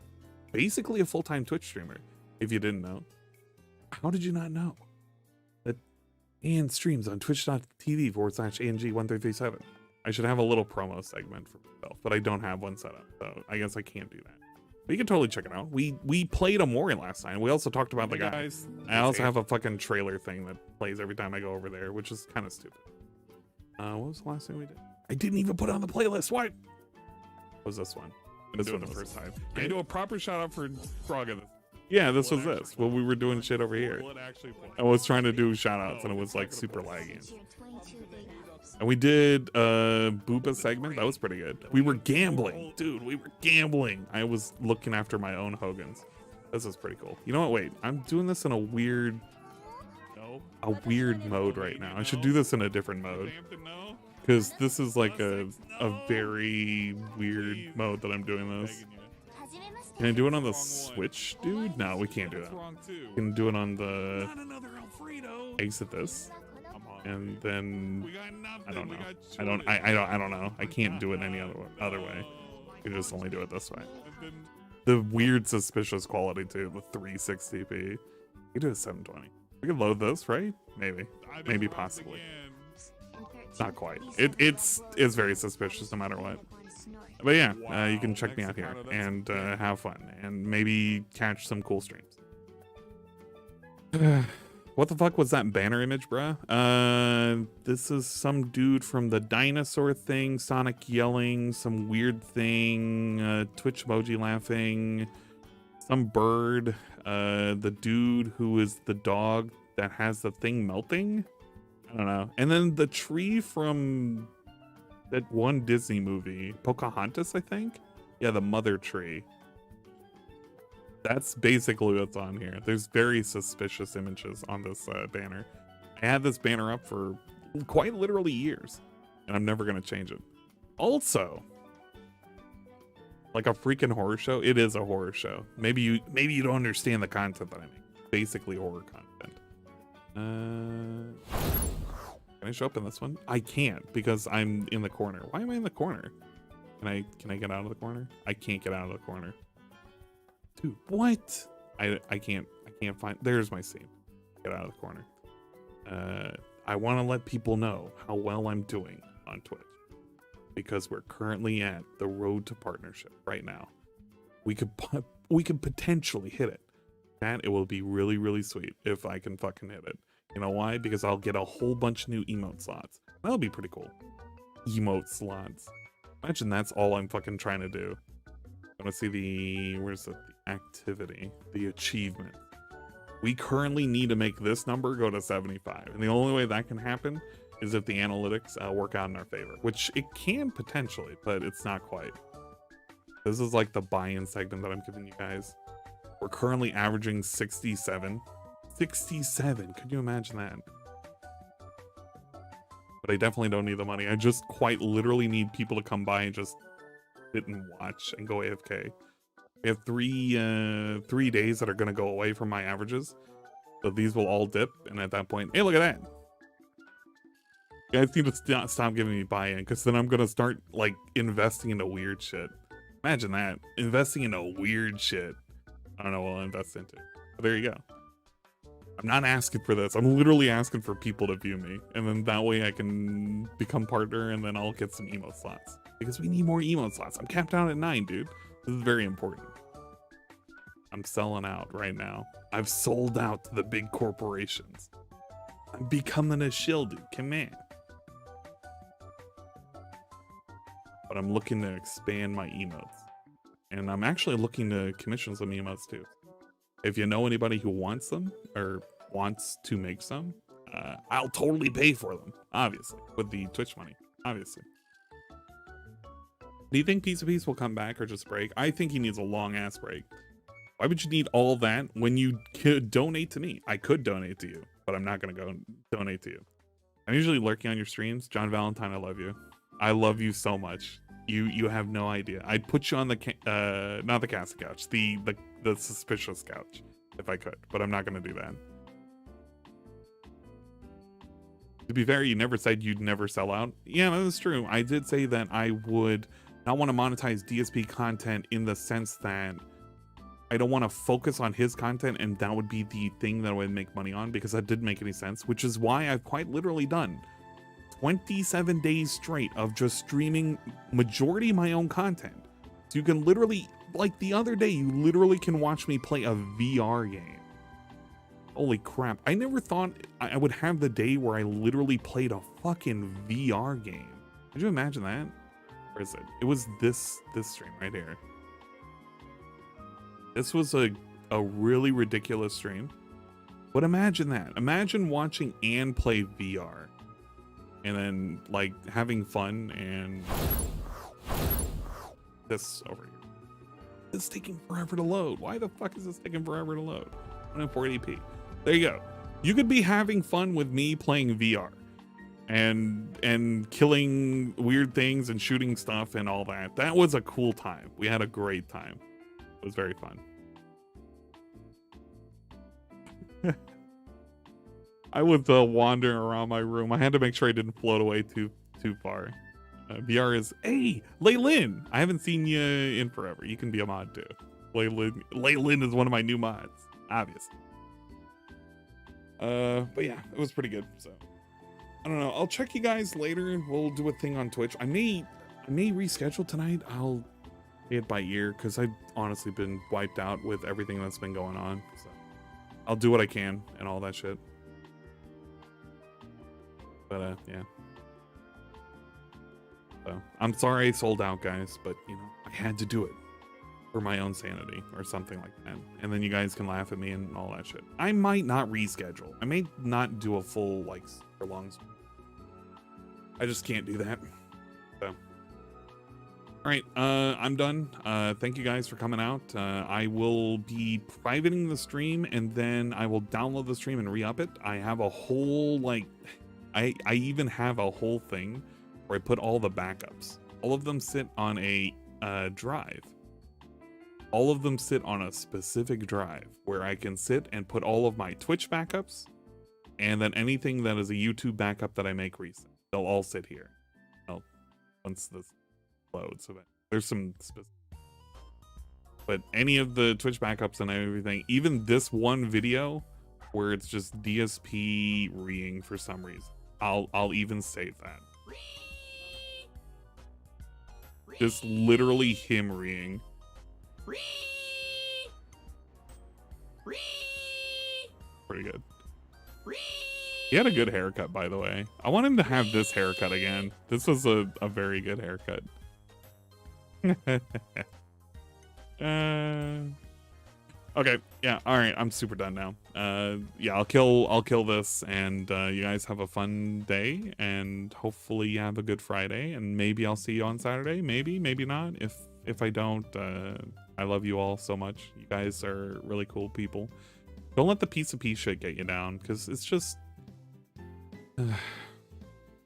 A: basically a full-time Twitch streamer, if you didn't know. How did you not know? That Ian streams on twitch.tv/ANG1337. I should have a little promo segment for myself, but I don't have one set up, so I guess I can't do that. But you can totally check it out. We played Amori last time. We also talked about the guys. I also have a fucking trailer thing that plays every time I go over there, which is kind of stupid. What was the last thing we did? I didn't even put it on the playlist. What was this one? This one the first time. Can you do a proper shout out for Frog? Yeah, this was this. Well, we were doing shit over here. I was trying to do shout outs and it was like super laggy. And we did a Boopa segment. That was pretty good. We were gambling. Dude, we were gambling. I was looking after my own Hogans. This is pretty cool. You know what? Wait, I'm doing this in a weird mode right now. I should do this in a different mode. Because this is like a very weird mode that I'm doing this. Can I do it on the Switch, dude? No, we can't do that. We can do it on the... Exit this. And then I don't know. I don't know. I can't do it any other way. I can just only do it this way. The weird suspicious quality too, the 360p. We can do it 720. We can load this, right? Maybe possibly. Not quite. It's very suspicious no matter what. But yeah, you can check me out here and have fun and maybe catch some cool streams. What the fuck was that banner image, bruh? This is some dude from the dinosaur thing, Sonic yelling, some weird thing, Twitch emoji laughing, some bird, the dude who is the dog that has the thing melting? I don't know. And then the tree from that one Disney movie, Pocahontas, I think? Yeah, the mother tree. That's basically what's on here. There's very suspicious images on this banner. I had this banner up for quite literally years, and I'm never gonna change it. Also, like a freaking horror show. It is a horror show. Maybe you don't understand the content that I make. Basically horror content. Can I show up in this one? I can't because I'm in the corner. Why am I in the corner? Can I get out of the corner? I can't get out of the corner. Dude, what? I can't find. There's my scene. Get out of the corner. I want to let people know how well I'm doing on Twitch because we're currently at the road to partnership right now. We could potentially hit it. And it will be really, really sweet if I can fucking hit it. You know why? Because I'll get a whole bunch of new emote slots. That'll be pretty cool. Emote slots. Imagine that's all I'm fucking trying to do. I want to see the, where's the activity, the achievement. We currently need to make this number go to 75. And the only way that can happen is if the analytics work out in our favor, which it can potentially, but it's not quite. This is like the buy-in segment that I'm giving you guys. We're currently averaging 67. 67, could you imagine that? But I definitely don't need the money. I just quite literally need people to come by and just sit and watch and go AFK. We have three days that are gonna go away from my averages. So these will all dip, and at that point, hey, look at that. You guys need to stop giving me buy-in, because then I'm gonna start like investing into weird shit. Imagine that, investing in a weird shit. I don't know what I'll invest into, but there you go. I'm not asking for this. I'm literally asking for people to view me, and then that way I can become partner, and then I'll get some emote slots, because we need more emote slots. I'm capped out at 9, dude. This is very important. I'm selling out right now. I've sold out to the big corporations. I'm becoming a shill, dude. Come on. But I'm looking to expand my emotes, and I'm actually looking to commission some emotes too. If you know anybody who wants them or wants to make some, I'll totally pay for them, obviously, with the Twitch money, obviously. Do you think Piece of Peace will come back or just break? I think he needs a long ass break. Why would you need all that when you could donate to me? I could donate to you, but I'm not going to go donate to you. I'm usually lurking on your streams. John Valentine, I love you. I love you so much. You have no idea. I'd put you on the not the casting couch, the suspicious couch if I could, but I'm not going to do that. To be fair, you never said you'd never sell out. Yeah, that is true. I did say that I would not want to monetize DSP content in the sense that I don't want to focus on his content and that would be the thing that I would make money on, because that didn't make any sense, which is why I've quite literally done 27 days straight of just streaming majority of my own content. So you can literally, like the other day, you literally can watch me play a VR game. Holy crap. I never thought I would have the day where I literally played a fucking VR game. Could you imagine that? Where is it? It was this stream right here. This was a really ridiculous stream. But imagine that. Imagine watching Anne play VR. And then, like, having fun and... This over here. It's taking forever to load. Why the fuck is this taking forever to load? 140p. There you go. You could be having fun with me playing VR. And killing weird things and shooting stuff and all that. That was a cool time. We had a great time. It was very fun. I was wandering around my room. I had to make sure I didn't float away too far. VR is, hey, Laylin. I haven't seen you in forever. You can be a mod too. Laylin is one of my new mods, obviously. But yeah, it was pretty good. So I don't know. I'll check you guys later. We'll do a thing on Twitch. I may reschedule tonight. I'll play it by ear because I've honestly been wiped out with everything that's been going on. So I'll do what I can and all that shit. But yeah. So I'm sorry I sold out, guys, but you know, I had to do it for my own sanity or something like that. And then you guys can laugh at me and all that shit. I might not reschedule. I may not do a full, like, super long stream. I just can't do that. So. All right, I'm done. Thank you guys for coming out. I will be privating the stream and then I will download the stream and re-up it. I have a whole, like, I even have a whole thing where I put all the backups. All of them sit on a drive. All of them sit on a specific drive where I can sit and put all of my Twitch backups and then anything that is a YouTube backup that I make recent. They'll all sit here. Well, once this loads. So there's some specific. But any of the Twitch backups and everything, even this one video where it's just DSP reing for some reason, I'll even save that. Just literally him reing. Pretty good. He had a good haircut, by the way. I want him to have this haircut again. This was a very good haircut. Okay, yeah, all right, I'm super done now. Yeah, I'll kill this, and you guys have a fun day, and hopefully you have a good Friday, and maybe I'll see you on Saturday. Maybe not. If I don't, I love you all so much. You guys are really cool people. Don't let the piece of peace shit get you down, because it's just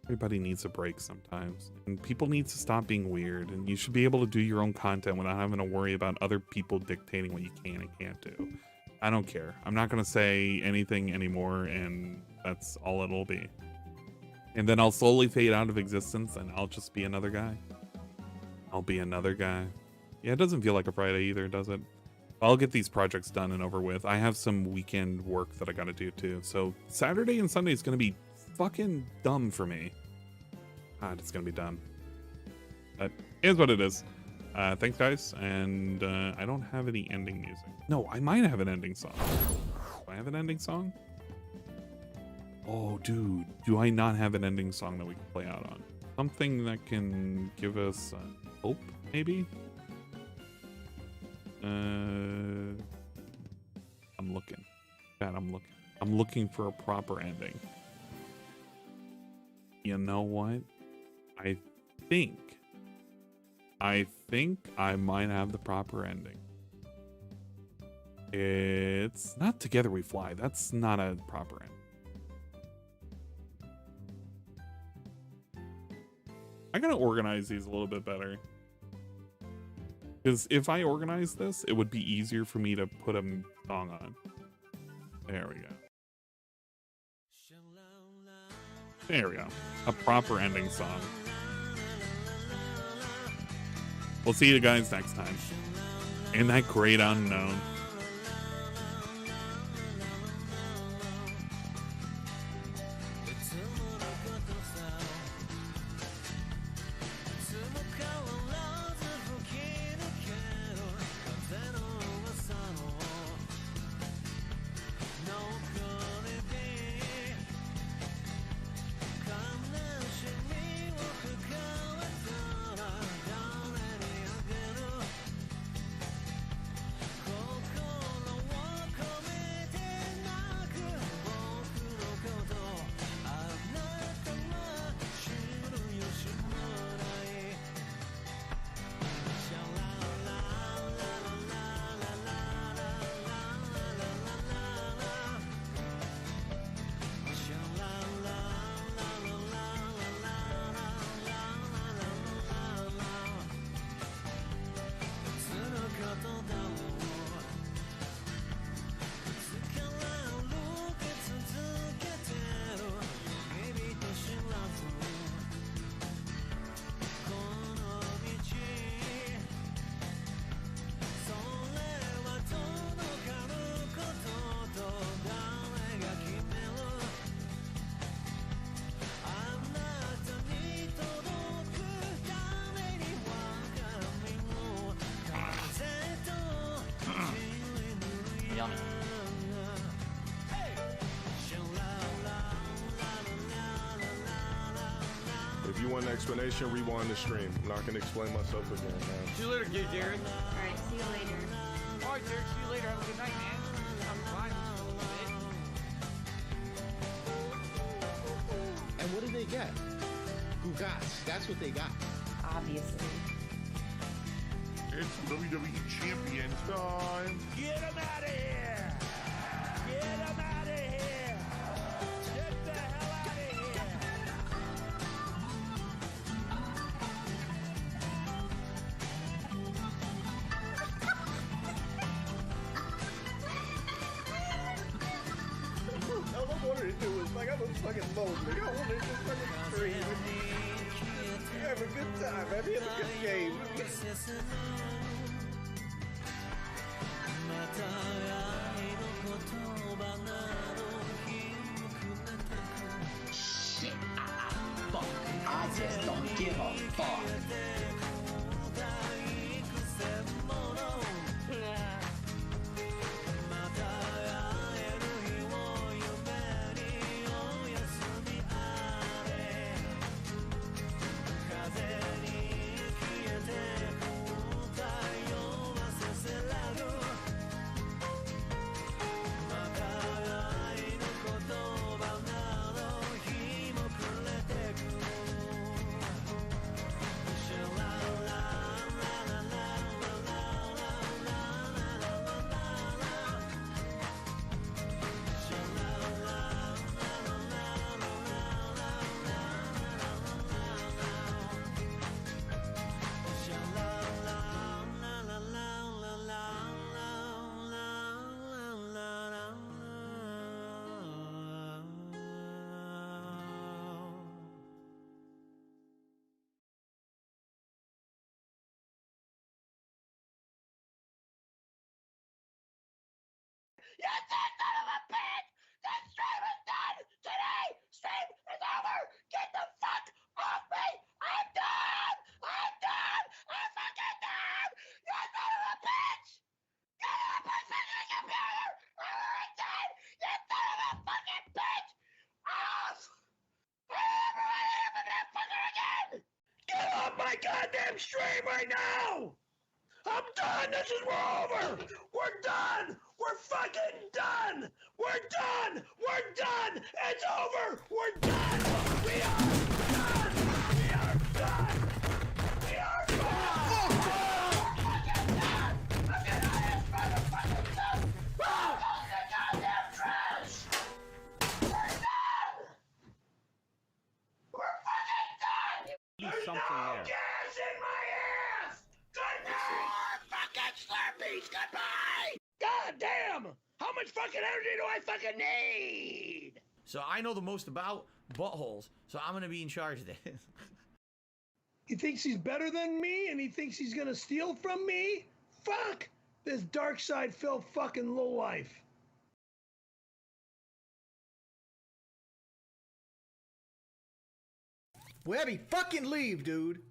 A: everybody needs a break sometimes, and people need to stop being weird, and you should be able to do your own content without having to worry about other people dictating what you can and can't do. I don't care. I'm not going to say anything anymore, and that's all it'll be. And then I'll slowly fade out of existence, and I'll just be another guy. I'll be another guy. Yeah, it doesn't feel like a Friday either, does it? I'll get these projects done and over with. I have some weekend work that I gotta do too. So Saturday and Sunday is gonna be fucking dumb for me. It's gonna be done. But it is what it is. Thanks guys, and I don't have any ending music. No, I might have an ending song. Do I have an ending song? Oh, dude, do I not have an ending song that we can play out on? Something that can give us hope, maybe? I'm looking. Dad, I'm looking. I'm looking for a proper ending. You know what? I think I might have the proper ending. It's not Together We Fly. That's not a proper ending. I gotta organize these a little bit better. Because if I organize this, it would be easier for me to put a song on. There we go. There we go. A proper ending song. We'll see you guys next time. In that great unknown.
E: If you want an explanation, rewind the stream. I'm not gonna explain myself again, man.
B: See you later, Derek.
F: Alright, see you later.
B: Alright, Derek, see you later. Have a good night, man. I'm fine.
G: And what did they get? Bugats. That's what they got.
F: Obviously.
E: It's WWE Champions time.
H: Get him out of here! Get him out of here! Get the hell out of here!
G: All I wanted to do was like, I'm a fucking mold. Like, I wanted to fucking stream. Have a good time, man. Have a good game.
D: Shit. Fuck. I just don't give a fuck.
H: You son of a bitch! The stream is done today! Stream is over! Get the fuck off me! I'm done! I'm done! I'm fucking done! You son of a bitch! Get off my fucking computer! I'm already done! You son of a fucking bitch! Off! I'm never gonna that fucker again! Get off my goddamn stream right now! I'm done! This is over! We're done! We're fucking done! We're done! We're done! It's over! We're done! We are done! We are done! We are done! We're fucking done! I'm getting out of this motherfucking stuff! Oh! The goddamn trash! We're done! We're fucking done! There's no gas in my ass! Good night! Fucking Slurpees! Goodbye! God damn! How much fucking energy do I fucking need?
B: So I know the most about buttholes, so I'm gonna be in charge of this.
I: He thinks he's better than me, and he thinks he's gonna steal from me? Fuck! This dark side Phil fucking lowlife.
J: Webby, fucking leave, dude.